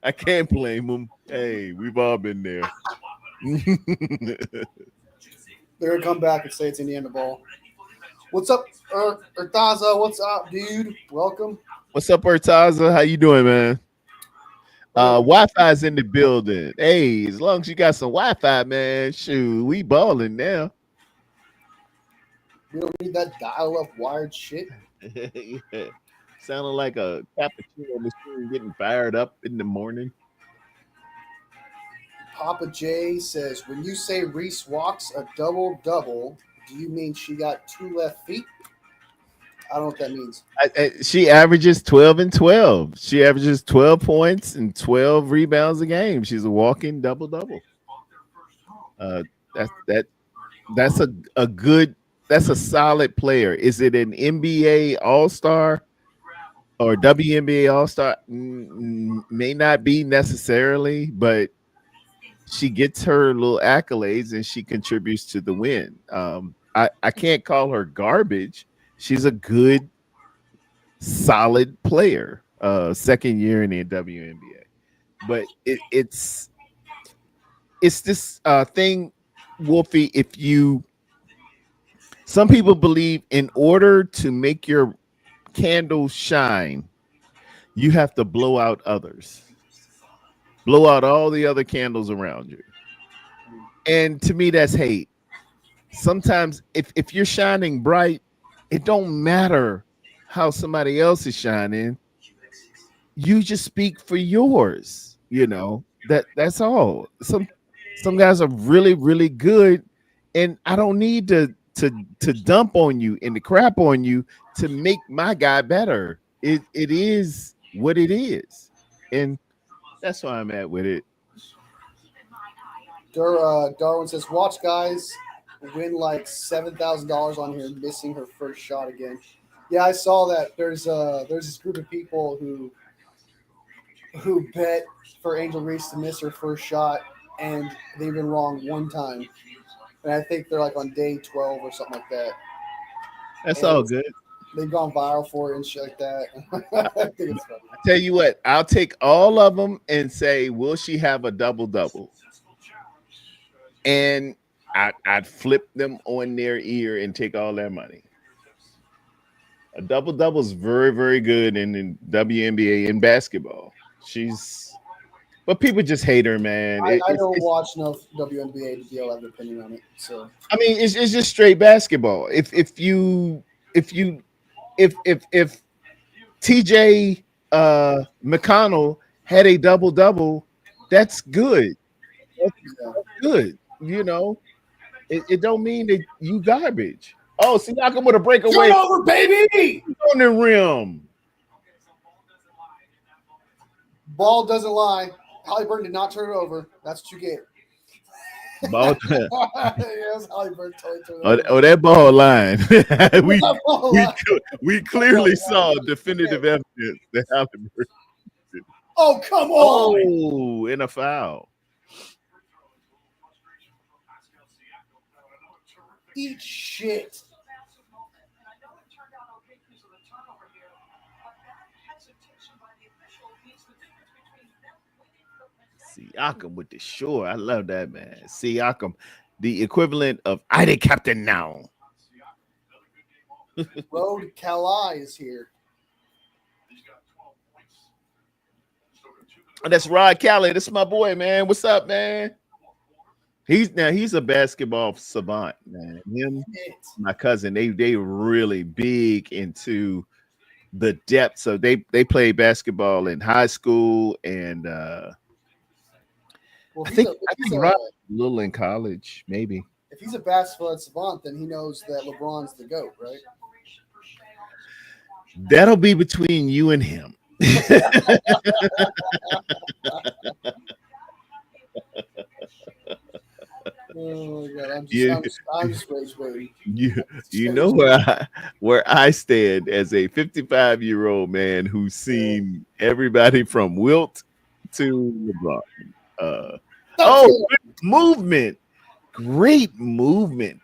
I can't blame them. Hey, we've all been there. They're gonna come back and say it's Indiana ball. What's up, Urtaza? What's up, dude? Welcome. What's up, Urtaza? How you doing, man? Wi-Fi's in the building. Hey, as long as you got some Wi-Fi, man, shoot, we balling now. We don't need that dial-up wired shit. Yeah. Sounding like a cappuccino machine getting fired up in the morning. Papa J says, when you say Reese walks a double-double, do you mean she got 2 left feet? I don't know what that means. She averages 12 and 12. She averages 12 points and 12 rebounds a game. She's a walking double-double. That's a good, that's a solid player. Is it an NBA All-Star or WNBA All-Star? May not be necessarily, but she gets her little accolades and she contributes to the win. I can't call her garbage. She's a good, solid player. Second year in the WNBA, but it's this thing, Wolfie. Some people believe in order to make your candle shine, you have to blow out others, blow out all the other candles around you. And to me, that's hate. Sometimes if you're shining bright, it don't matter how somebody else is shining. You just speak for yours. That's all. Some guys are really, really good, and I don't need to dump on you and to crap on you to make my guy better. It is what it is, and that's why I'm at with it. Darwin says, watch guys win like $7,000 on here missing her first shot again. Yeah, I saw that. There's this group of people who bet for Angel Reese to miss her first shot, and they've been wrong one time. And I think they're like on day 12 or something like that. That's And all good. They've gone viral for it and shit like that. I think it's funny. Tell you what, I'll take all of them and say, will she have a double-double? And I'd flip them on their ear and take all their money. A double-double is very, very good in the WNBA in basketball. But people just hate her, man. I don't watch enough WNBA to be able to have an opinion on it. So I mean, it's just straight basketball. If TJ McConnell had a double-double, that's good. That's good. It don't mean that you garbage. Oh, see, I come with a breakaway. Turnover, baby! On the rim. Ball doesn't lie. Halliburton did not turn it over. That's what you get. Ball. Yes, Halliburton totally turned it over. Oh, that ball line. we clearly saw definitive evidence that Halliburton. Oh, come on! Oh, in a foul. Eat shit. Siakam with the shore. I love that, man. Siakam, the equivalent of I the captain now. Road Kalai is here. Oh, that's Rod Cali. That's my boy, man. What's up, man? He's a basketball savant, man. Him, my cousin, they really big into the depth. So they played basketball in high school, and I think Rod a little in college, maybe. If he's a basketball savant, then he knows that LeBron's the GOAT, right? That'll be between you and him. Oh my God! I'm just waiting. You know where I stand as a 55-year-old man who's seen everybody from Wilt to LeBron. Good movement, great movement,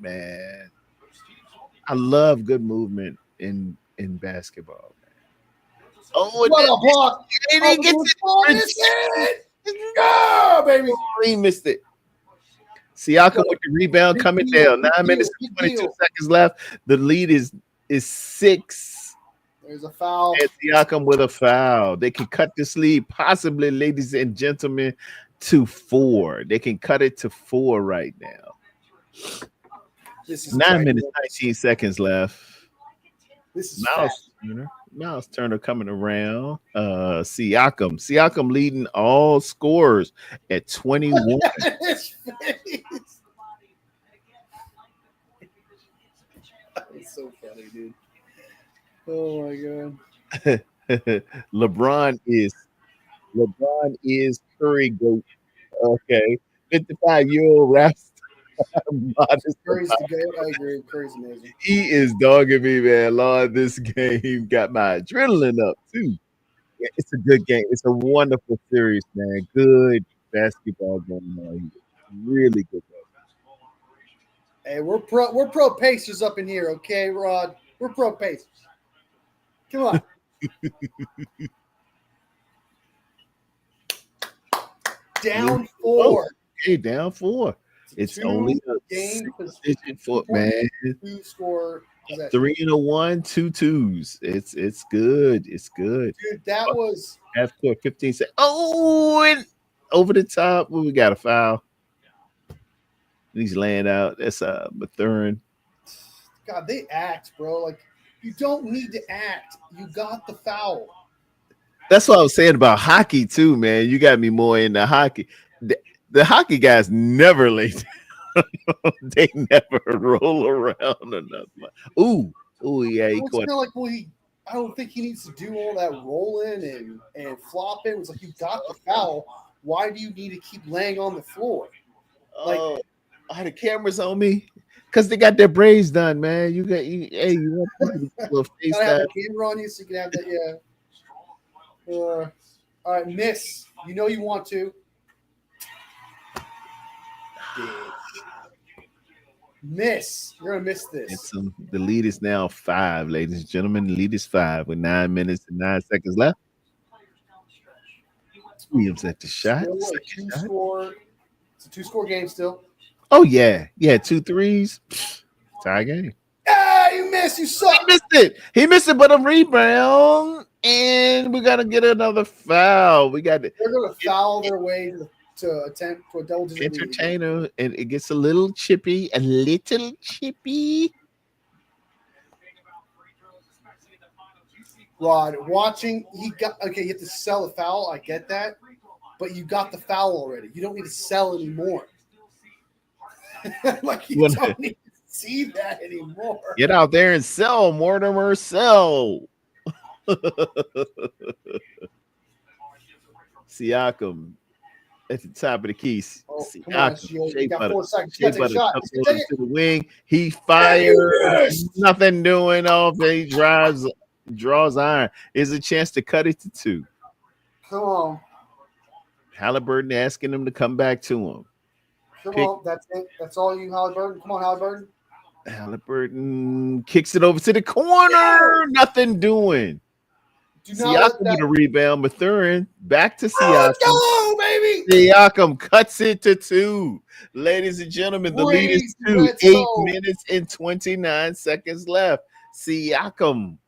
man. I love good movement in basketball, man. Oh, what a block! He gets it! Yeah, baby. He missed it. Siakam with the rebound coming down. 9 minutes and 22 seconds left. The lead is 6. There's a foul. And Siakam with a foul. They can cut this lead, possibly, ladies and gentlemen, to 4. They can cut it to 4 right now. This is 9 minutes, 19 seconds left. This is Miles Turner coming around. Siakam leading all scorers at 21. His face. It's so funny, dude. Oh my god. LeBron is Curry GOAT. Okay. 55-year-old Raps. Curry's the goat. I agree. Curry's amazing. He is dogging me, man. Lord, this game got my adrenaline up too. Yeah, it's a good game. It's a wonderful series, man. Good basketball going on here. Really good game. Hey, we're pro Pacers up in here, okay, Rod? We're pro Pacers. Come on. Down 4. Okay, down 4. It's only a game digit for man. 2 score. 3 and a 1, 2 2s. It's good. It's good. Dude, that was half court 15 seconds. Oh, and over the top. Well, we got a foul. He's laying out. That's Mathurin. God, they act, bro. Like, you don't need to act. You got the foul. That's what I was saying about hockey too, man. You got me more into hockey. The hockey guys never lay down. They never roll around or nothing. Ooh, yeah. He it's kind of like, I don't think he needs to do all that rolling and flopping. It's like, you got the foul. Why do you need to keep laying on the floor? Like, the cameras on me because they got their braids done, man. You want people to face gotta have that. the camera on you so you can have that. Yeah. All right, miss. You know you want to. Miss. You're gonna miss this. The lead is now 5, ladies and gentlemen. The lead is 5 with 9 minutes and 9 seconds left. Williams at the shot. It's a 2-score game still. Oh yeah, 2 threes. Tie game. Ah, you missed. You suck. He missed it, but a rebound, and we gotta get another foul. They're gonna foul their way to attempt to a double digit entertainer, and it gets a little chippy. Rod, watching, you have to sell the foul. I get that, but you got the foul already. You don't need to sell anymore. Like, you don't need to see that anymore. Get out there and sell, Mortimer, sell. Siakam at the top of the keys. You got 4 seconds. You got to take a shot. To the wing. He fires. Nothing doing off. He draws iron. Is a chance to cut it to 2. Come on. Halliburton asking him to come back to him. Come on. That's it. That's all you, Halliburton. Come on, Halliburton. Halliburton kicks it over to the corner. Yeah. Nothing doing. Siakam with a rebound. Mathurin back to Siakam. Let's go, baby. Siakam cuts it to 2. Ladies and gentlemen, the lead is 2. 8 minutes and 29 seconds left. Siakam.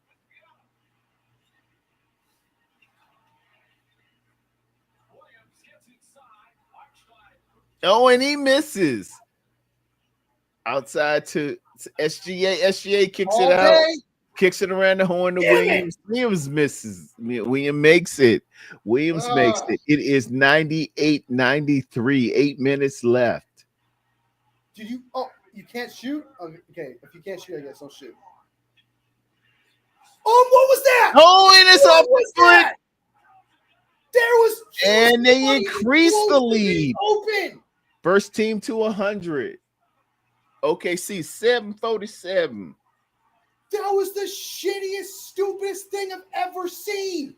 Oh, and he misses. Outside to SGA. SGA kicks it out. Kicks it around the horn to Williams. Williams misses. Williams makes it. Makes it. It is 98-93. 8 minutes left. Did you? Oh, you can't shoot? Okay. If you can't shoot, I guess don't shoot. Oh, what was that? Oh, and it's off the foot. There was. And they increase the lead. Open. First team to 100. OKC 747. That was the shittiest, stupidest thing I've ever seen.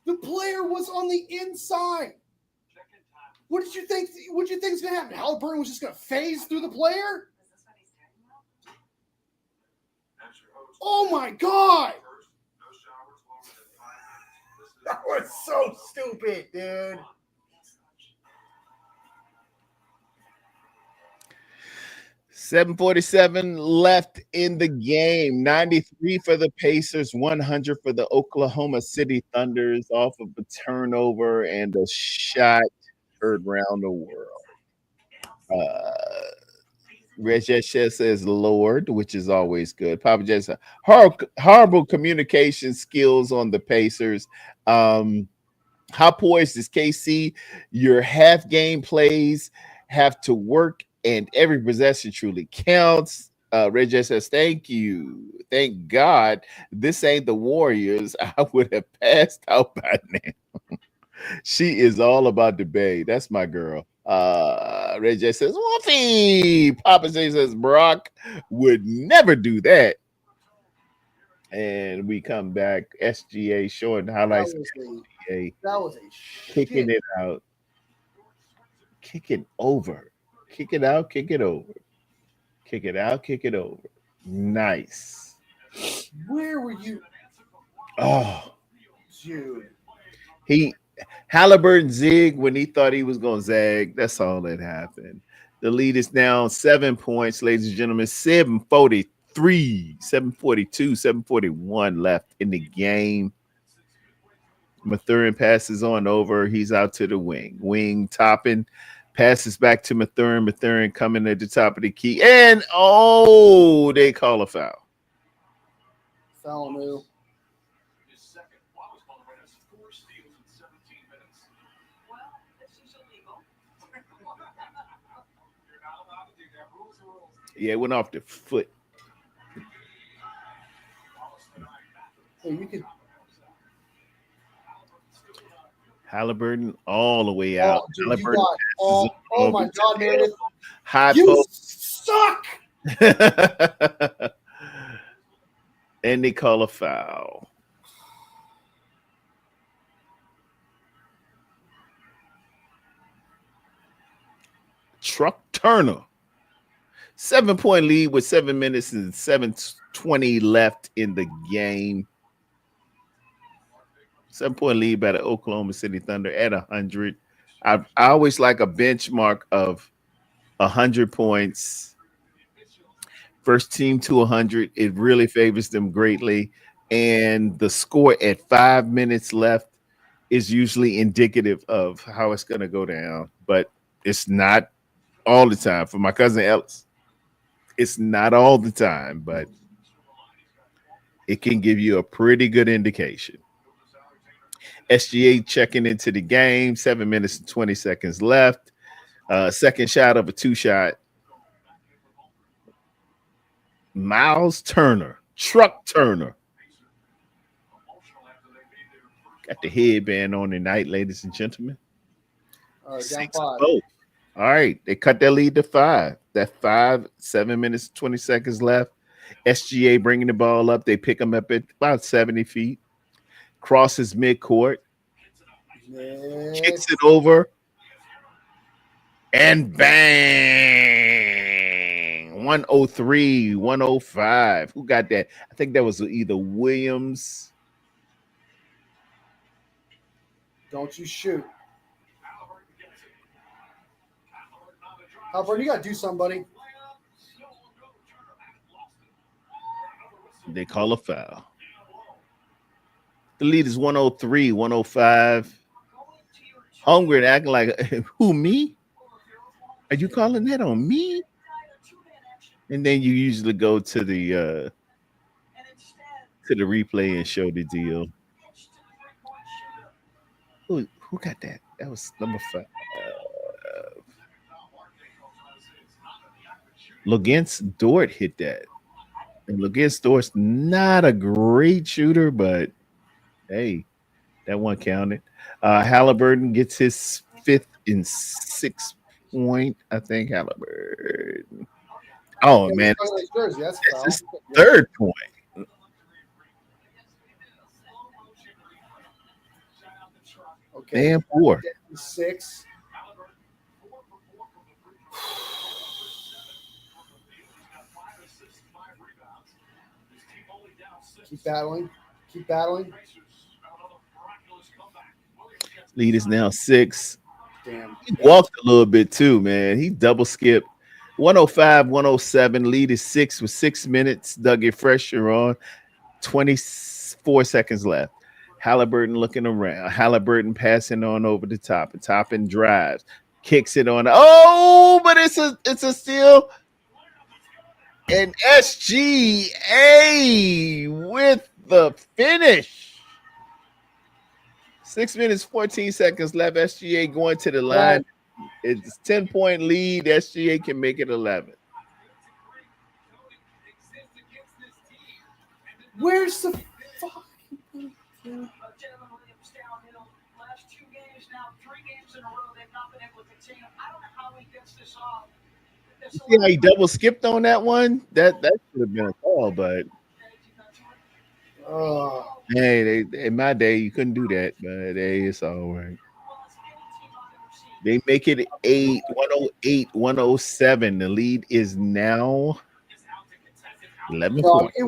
The player was on the inside. What did you think? What did you think is going to happen? Halliburton was just going to phase through the player? Oh my God! That was so stupid, dude. 7:47 left in the game. 93 for the Pacers, 100 for the Oklahoma City Thunders off of a turnover and a shot heard round the world. Rejesh says Lord, which is always good. Papa J says horrible communication skills on the Pacers. How poised is KC? Your half game plays have to work, and every possession truly counts. Reggie says, "Thank you, thank God, this ain't the Warriors. I would have passed out by now." She is all about the Bay. That's my girl. Reggie says, "Wolfie." Papa J says, "Brock would never do that." And we come back. SGA showing highlights. That was a kicking it out, kick it over, kick it out, kick it over, kick it out, kick it over. Nice. Where were you? Oh, Dude. Halliburton zig when he thought he was going to zag. That's all that happened. The lead is now 7 points, ladies and gentlemen. 7:43, 7:42, 7:41 left in the game. Mathurin passes on over. He's out to the wing. Wing topping. Passes back to Mathurin. Mathurin coming at the top of the key. And, they call a foul. Foul move. Yeah, it went off the foot. Hey, you could. Halliburton all the way out. Dude, Halliburton oh my God, Meredith. High you post. Suck. And they call a foul. Truck Turner. 7-point lead with 7 minutes and 7:20 left in the game. 7-point lead by the Oklahoma City Thunder at 100. I always like a benchmark of 100 points. First team to 100. It really favors them greatly. And the score at 5 minutes left is usually indicative of how it's going to go down. But it's not all the time. For my cousin Ellis, it's not all the time, but it can give you a pretty good indication. SGA checking into the game. 7 minutes and 20 seconds left. Second shot of a two-shot. Miles Turner. Truck Turner. Got the headband on tonight, ladies and gentlemen. Down 6 5. All right. They cut their lead to 5. That 7 minutes, 20 seconds left. SGA bringing the ball up. They pick them up at about 70 feet. Crosses midcourt. Yes. Kicks it over. And bang. 103, 105. Who got that? I think that was either Williams. Don't you shoot. Halliburton, you got to do something, buddy. They call a foul. The lead is 103, 105. Hungry and acting like, who, me? Are you calling that on me? And then you usually go to the replay and show the deal. Who got that? That was number 5. Luguentz Dort hit that. And Luguentz Dort's not a great shooter, but hey, that one counted. Halliburton gets his 5th and 6th point. I think Halliburton. Oh, man. That's his 3rd point. Okay. And 4. 6. Keep battling. Keep battling. Lead is now 6. Damn. He walked a little bit too, man. He double skipped 105-107. Lead is 6 with 6 minutes. Dougie Fresher on. 24 seconds left. Halliburton looking around. Halliburton passing on over the top. And Toppin drives. Kicks it on. Oh, but it's a steal. And SGA with the finish. 6 minutes, 14 seconds left. SGA going to the line. It's 10-point lead. SGA can make it 11. Where's the fuck? Gentlemen Williams downhill. Last 2 games now, 3 games in a row, they've not been able to contain him. I don't know how he gets this off. You see how he double skipped on that one? That should have been a call, but hey, in my day you couldn't do that, but hey, it's all right. They make it 108-107. The lead is now 11 points. It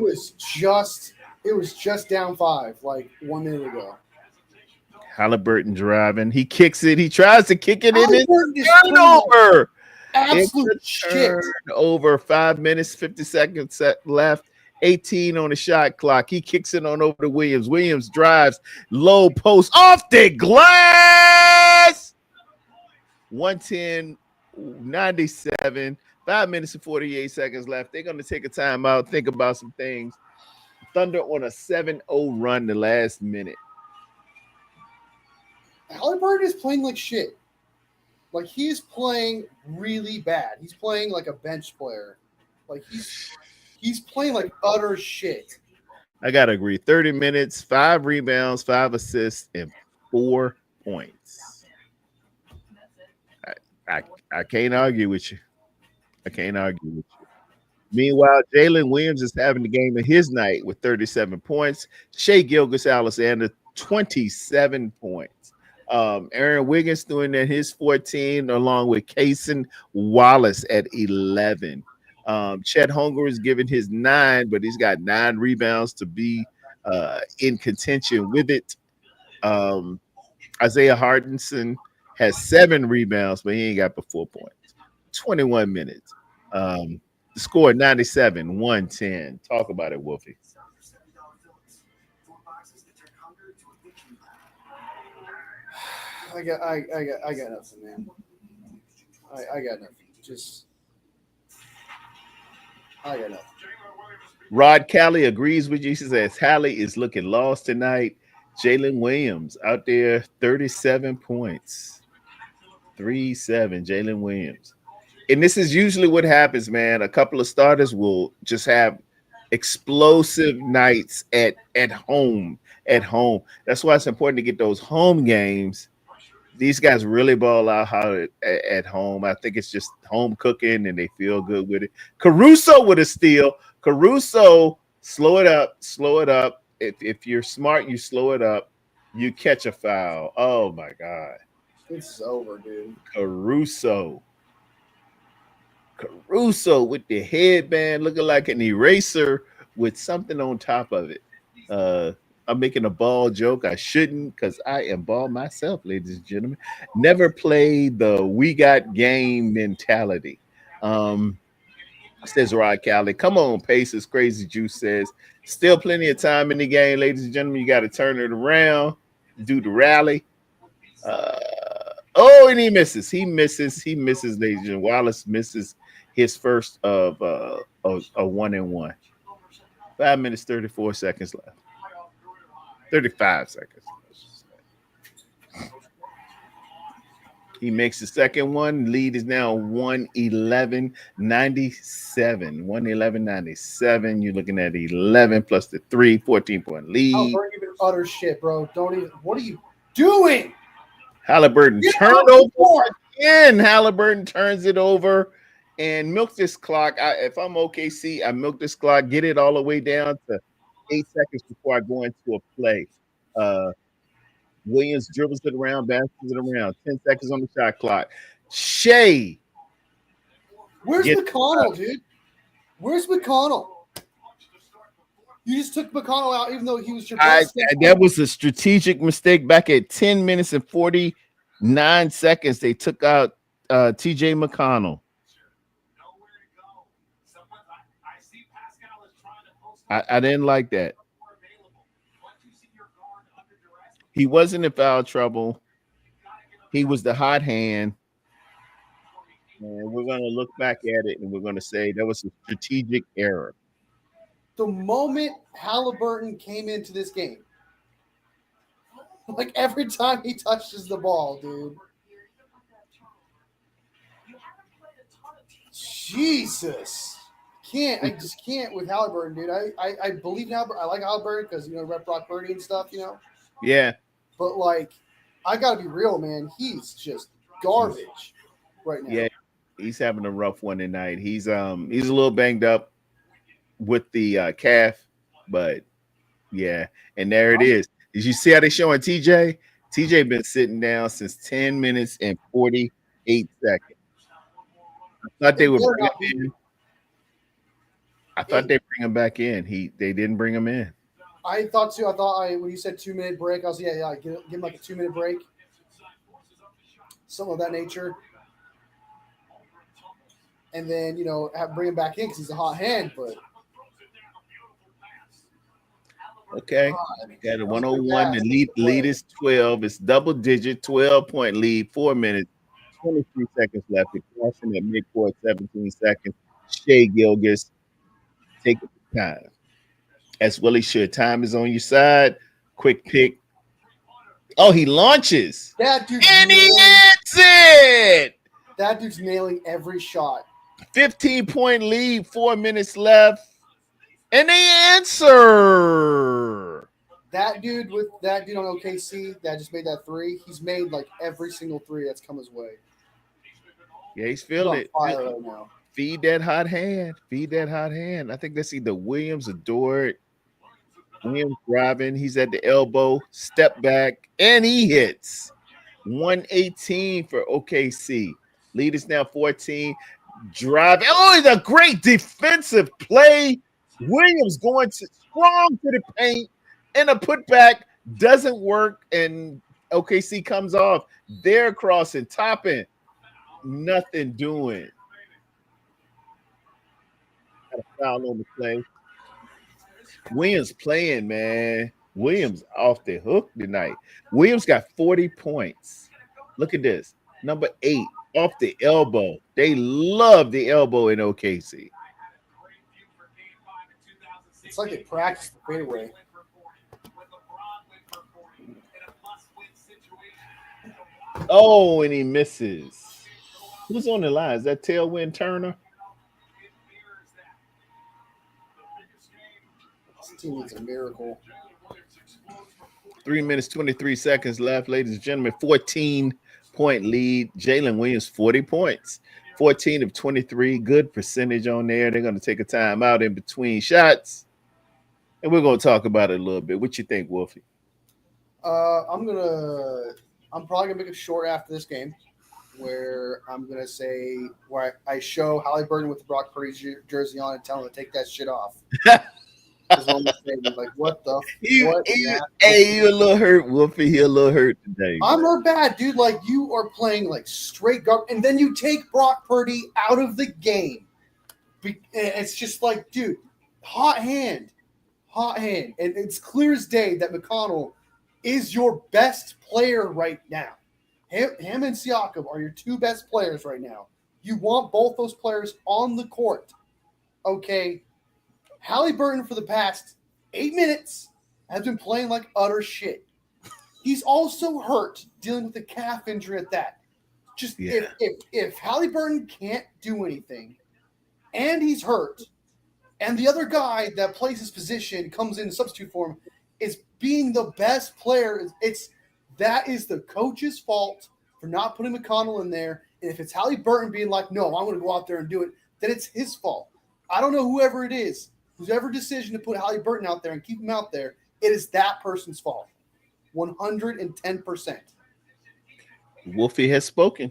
was just down 5 like 1 minute ago. Halliburton driving. He kicks it. He tries to kick it in. Turnover. It's Absolute shit. Over 5 minutes, 50 seconds left. 18 on the shot clock. He kicks it on over to Williams. Williams drives low post off the glass. 110-97. 5 minutes and 48 seconds left. They're going to take a timeout, think about some things. Thunder on a 7-0 run the last minute. Halliburton is playing like shit. Like, he's playing really bad. He's playing like a bench player. Like, he's playing like utter shit. I got to agree. 30 minutes, 5 rebounds, 5 assists, and 4 points. I can't argue with you. Meanwhile, Jalen Williams is having the game of his night with 37 points. Shai Gilgeous-Alexander, 27 points. Aaron Wiggins doing at his 14, along with Cason Wallace at 11. Chet Holmgren is giving his 9, but he's got 9 rebounds to be in contention with it. Isaiah Hartenson has 7 rebounds, but he ain't got but 4 points. 21 minutes. The score 97-110. Talk about it, Wolfie. I got nothing, man. I got nothing. I got nothing. Rod Cali agrees with you. He says Hallie is looking lost tonight. Jalen Williams out there, 37 points. 3-7, Jalen Williams. And this is usually what happens, man. A couple of starters will just have explosive nights at home. That's why it's important to get those home games. These guys really ball out at home. I think it's just home cooking, and they feel good with it. Caruso with a steal. Caruso, slow it up. If you're smart, you slow it up. You catch a foul. Oh, my God. It's over, dude. Caruso with the headband looking like an eraser with something on top of it. I'm making a ball joke. I shouldn't, because I am bald myself, ladies and gentlemen. Never played the we got game mentality. Says Rod Cali. Come on, Pacers. Crazy Juice says. Still plenty of time in the game, ladies and gentlemen. You got to turn it around, do the rally. And he misses. He misses, ladies and gentlemen. Wallace misses his first of a 1-and-1. 5 minutes, 34 seconds left. 35 seconds. He makes the second one. Lead is now 111-97. 111-97. You're looking at 11 plus the 3, 14-point lead. Halliburton even utter shit, bro. What are you doing? Halliburton turnover again. Halliburton turns it over and milk this clock. If I'm OKC, I milk this clock, get it all the way down to 8 seconds before I go into a play. Williams dribbles it around, bounces it around. 10 seconds on the shot clock. Shai. Where's McConnell, dude? Where's McConnell? You just took McConnell out, even though he was your best. That was a strategic mistake. Back at 10 minutes and 49 seconds, they took out TJ McConnell. I didn't like that. He wasn't in foul trouble. He was the hot hand. And we're going to look back at it and we're going to say that was a strategic error. The moment Halliburton came into this game, like every time he touches the ball, dude. Jesus. I just can't with Halliburton, dude. I believe in Halliburton. I like Halliburton because, Rep Rock Birdie and stuff, Yeah. But, like, I got to be real, man. He's just garbage right now. Yeah. He's having a rough one tonight. He's a little banged up with the calf, but yeah. And there it is. Did you see how they showing TJ? TJ been sitting down since 10 minutes and 48 seconds. I thought they would bring him in. I thought they'd bring him back in. They didn't bring him in. I thought too. When you said 2-minute break, I was give him like a 2-minute break, something of that nature, and then bring him back in because he's a hot hand. But okay, got a 101. The lead is 12. It's double digit, 12-point lead. 4 minutes, 23 seconds left. It's crossing at midcourt, 17 seconds. Shea Gilgeous. Take the time. As well he should. Time is on your side. Quick pick. Oh, he launches. And he hits it. That dude's nailing every shot. 15-point lead, 4 minutes left. And they answer. That dude on OKC that just made that three, he's made like every single three that's come his way. Yeah, he's feeling it. Fire right now. Feed that hot hand. Feed that hot hand. I think that's either Williams or Dort. Williams driving. He's at the elbow. Step back. And he hits. 118 for OKC. Lead is now 14. Drive. Oh, it's a great defensive play. Williams going strong to the paint. And a putback doesn't work. And OKC comes off. They're crossing. Topping. Nothing doing. Got a foul on the play. Williams playing, man. Williams off the hook tonight. Williams got 40 points. Look at this. Number 8 off the elbow. They love the elbow in OKC. It's like they practice the fadeaway. Oh, and he misses. Who's on the line? Is that Tailwind Turner? This team is a miracle. 3 minutes, 23 seconds left, ladies and gentlemen. 14-point lead. Jalen Williams, 40 points. 14 of 23. Good percentage on there. They're going to take a time out in between shots. And we're going to talk about it a little bit. What you think, Wolfie? I'm probably going to make it short after this game, where I'm going to say where I show Halliburton with the Brock Purdy jersey on and tell him to take that shit off. Like, what the? Hey, you a little hurt, Wolfie. He a little hurt today. I'm not bad, dude. Like, you are playing like straight guard, and then you take Brock Purdy out of the game. It's just like, dude, hot hand. And it's clear as day that McConnell is your best player right now. Him and Siakam are your two best players right now. You want both those players on the court. Okay. Halliburton for the past 8 minutes has been playing like utter shit. He's also hurt, dealing with a calf injury at that. If Halliburton can't do anything and he's hurt, and the other guy that plays his position comes in substitute for him, is being the best player. That is the coach's fault for not putting McConnell in there. And if it's Halliburton being like, no, I'm going to go out there and do it, then it's his fault. I don't know whoever it is, whoever decision to put Halliburton out there and keep him out there, it is that person's fault. 110%. Wolfie has spoken.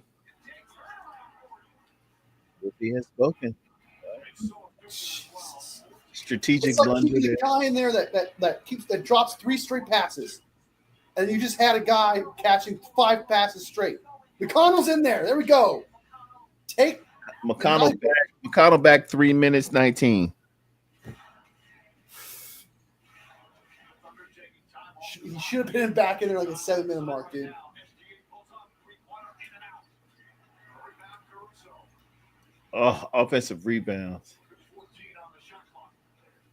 Wolfie has spoken. Strategic it's like blunder keeping there. a guy in there that drops 3 straight passes, and you just had a guy catching 5 passes straight. McConnell's in there. There we go. Take McConnell back 3 minutes 19. He should have been back in there like a 7-minute mark, dude. Oh, offensive rebounds.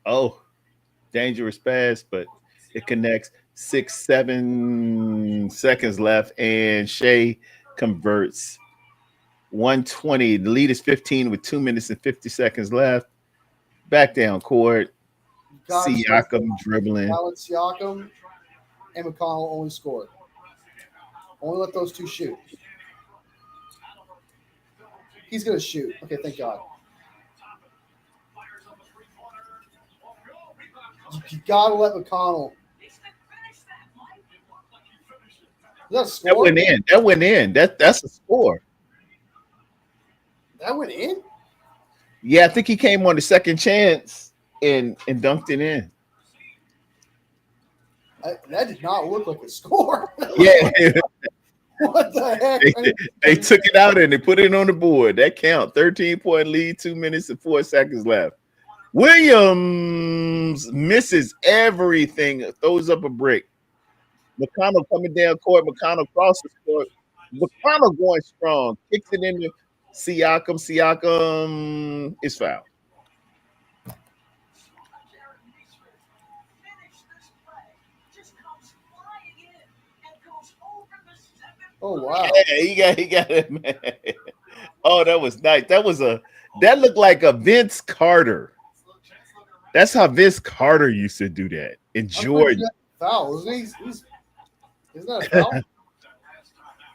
Oh, dangerous pass, but it connects. 6-7 seconds left, and Shea converts. 120. The lead is 15 with 2 minutes and 50 seconds left. Back down court. Siakam dribbling. Alex Siakam and McConnell only scored. Only let those two shoot. He's going to shoot. Okay, thank God. You got to let McConnell. That went in. That went in. That's a score. That went in? Yeah, I think he came on the second chance and dunked it in. That did not look like a score. Yeah. What the heck? They took it out and they put it on the board. That count. 13-point lead, 2 minutes and 4 seconds left. Williams misses everything, throws up a brick. McConnell coming down court. McConnell crosses court. McConnell going strong. Kicks it into Siakam. Siakam is fouled. Oh wow! Yeah, he got it, man. Oh, that was nice. That looked like a Vince Carter. That's how Vince Carter used to do that in Jordan. Foul, isn't he? Isn't that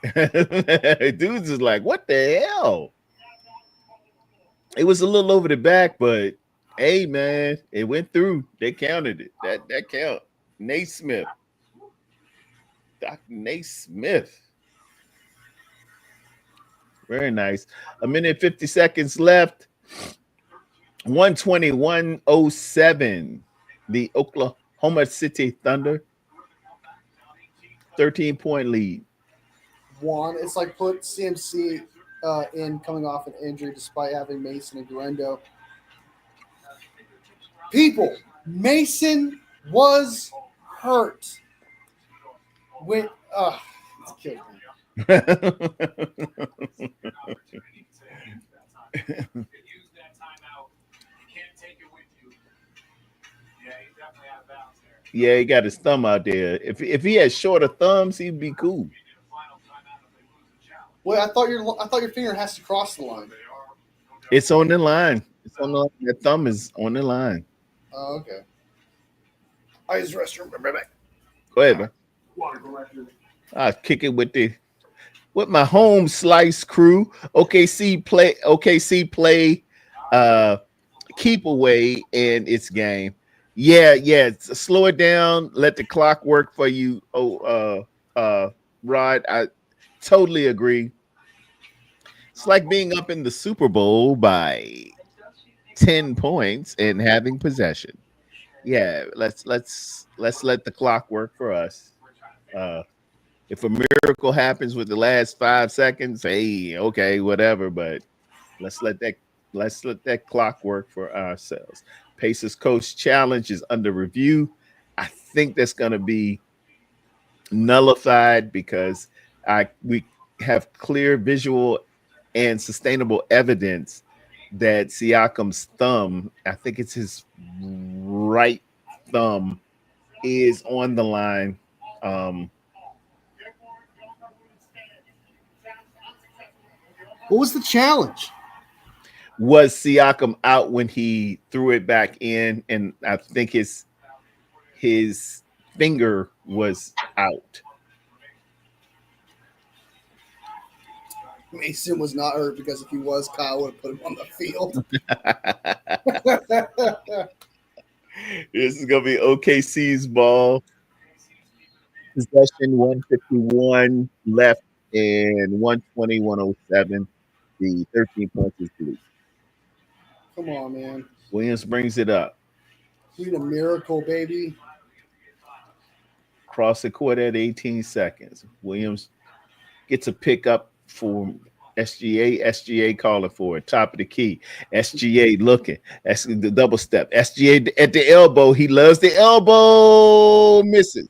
a foul? Dudes is like, what the hell? It was a little over the back, but hey, man, it went through. They counted it. That count. Naismith. Dr. Naismith. Very nice. 1:50 seconds left. 120-107. The Oklahoma City Thunder. 13-point lead. It's like put CMC in coming off an injury despite having Mason and Guerrero. People, Mason was hurt. When it's killing me. Yeah, he got his thumb out there. If he had shorter thumbs, he'd be cool. Wait, I thought your finger has to cross the line. It's on the line. It's on the line. Your thumb is on the line. Oh, okay. I use the restroom. Go ahead, man. I kick it with my home slice crew. OKC play keep away in its game. Yeah. Slow it down. Let the clock work for you. Rod, I totally agree. It's like being up in the Super Bowl by 10 points and having possession. Yeah, let's let the clock work for us. If a miracle happens with the last 5 seconds, hey, okay, whatever. But let's let that clock work for ourselves. Pacers coach challenge is under review. I think that's going to be nullified because we have clear visual and sustainable evidence that Siakam's thumb, I think it's his right thumb, is on the line. What was the challenge? Was Siakam out when he threw it back in? And I think his finger was out. Mason was not hurt because if he was, Kyle would have put him on the field. This is going to be OKC's ball. Possession 151 left and 120-107. The 13 points is blue. Come on, man. Williams brings it up. We need a miracle, baby. Cross the court at 18 seconds. Williams gets a pickup for SGA. SGA calling for it. Top of the key. SGA looking. That's the double step. SGA at the elbow. He loves the elbow. Misses.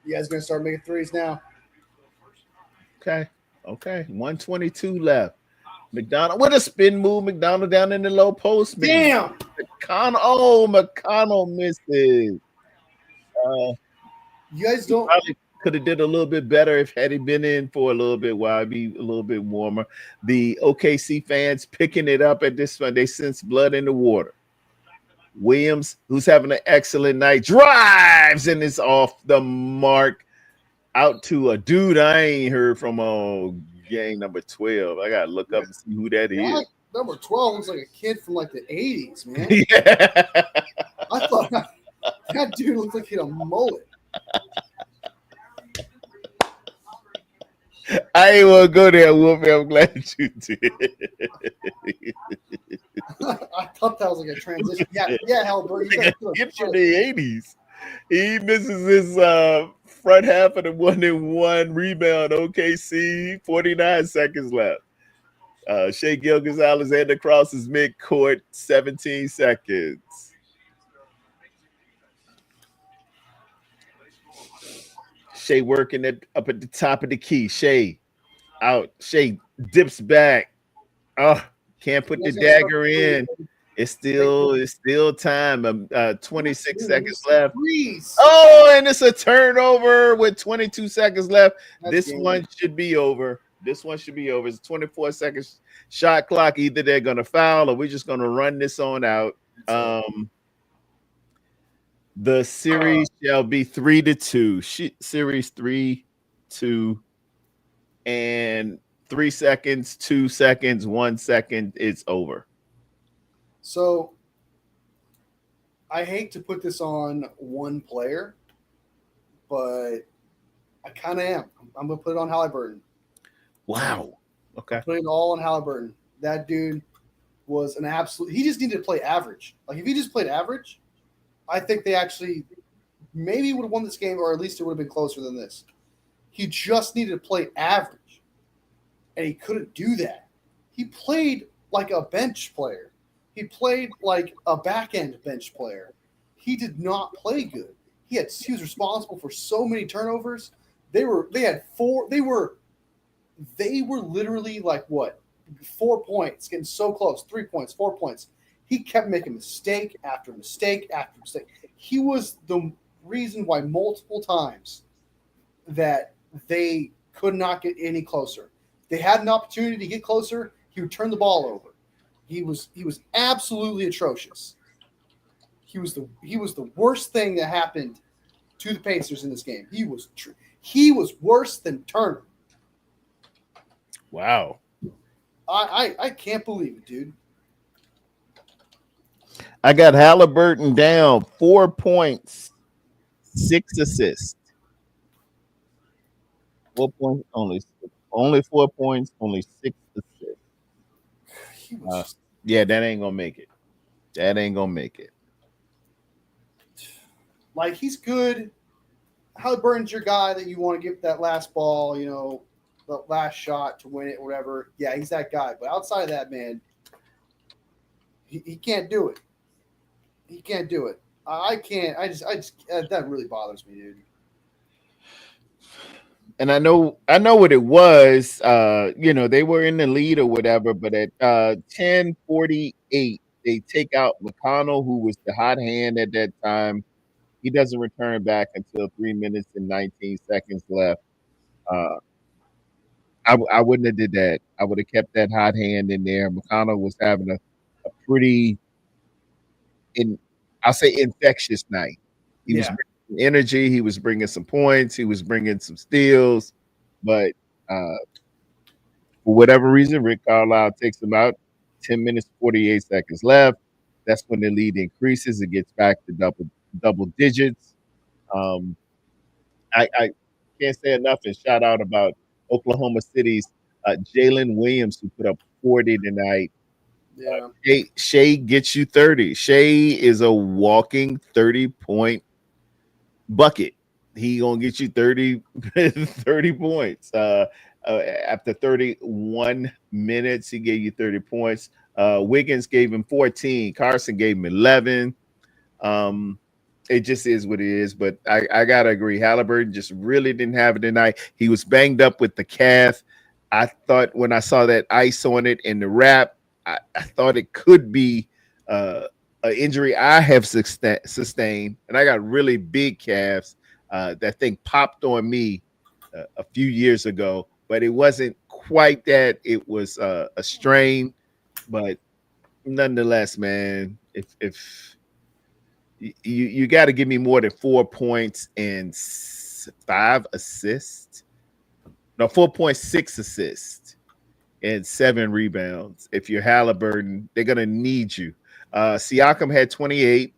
You guys gonna start making threes now? Okay. 122 left. McDonald with a spin move. McDonald down in the low post. Damn. McConnell misses. You guys He don't. probably could have did a little bit better if had he been in for a little bit while, it'd be a little bit warmer. The OKC fans picking it up at this one. They sense blood in the water. Williams, who's having an excellent night, drives and is off the mark. Out to a dude I ain't heard from on gang number 12. I gotta look up and see who that is. That number 12 looks like a kid from like the 80s, man. Yeah. I thought that dude looked like he had a mullet. I ain't want to go there, Wolfie. I'm glad you did. I thought that was like a transition. Yeah, Halbert. Get from the 80s. He misses his front half of the 1-and-1 rebound. OKC, 49 seconds left. Shea Gilgeous-Alexander crosses midcourt, 17 seconds. Shea working it up at the top of the key. Shea out. Shea dips back. Oh, can't put the dagger in. It's still time. 26 seconds left. Oh, and it's a turnover with 22 seconds left. This one should be over. It's a 24 seconds shot clock. Either they're gonna foul or we're just gonna run this on out. The series shall be 3-2. Series 3-2, and 3 seconds, 2 seconds, 1 second. It's over. So I hate to put this on one player, but I kind of am. I'm going to put it on Halliburton. Wow. Okay. Put it all on Halliburton. That dude was an absolute – he just needed to play average. Like, if he just played average, I think they actually maybe would have won this game, or at least it would have been closer than this. He just needed to play average, and he couldn't do that. He played like a bench player. He played like a back-end bench player. He did not play good. He was responsible for so many turnovers. They were literally like what? 4 points, getting so close. 3 points, 4 points. He kept making mistake after mistake after mistake. He was the reason why multiple times that they could not get any closer. They had an opportunity to get closer. He would turn the ball over. He was absolutely atrocious. He was the worst thing that happened to the Pacers in this game. He was worse than Turner. Wow. I can't believe it, dude. I got Halliburton down 4 points, 6 assists. 4 points only 4 points, only 6 assists. Yeah, that ain't gonna make it. Like, he's good. Halliburton's your guy that you want to give that last ball, the last shot to win it, whatever. Yeah, he's that guy. But outside of that, man, he can't do it. He can't do it. I can't. I just that really bothers me, dude. And I know what it was. They were in the lead or whatever, but at 10:48, they take out McConnell, who was the hot hand at that time. He doesn't return back until 3 minutes and 19 seconds left. I wouldn't have did that. I would have kept that hot hand in there. McConnell was having a pretty, I'll say, infectious night. He was bringing energy. He was bringing some points. He was bringing some steals. But for whatever reason, Rick Carlisle takes him out. 10 minutes, 48 seconds left. That's when the lead increases. It gets back to double digits. I can't say enough and shout out about Oklahoma City's Jalen Williams, who put up 40 tonight. Yeah. Shea gets you 30. Shea is a walking 30-point bucket. He gonna get you 30 points. After 31 minutes, he gave you 30 points. Wiggins gave him 14. Carson gave him 11. it just is what it is. But I gotta agree, Halliburton just really didn't have it tonight. He was banged up with the calf. I thought when I saw that ice on it in the wrap, I thought it could be an injury I have sustained, and I got really big calves. That thing popped on me a few years ago, but it wasn't quite that. It was a strain, but nonetheless, man, if you got to give me more than 4 points and 5 assists, no, 4.6 assists and 7 rebounds. If you're Halliburton, they're gonna need you. Siakam had 28.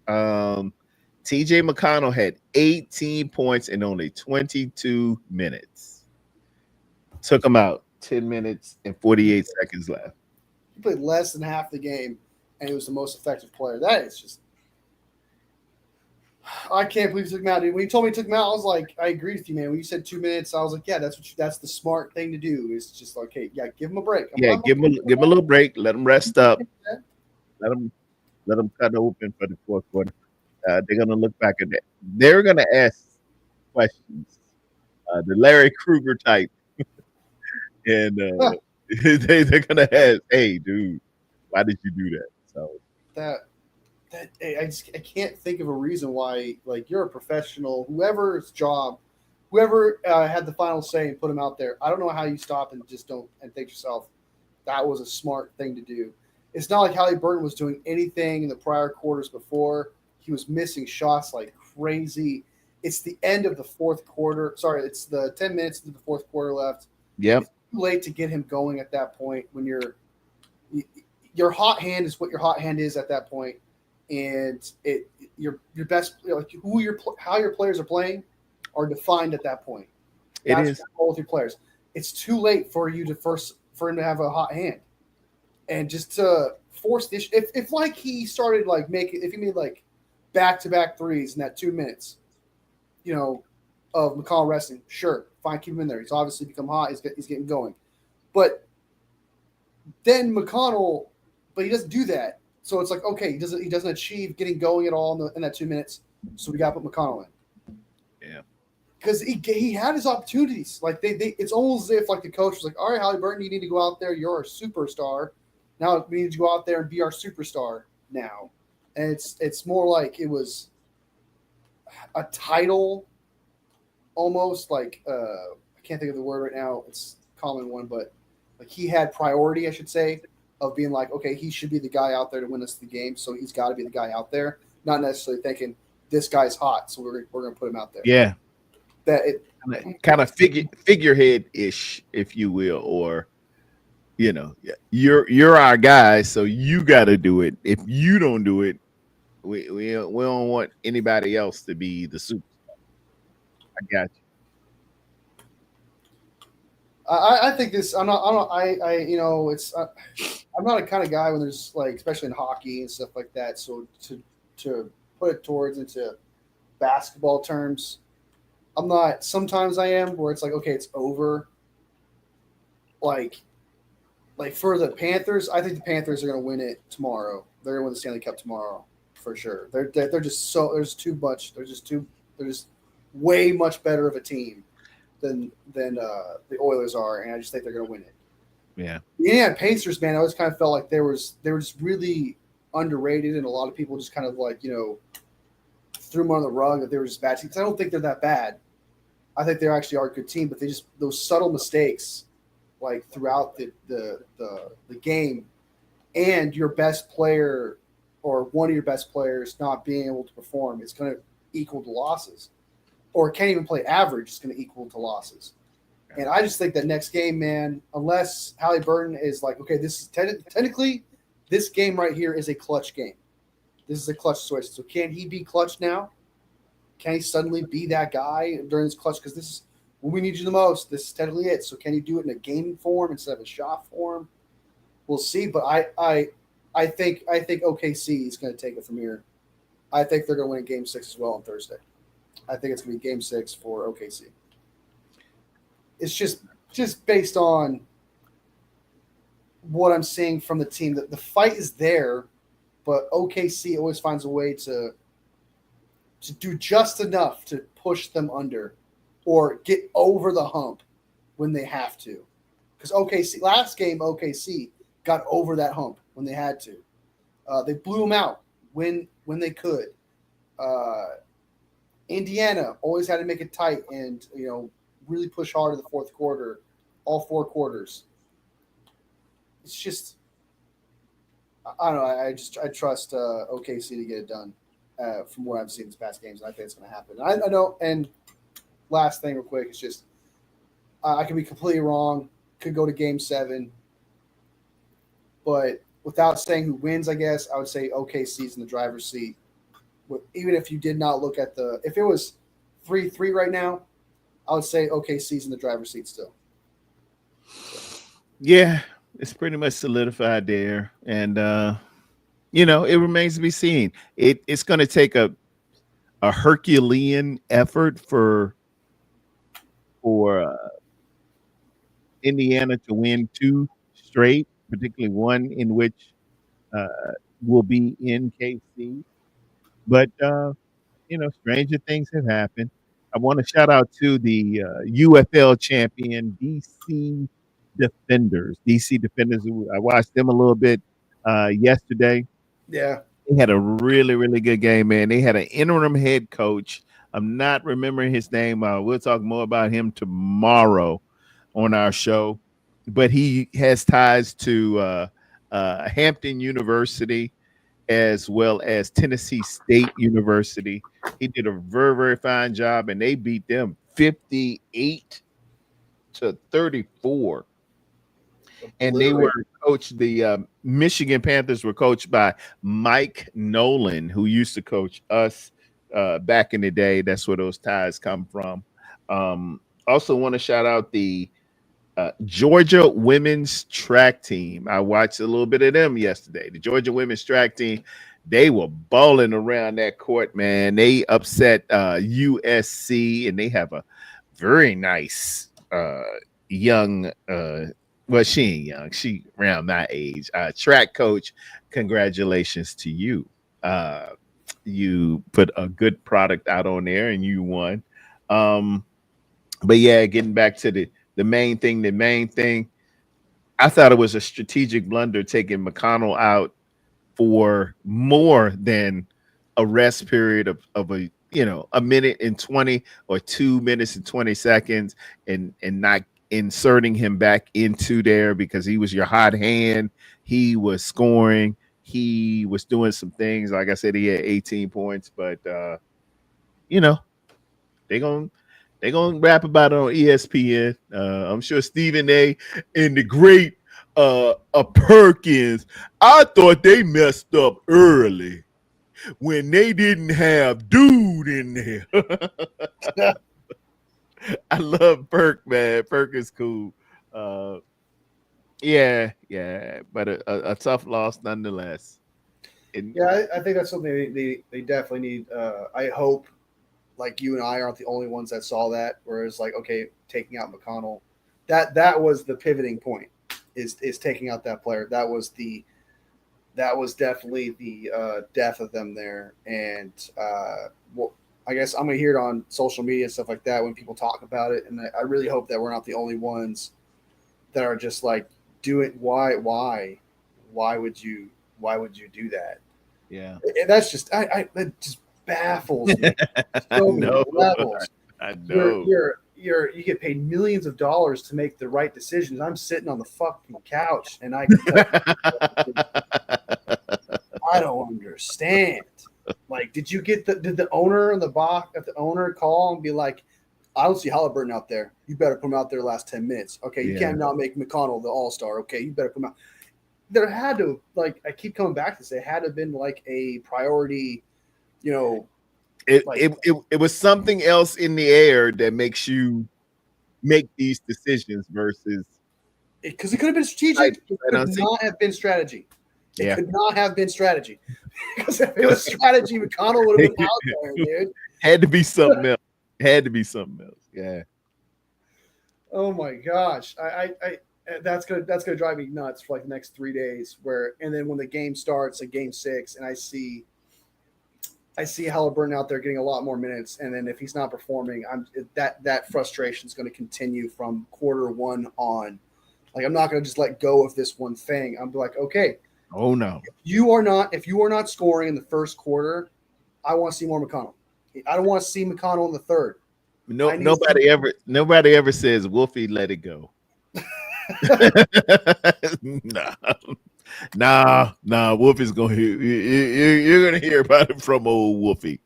TJ McConnell had 18 points in only 22 minutes. Took him out 10 minutes and 48 seconds left. He played less than half the game, and he was the most effective player. That is just – I can't believe he took him out. When you told me he took him out, I was like, I agree with you, man. When you said 2 minutes, I was like, yeah, that's the smart thing to do. It's just like, hey, yeah, give him a break. Give him a little break. Let him rest up. Let him cut open for the fourth quarter. They're gonna look back at that. They're gonna ask questions, the Larry Kruger type, and they're gonna ask, "Hey, dude, why did you do that?" So I can't think of a reason why. Like, you're a professional. Whoever had the final say and put him out there. I don't know how you stop and just don't and think to yourself, that was a smart thing to do. It's not like Halliburton was doing anything in the prior quarters before. He was missing shots like crazy. It's the end of the fourth quarter. Sorry, it's the 10 minutes into the fourth quarter left. Yep. It's too late to get him going at that point when your hot hand is what your hot hand is at that point, and your best, like how your players are playing are defined at that point. That's both your players. It's too late for him to have a hot hand, and just to force this. If like he started like if he made like back-to-back threes in that 2 minutes, of McConnell resting, sure, fine, keep him in there. He's obviously become hot. He's getting going. But then McConnell, but he doesn't do that. So it's like, okay, he doesn't achieve getting going at all in that 2 minutes. So we got to put McConnell in. Yeah. Because he had his opportunities. Like it's almost as if like the coach was like, all right, Halliburton, you need to go out there. You're a superstar. Now we need to go out there and be our superstar now. And it's more like it was a title, almost like I can't think of the word right now. It's a common one, but like he had priority, I should say, of being like, okay, he should be the guy out there to win us the game, so he's got to be the guy out there. Not necessarily thinking this guy's hot, so we're gonna put him out there. Yeah, that it kind of figurehead ish, if you will, or you're our guy, so you got to do it. If you don't do it, we don't want anybody else to be the superstar. I got you. I think this. I'm not. It's. I'm not a kind of guy when there's like, especially in hockey and stuff like that. So to put it towards into basketball terms, I'm not. Sometimes I am, where it's like, okay, it's over. Like for the Panthers, I think the Panthers are going to win it tomorrow. They're going to win the Stanley Cup tomorrow for sure. They're just so there's too much. They're just way much better of a team than the Oilers are, and I just think they're going to win it. Yeah. Yeah, Pacers, man, I always kind of felt like they were just really underrated, and a lot of people just kind of like, threw them on the rug that they were just bad teams. I don't think they're that bad. I think they actually are a good team, but they just those subtle mistakes like throughout the game, and your best player or one of your best players not being able to perform is going to equal to losses. Or can't even play average, is going to equal to losses. And I just think that next game, man, unless Halliburton is like, okay, this is technically this game right here is a clutch game. This is a clutch situation. So can he be clutch now? Can he suddenly be that guy during this clutch? Because this is when we need you the most. This is technically it. So can he do it in a game form instead of a shot form? We'll see. But I think OKC is going to take it from here. I think they're going to win Game 6 as well on Thursday. I think it's going to be Game 6 for OKC. It's just based on what I'm seeing from the team. That the fight is there, but OKC always finds a way to to do just enough to push them under or get over the hump when they have to. Because OKC last game, OKC got over that hump when they had to. They blew them out when they could. Indiana always had to make it tight and really push hard in the fourth quarter, all 4 quarters. It's just I don't know. I trust OKC to get it done from what I've seen these past games, and I think it's going to happen. I know. And last thing, real quick, it's just I could be completely wrong. Could go to Game 7, but without saying who wins, I guess I would say OKC's in the driver's seat. Even if you did not look at if it was 3-3 right now, I would say OKC's in the driver's seat still. Yeah, it's pretty much solidified there, and it remains to be seen. It's going to take a Herculean effort for Indiana to win 2 straight, particularly one in which will be in KC. But stranger things have happened. I want to shout out to the UFL champion DC Defenders. DC Defenders. I watched them a little bit yesterday. Yeah, they had a really, really good game, man. They had an interim head coach. I'm not remembering his name. We'll talk more about him tomorrow on our show. But he has ties to Hampton University as well as Tennessee State University. He did a very, very fine job, and they beat them 58-34. And they were coached. The Michigan Panthers were coached by Mike Nolan, who used to coach us back in the day. That's where those ties come from. Also want to shout out the Georgia women's track team. I watched a little bit of them yesterday. The Georgia women's track team, they were balling around that court, man. They upset USC, and they have a very nice young well, she ain't young. She around my age. Track coach, congratulations to you. You put a good product out on there and you won. But yeah, getting back to the main thing, I thought it was a strategic blunder taking McConnell out for more than a rest period of a minute and 20 or 2 minutes and 20 seconds and not inserting him back into there, because he was your hot hand. He was scoring. He was doing some things. Like I said, he had 18 points, but they're gonna rap about it on ESPN. I'm sure Stephen A. and the great Perkins, I thought they messed up early when they didn't have dude in there. I love Perk, man. Perk is cool. Yeah, but a tough loss nonetheless. I think that's something they definitely need. I hope, like, you and I aren't the only ones that saw that. Whereas, like, okay, taking out McConnell, that was the pivoting point. Is taking out that player. That was definitely the death of them there. And I guess I'm gonna hear it on social media and stuff like that when people talk about it. And I really hope that we're not the only ones that are just like, do it. Why would you do that? Yeah, and that's just that just baffles me. So many levels. I know. You get paid millions of dollars to make the right decisions. I'm sitting on the fucking couch and I don't understand. Like, did the owner in the box at the owner call and be like, I don't see Halliburton out there. You better put him out there the last 10 minutes. Okay, you can't not make McConnell the all-star. Okay, you better put him out. There had to, like, I keep coming back to this, it had to have been like a priority, It was something else in the air that makes you make these decisions versus, because it could have been strategic. It could not have been strategy. It could not have been strategy. Because if it was strategy, McConnell would have been out there, dude. Had to be something else. Yeah. Oh my gosh. I that's gonna drive me nuts for like the next 3 days. And then when the game starts at Game 6, and I see I see Halliburton out there getting a lot more minutes, and then if he's not performing, that frustration is going to continue from quarter one on. Like I'm not going to just let go of this one thing. I'm like, okay, Oh no. if you are not scoring in the first quarter, I want to see more McConnell. I don't want to see McConnell in the third. No, nobody ever says Wolfie let it go. nah. Wolfie's gonna hear. You're gonna hear about it from old Wolfie.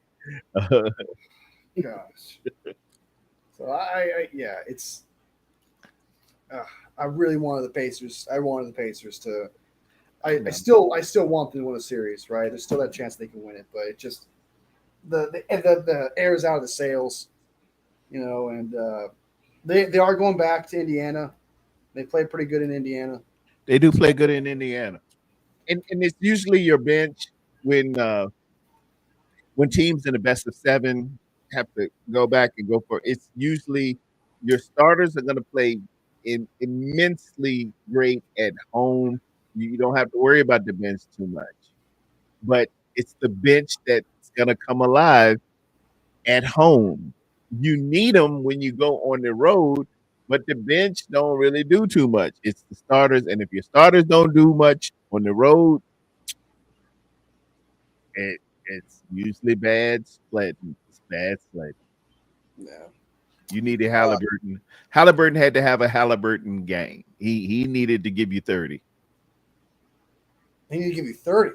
Gosh. So yeah, it's. I really wanted the Pacers. I wanted the Pacers to. I still want them to win a series, right? There's still that chance they can win it, but it just the air is out of the sails, and they are going back to Indiana. They play pretty good in Indiana. They do play good in Indiana, and it's usually your bench when teams in the best of seven have to go back and go for it. It's usually your starters are going to play immensely great at home. You don't have to worry about the bench too much, but it's the bench that's going to come alive at home. You need them when you go on the road, but the bench don't really do too much. It's the starters, and if your starters don't do much on the road, it's usually bad sledding. It's bad sledding. Yeah. You needed Halliburton. Halliburton had to have a Halliburton game. He needed to give you 30. He needed to give you 30.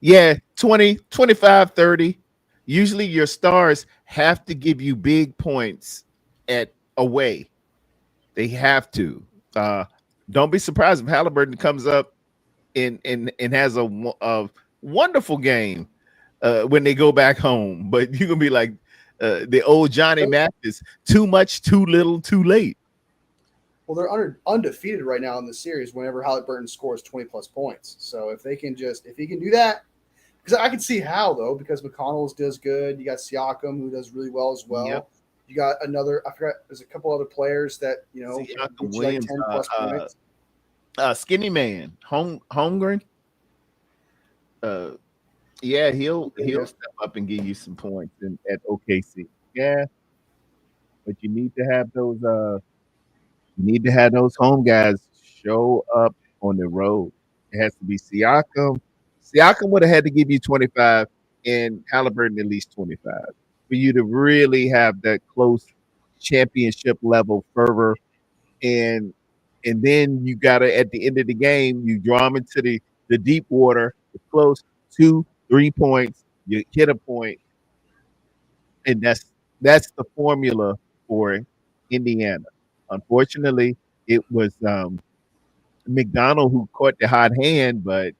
Yeah, 20, 25, 30. Usually your stars have to give you big points at away. They have to. Don't be surprised if Halliburton comes up and has a wonderful game when they go back home. But you're gonna be like the old Johnny Mathis: too much, too little, too late. Well, they're undefeated right now in the series. Whenever Halliburton scores 20+ points, so if he can do that, because I can see how though, because McConnell does good. You got Siakam who does really well as well. Yep. You got another. I forgot. There's a couple other players that Siakam, get Williams, like 10+ points. Skinny Man, Holmgren. Yeah, he'll step up and give you some points at OKC. Yeah, but you need to have those. You need to have those home guys show up on the road. It has to be Siakam. Siakam would have had to give you 25, and Halliburton at least 25 for you to really have that close championship level fervor. And then you gotta at the end of the game, you draw them into the deep water, it's close 2-3 points, you hit a point, and that's the formula for Indiana. Unfortunately, it was McDonald who caught the hot hand, but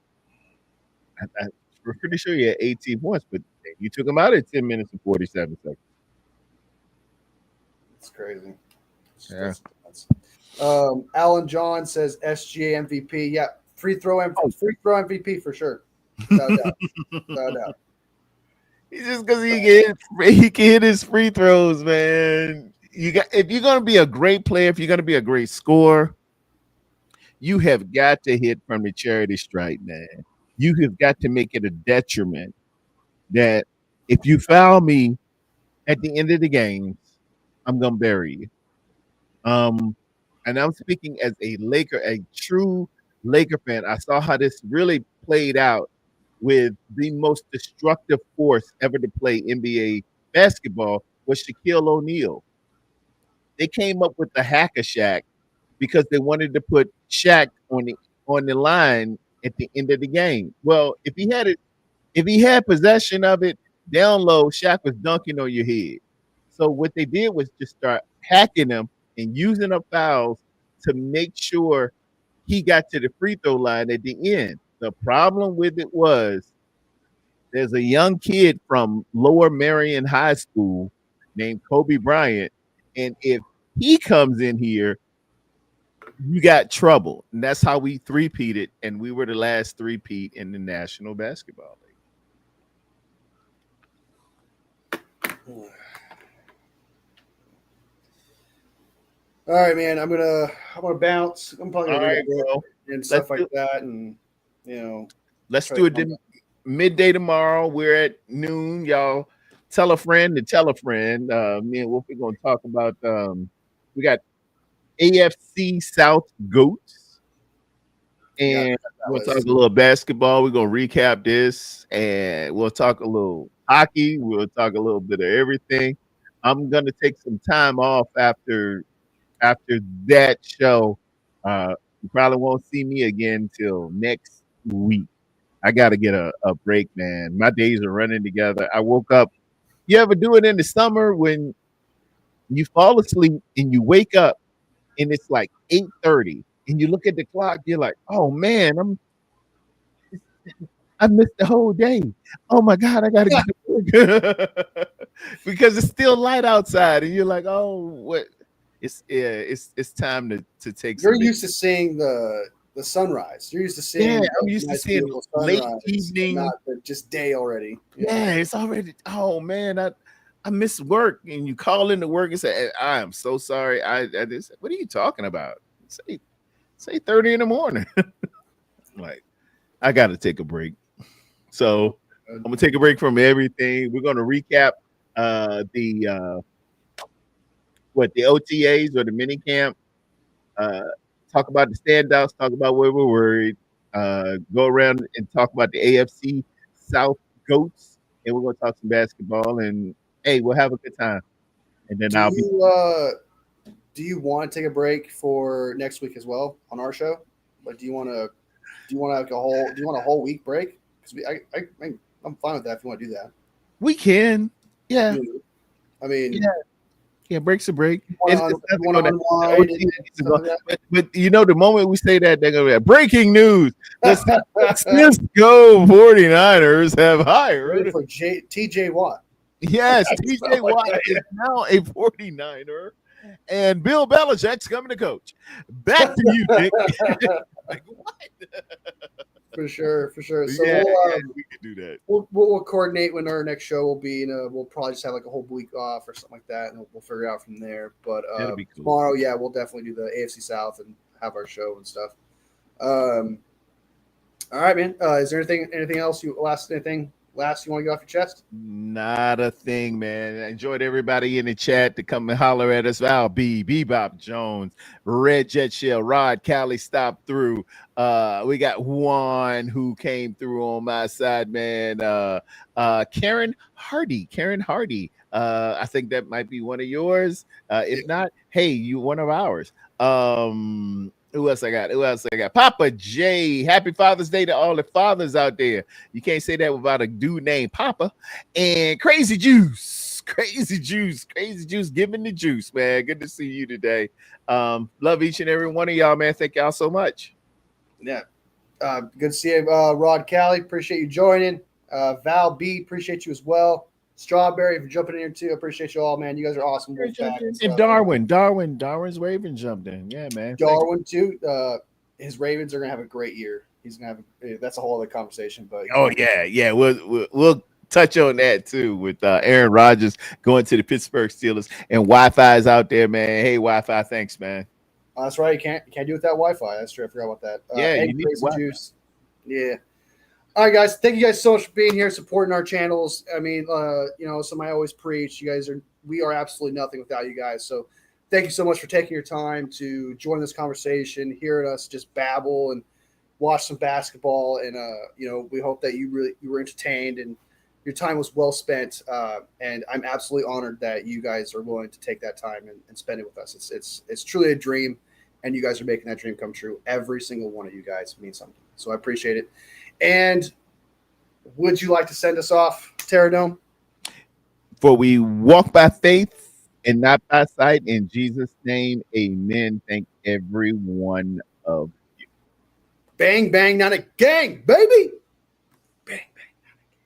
we're pretty sure he had 18 points, but you took him out at 10 minutes and 47 seconds. It's crazy. Yeah. Alan John says SGA MVP. Yeah, free throw MVP for sure. No doubt. No doubt. It's just because he can hit his free throws, man. If you're gonna be a great player, if you're gonna be a great scorer, you have got to hit from the charity stripe, man. You have got to make it a detriment that if you foul me at the end of the game, I'm gonna bury you. And I'm speaking as a true Laker fan. I saw how this really played out with the most destructive force ever to play NBA basketball was Shaquille O'Neal. They came up with the Hacker Shack because they wanted to put Shaq on the line at the end of the game. Well, if he had possession of it down low, Shaq was dunking on your head. So what they did was just start hacking him and using up fouls to make sure he got to the free throw line at the end. The problem with it was there's a young kid from Lower Marion High School named Kobe Bryant, and if he comes in here, you got trouble. And that's how we three-peated, and we were the last three-peat in the National Basketball League. All right, man. I'm gonna bounce. I'm probably gonna All right, bro. and stuff like that, and let's do it. midday tomorrow. We're at noon. Y'all tell a friend to tell a friend. Me and Wolf are going to talk about. We got AFC South Goats, and we'll talk a little basketball. We're going to recap this, and we'll talk a little hockey. We'll talk a little bit of everything. I'm going to take some time off after that show. You probably won't see me again till next week. I got to get a break, man. My days are running together. I woke up. You ever do it in the summer when you fall asleep and you wake up and it's like 8:30 and you look at the clock, you're like, oh man, I missed the whole day. Oh my God, I gotta get to work. Because it's still light outside and you're like, oh, what? It's time to take You're used to seeing the sunrise. You're used to seeing I'm used to seeing late evening, not just day already. Yeah, it's already. Oh man, I miss work, and you call into work and say, I am so sorry. I just, what are you talking about? Say 30 in the morning. Like, I got to take a break. So I'm gonna take a break from everything. We're gonna recap the OTAs or the mini camp. Talk about the standouts. Talk about where we're worried. Go around and talk about the AFC South Goats, and we're gonna talk some basketball. And hey, we'll have a good time. And then do you want to take a break for next week as well on our show? Like, do you want a whole week break? Because I'm fine with that if you want to do that. We can. Yeah. I mean, yeah, break's a break. But you know, the moment we say that, they're gonna be breaking news. The Cisco 49ers have hired for TJ Watt. Yes, TJ Watt is now a 49er, and Bill Belichick's coming to coach. Back to you, Nick. Like, what? For sure. So we can do that. We'll coordinate when our next show will be. We'll probably just have like a whole week off or something like that, and we'll figure it out from there. But cool. Tomorrow, we'll definitely do the AFC South and have our show and stuff. All right, man. Is there anything else you want to get off your chest? Not a thing, man. I enjoyed everybody in the chat to come and holler at us. Val B, Bebop Jones, Red Jet Shell, Rod Cali stopped through. We got Juan who came through on my side, man. Karen Hardy. I think that might be one of yours. If not, hey, you one of ours. Who else I got? Papa J. Happy Father's Day to all the fathers out there. You can't say that without a dude named Papa. And Crazy Juice, giving the juice, man. Good to see you today. Love each and every one of y'all, man. Thank y'all so much. Yeah. Good to see you, Rod Cali. Appreciate you joining. Val B, appreciate you as well. Strawberry for jumping in here too. I appreciate you all, man. You guys are awesome. And Darwin's Raven jumped in. Yeah, man. Darwin too. His Ravens are gonna have a great year. He's gonna have that's a whole other conversation. But we'll touch on that too with Aaron Rodgers going to the Pittsburgh Steelers and Wi-Fi is out there, man. Hey, Wi-Fi, thanks, man. That's right. You can't do without Wi-Fi. That's true. I forgot about that. You need Crazy Juice. Yeah. All right, guys. Thank you guys so much for being here, supporting our channels. I mean, something I always preach. We are absolutely nothing without you guys. So thank you so much for taking your time to join this conversation, hear us just babble and watch some basketball. And, we hope that you were entertained and your time was well spent. And I'm absolutely honored that you guys are willing to take that time and spend it with us. It's truly a dream, and you guys are making that dream come true. Every single one of you guys means something. So I appreciate it. And would you like to send us off, Terradome? For we walk by faith and not by sight. In Jesus' name, amen. Thank every one of you. Bang, bang, not a gang, baby.